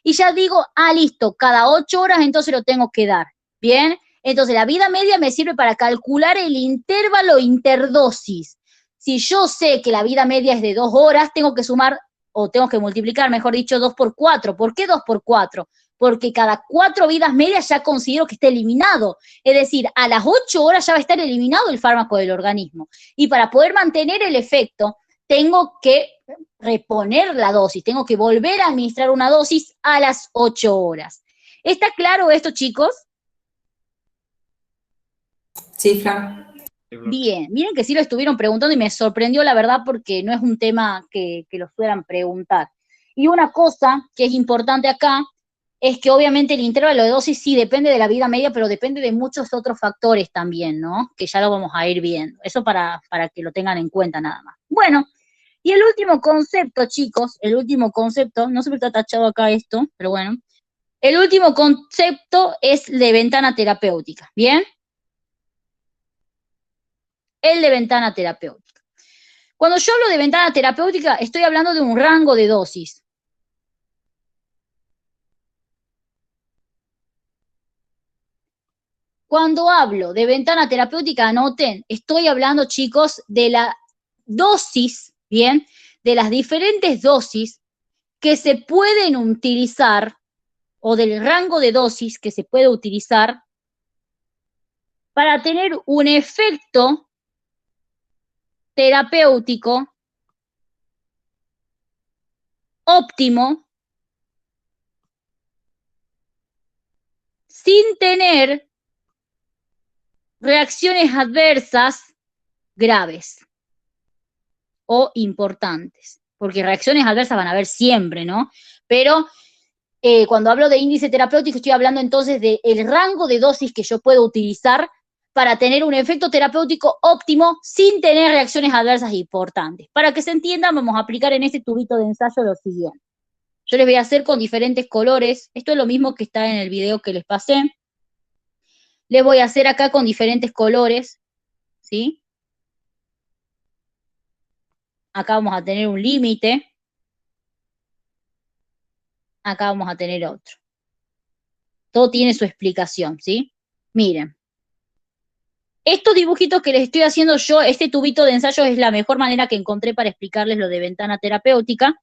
y ya digo, listo, cada 8 horas entonces lo tengo que dar, ¿bien? Entonces, la vida media me sirve para calcular el intervalo interdosis. Si yo sé que la vida media es de 2 horas, tengo que sumar, o tengo que multiplicar, mejor dicho, 2 por 4. ¿Por qué 2 por 4? Porque cada 4 vidas medias ya considero que está eliminado. Es decir, a las 8 horas ya va a estar eliminado el fármaco del organismo. Y para poder mantener el efecto, tengo que reponer la dosis, tengo que volver a administrar una dosis a las 8 horas. ¿Está claro esto, chicos? Sí, Flor. Bien, miren que sí lo estuvieron preguntando y me sorprendió la verdad porque no es un tema que lo suelan preguntar. Y una cosa que es importante acá es que obviamente el intervalo de dosis sí depende de la vida media, pero depende de muchos otros factores también, ¿no? Que ya lo vamos a ir viendo. Eso para que lo tengan en cuenta nada más. Bueno, y el último concepto, chicos, el último concepto, no sé por qué está tachado acá esto, pero bueno. El último concepto es de ventana terapéutica, ¿bien? El de ventana terapéutica. Cuando yo hablo de ventana terapéutica, estoy hablando de un rango de dosis. Cuando hablo de ventana terapéutica, anoten, estoy hablando, chicos, de la dosis, ¿bien? De las diferentes dosis que se pueden utilizar, o del rango de dosis que se puede utilizar para tener un efecto terapéutico óptimo sin tener reacciones adversas graves o importantes, porque reacciones adversas van a haber siempre, ¿no? Pero cuando hablo de índice terapéutico estoy hablando entonces del rango de dosis que yo puedo utilizar para tener un efecto terapéutico óptimo sin tener reacciones adversas importantes. Para que se entienda, vamos a aplicar en este tubito de ensayo lo siguiente. Yo les voy a hacer con diferentes colores. Esto es lo mismo que está en el video que les pasé. Les voy a hacer acá con diferentes colores, ¿sí? Acá vamos a tener un límite. Acá vamos a tener otro. Todo tiene su explicación, ¿sí? Miren. Estos dibujitos que les estoy haciendo yo, este tubito de ensayo es la mejor manera que encontré para explicarles lo de ventana terapéutica,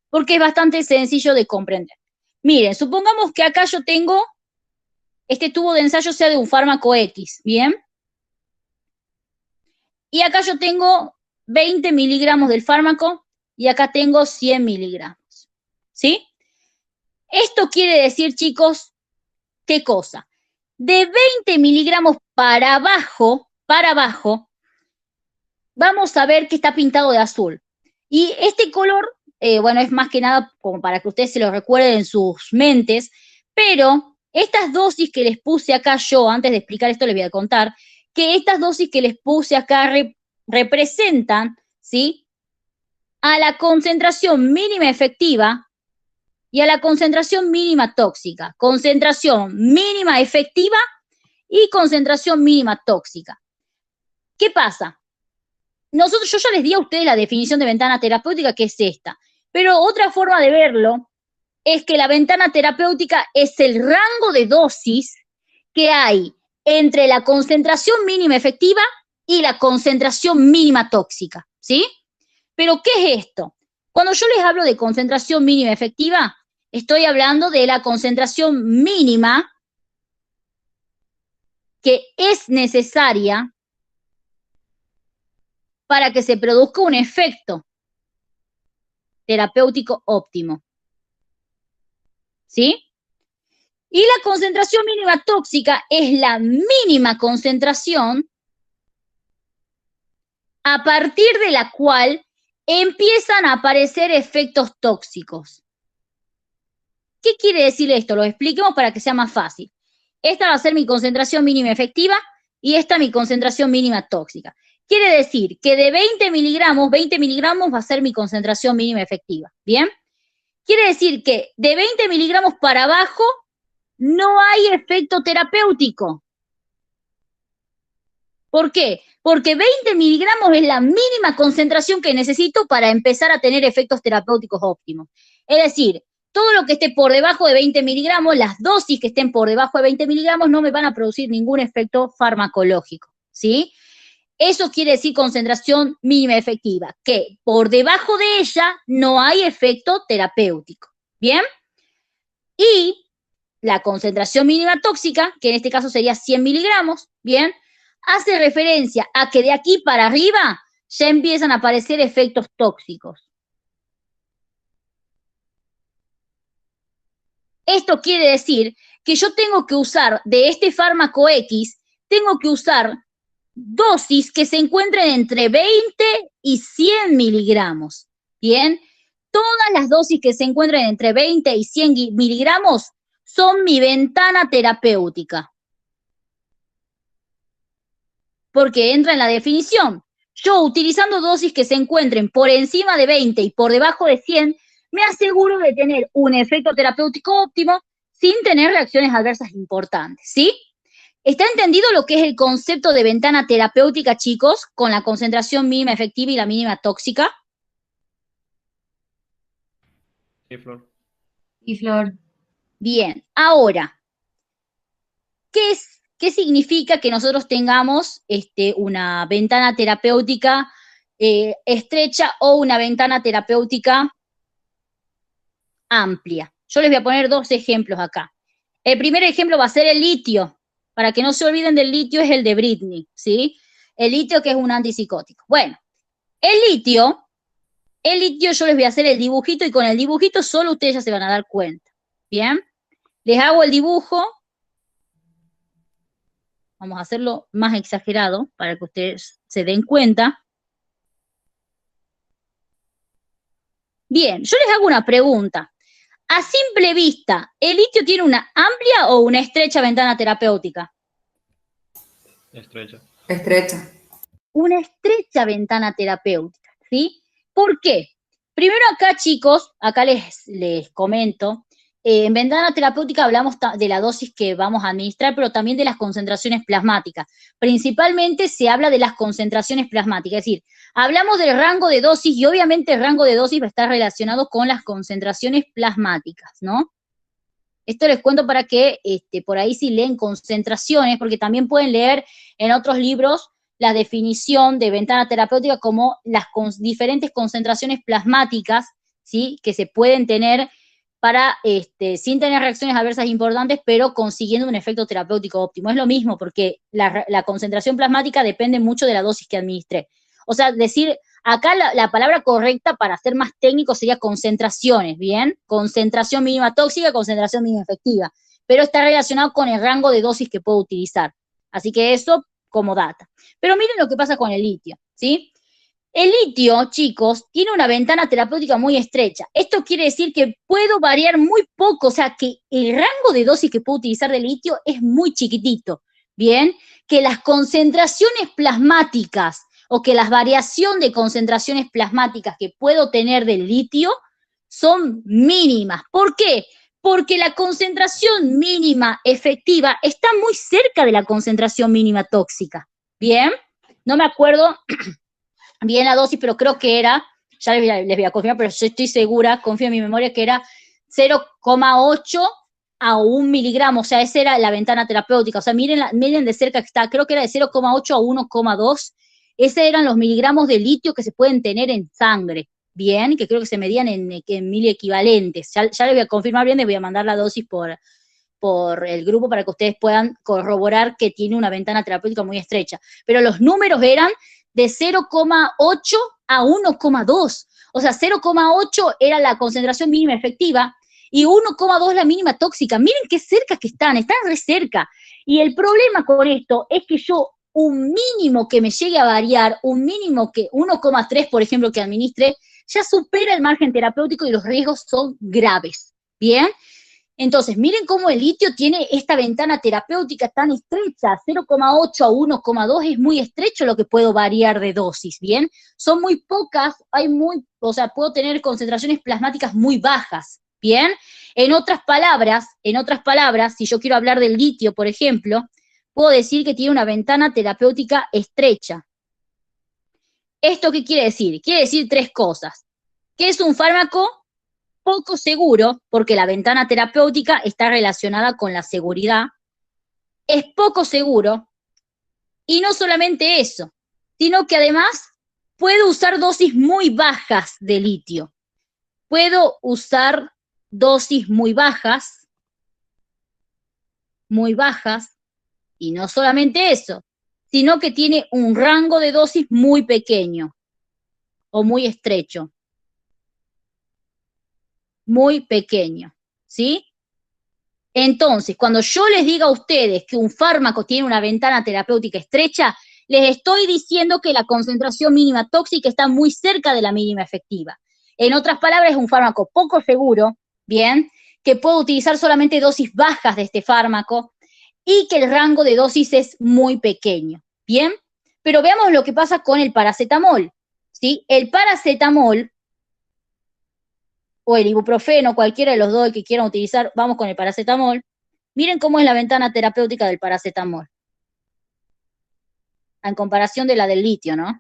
porque es bastante sencillo de comprender. Miren, supongamos que acá yo tengo, este tubo de ensayo sea de un fármaco X, ¿bien? Y acá yo tengo 20 miligramos del fármaco y acá tengo 100 miligramos, ¿sí? Esto quiere decir, chicos, ¿qué cosa? De 20 miligramos para abajo, vamos a ver que está pintado de azul. Y este color, bueno, es más que nada como para que ustedes se lo recuerden en sus mentes, pero estas dosis que les puse acá yo, antes de explicar esto les voy a contar, que estas dosis que les puse acá representan, ¿sí? A la concentración mínima efectiva y a la concentración mínima tóxica. Concentración mínima efectiva y concentración mínima tóxica. ¿Qué pasa? Yo ya les di a ustedes la definición de ventana terapéutica, que es esta, pero otra forma de verlo es que la ventana terapéutica es el rango de dosis que hay entre la concentración mínima efectiva y la concentración mínima tóxica, ¿sí? Pero, ¿qué es esto? Cuando yo les hablo de concentración mínima efectiva, estoy hablando de la concentración mínima que es necesaria para que se produzca un efecto terapéutico óptimo. ¿Sí? Y la concentración mínima tóxica es la mínima concentración a partir de la cual empiezan a aparecer efectos tóxicos. ¿Qué quiere decir esto? Lo expliquemos para que sea más fácil. Esta va a ser mi concentración mínima efectiva y esta mi concentración mínima tóxica. Quiere decir que de 20 miligramos va a ser mi concentración mínima efectiva. ¿Bien? Quiere decir que de 20 miligramos para abajo no hay efecto terapéutico. ¿Por qué? Porque 20 miligramos es la mínima concentración que necesito para empezar a tener efectos terapéuticos óptimos. Es decir, todo lo que esté por debajo de 20 miligramos, las dosis que estén por debajo de 20 miligramos no me van a producir ningún efecto farmacológico, ¿sí? Eso quiere decir concentración mínima efectiva, que por debajo de ella no hay efecto terapéutico, ¿bien? Y la concentración mínima tóxica, que en este caso sería 100 miligramos, ¿bien? Hace referencia a que de aquí para arriba ya empiezan a aparecer efectos tóxicos. Esto quiere decir que yo tengo que usar de este fármaco X, tengo que usar dosis que se encuentren entre 20 y 100 miligramos, ¿bien? Todas las dosis que se encuentren entre 20 y 100 miligramos son mi ventana terapéutica. Porque entra en la definición. Yo, utilizando dosis que se encuentren por encima de 20 y por debajo de 100, me aseguro de tener un efecto terapéutico óptimo sin tener reacciones adversas importantes, ¿sí? ¿Está entendido lo que es el concepto de ventana terapéutica, chicos, con la concentración mínima efectiva y la mínima tóxica? Sí, Flor. Y Flor. Bien, ahora, ¿qué significa que nosotros tengamos una ventana terapéutica estrecha o una ventana terapéutica amplia? Yo les voy a poner dos ejemplos acá. El primer ejemplo va a ser el litio. Para que no se olviden del litio, es el de Britney, ¿sí? El litio, que es un antipsicótico. Bueno, el litio yo les voy a hacer el dibujito y con el dibujito solo ustedes ya se van a dar cuenta. ¿Bien? Les hago el dibujo. Vamos a hacerlo más exagerado para que ustedes se den cuenta. Bien, yo les hago una pregunta. A simple vista, ¿el litio tiene una amplia o una estrecha ventana terapéutica? Estrecha. Estrecha. Una estrecha ventana terapéutica, ¿sí? ¿Por qué? Primero acá, chicos, acá les comento, en ventana terapéutica hablamos de la dosis que vamos a administrar, pero también de las concentraciones plasmáticas. Principalmente se habla de las concentraciones plasmáticas, es decir, hablamos del rango de dosis y obviamente el rango de dosis va a estar relacionado con las concentraciones plasmáticas, ¿no? Esto les cuento para que por ahí si leen concentraciones, porque también pueden leer en otros libros la definición de ventana terapéutica como las diferentes concentraciones plasmáticas, ¿sí? Que se pueden tener para, sin tener reacciones adversas importantes, pero consiguiendo un efecto terapéutico óptimo. Es lo mismo, porque la concentración plasmática depende mucho de la dosis que administré. O sea, decir, acá la palabra correcta para ser más técnico sería concentraciones, ¿bien? Concentración mínima tóxica, concentración mínima efectiva, pero está relacionado con el rango de dosis que puedo utilizar. Así que eso como data. Pero miren lo que pasa con el litio, ¿sí? El litio, chicos, tiene una ventana terapéutica muy estrecha. Esto quiere decir que puedo variar muy poco, o sea, que el rango de dosis que puedo utilizar de litio es muy chiquitito, ¿bien? Que las concentraciones plasmáticas o que la variación de concentraciones plasmáticas que puedo tener del litio son mínimas. ¿Por qué? Porque la concentración mínima efectiva está muy cerca de la concentración mínima tóxica, ¿bien? No me acuerdo bien la dosis, pero creo que era, ya les voy a confirmar, pero yo estoy segura, confío en mi memoria, que era 0,8 a 1 miligramo, o sea, esa era la ventana terapéutica, o sea, miren de cerca que está, creo que era de 0,8 a 1,2, esos eran los miligramos de litio que se pueden tener en sangre, bien, que creo que se medían en miliequivalentes. Ya les voy a confirmar bien, les voy a mandar la dosis por el grupo para que ustedes puedan corroborar que tiene una ventana terapéutica muy estrecha. Pero los números eran de 0,8 a 1,2. O sea, 0,8 era la concentración mínima efectiva y 1,2 la mínima tóxica. Miren qué cerca que están re cerca. Y el problema con esto es que yo, un mínimo que me llegue a variar, un mínimo que 1,3, por ejemplo, que administre, ya supera el margen terapéutico y los riesgos son graves. ¿Bien? Entonces, miren cómo el litio tiene esta ventana terapéutica tan estrecha, 0,8 a 1,2 es muy estrecho lo que puedo variar de dosis, ¿bien? Son muy pocas, puedo tener concentraciones plasmáticas muy bajas, ¿bien? En otras palabras, si yo quiero hablar del litio, por ejemplo, puedo decir que tiene una ventana terapéutica estrecha. ¿Esto qué quiere decir? Quiere decir tres cosas. Que es un fármaco poco seguro, porque la ventana terapéutica está relacionada con la seguridad, es poco seguro, y no solamente eso, sino que además puedo usar dosis muy bajas de litio. Puedo usar dosis muy bajas, y no solamente eso, sino que tiene un rango de dosis muy pequeño, o muy estrecho. Muy pequeño, ¿sí? Entonces, cuando yo les diga a ustedes que un fármaco tiene una ventana terapéutica estrecha, les estoy diciendo que la concentración mínima tóxica está muy cerca de la mínima efectiva. En otras palabras, es un fármaco poco seguro, ¿bien? Que puedo utilizar solamente dosis bajas de este fármaco y que el rango de dosis es muy pequeño, ¿bien? Pero veamos lo que pasa con el paracetamol, ¿sí? El paracetamol o el ibuprofeno, cualquiera de los dos que quieran utilizar, vamos con el paracetamol. Miren cómo es la ventana terapéutica del paracetamol, en comparación de la del litio, ¿no?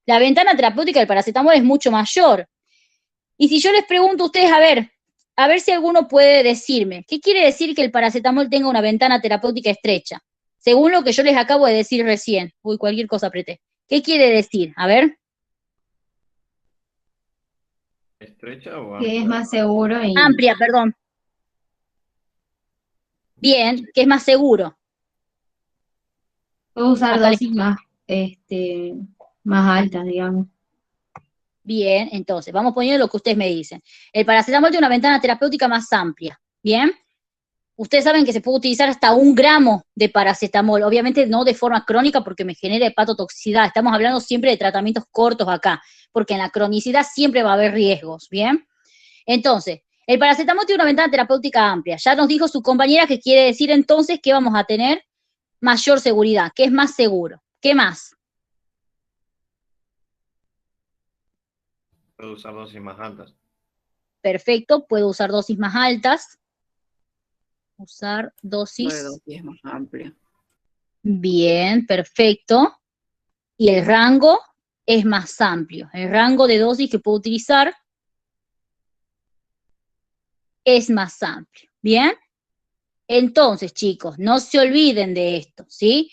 La ventana terapéutica del paracetamol es mucho mayor. Y si yo les pregunto a ustedes, a ver si alguno puede decirme, ¿qué quiere decir que el paracetamol tenga una ventana terapéutica estrecha? Según lo que yo les acabo de decir recién. Uy, cualquier cosa apreté. ¿Qué quiere decir? A ver. ¿Estrecha o Que es amplia? más seguro y Amplia, perdón. Bien, que es más seguro. puedo usar Acá les- dosis más altas, digamos. Bien, entonces, vamos poniendo lo que ustedes me dicen. El paracetamol tiene una ventana terapéutica más amplia, ¿bien? Ustedes saben que se puede utilizar hasta 1 gramo de paracetamol, obviamente no de forma crónica porque me genera hepatotoxicidad. Estamos hablando siempre de tratamientos cortos acá, porque en la cronicidad siempre va a haber riesgos, ¿bien? Entonces, el paracetamol tiene una ventana terapéutica amplia. Ya nos dijo su compañera que quiere decir entonces que vamos a tener mayor seguridad, que es más seguro. ¿Qué más? Puedo usar dosis más altas. Perfecto, puedo usar dosis más altas. Usar dosis. dosis es más amplia. Bien, perfecto. Y el rango es más amplio. El rango de dosis que puedo utilizar es más amplio. ¿Bien? Entonces, chicos, no se olviden de esto, ¿sí?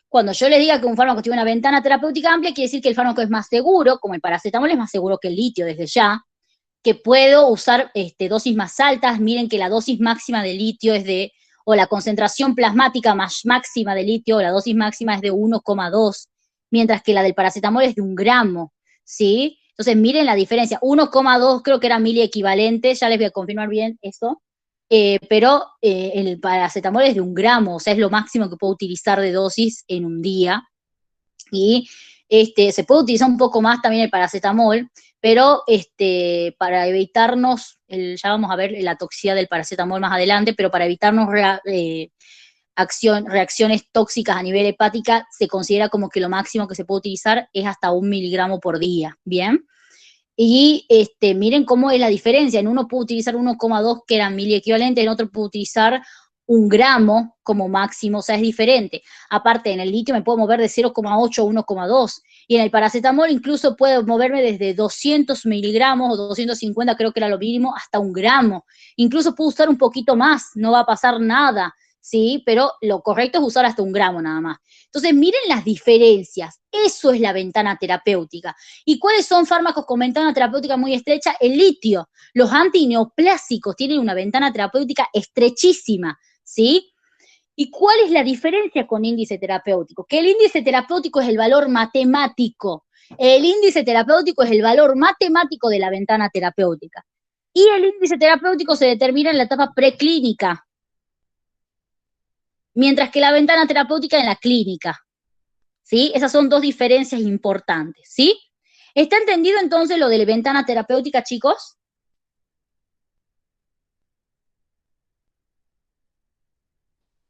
Cuando yo les diga que un fármaco tiene una ventana terapéutica amplia, quiere decir que el fármaco es más seguro, como el paracetamol es más seguro que el litio desde ya, que puedo usar dosis más altas. Miren que la dosis máxima de litio es o la concentración plasmática más máxima de litio, o la dosis máxima es de 1,2, mientras que la del paracetamol es de 1 gramo, ¿sí? Entonces, miren la diferencia. 1,2 creo que era miliequivalente, ya les voy a confirmar bien eso, pero el paracetamol es de 1 gramo, o sea, es lo máximo que puedo utilizar de dosis en un día. Y se puede utilizar un poco más también el paracetamol, pero para evitarnos, ya vamos a ver la toxicidad del paracetamol más adelante, pero para evitarnos reacciones tóxicas a nivel hepática, se considera como que lo máximo que se puede utilizar es hasta 1 miligramo por día, ¿bien? Y miren cómo es la diferencia. En uno puedo utilizar 1,2 que era miliequivalente, en otro puedo utilizar 1 gramo como máximo, o sea, es diferente. Aparte, en el litio me puedo mover de 0,8 a 1,2, y en el paracetamol incluso puedo moverme desde 200 miligramos o 250, creo que era lo mínimo, hasta 1 gramo. Incluso puedo usar un poquito más, no va a pasar nada, ¿sí? Pero lo correcto es usar hasta 1 gramo nada más. Entonces, miren las diferencias. Eso es la ventana terapéutica. ¿Y cuáles son fármacos con ventana terapéutica muy estrecha? El litio. Los antineoplásicos tienen una ventana terapéutica estrechísima, ¿sí? ¿Y cuál es la diferencia con índice terapéutico? Que el índice terapéutico es el valor matemático. El índice terapéutico es el valor matemático de la ventana terapéutica. Y el índice terapéutico se determina en la etapa preclínica, mientras que la ventana terapéutica en la clínica. ¿Sí? Esas son dos diferencias importantes, ¿sí? ¿Está entendido entonces lo de la ventana terapéutica, chicos?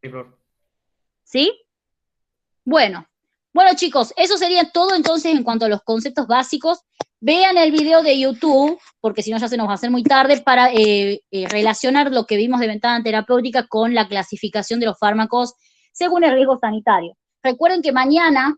Sí, Flor. ¿Sí? Bueno, chicos, eso sería todo entonces en cuanto a los conceptos básicos. Vean el video de YouTube, porque si no ya se nos va a hacer muy tarde, para relacionar lo que vimos de ventana terapéutica con la clasificación de los fármacos según el riesgo sanitario. Recuerden que mañana,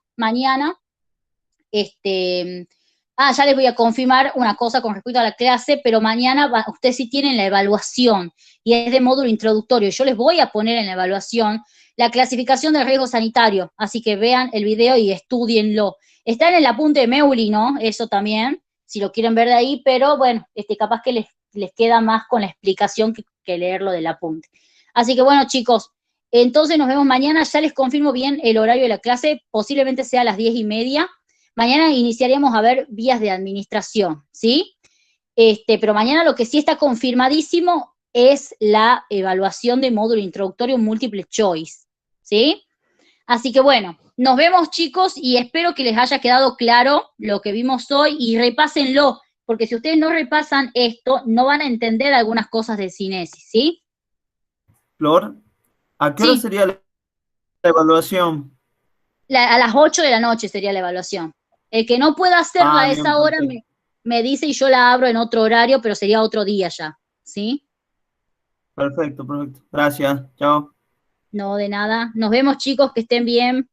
ya les voy a confirmar una cosa con respecto a la clase, pero mañana ustedes sí tienen la evaluación, y es de módulo introductorio. Yo les voy a poner en la evaluación la clasificación del riesgo sanitario, así que vean el video y estudienlo. Está en el apunte de Meuli, ¿no? Eso también, si lo quieren ver de ahí, pero bueno, capaz que les queda más con la explicación que leerlo del apunte. Así que bueno, chicos, entonces nos vemos mañana. Ya les confirmo bien el horario de la clase, posiblemente sea a las 10:30. Mañana iniciaríamos a ver vías de administración, ¿sí? Pero mañana lo que sí está confirmadísimo es la evaluación de módulo introductorio múltiple choice, ¿sí? Así que bueno, nos vemos, chicos, y espero que les haya quedado claro lo que vimos hoy, y repásenlo, porque si ustedes no repasan esto, no van a entender algunas cosas de cinesis, ¿sí? Flor, ¿a qué hora Sí. sería la evaluación? A las 8 de la noche sería la evaluación. El que no pueda hacerla a bien, esa hora perfecto. me dice y yo la abro en otro horario, pero sería otro día ya, ¿sí? Perfecto, perfecto. Gracias. Chao. No, de nada. Nos vemos, chicos, que estén bien.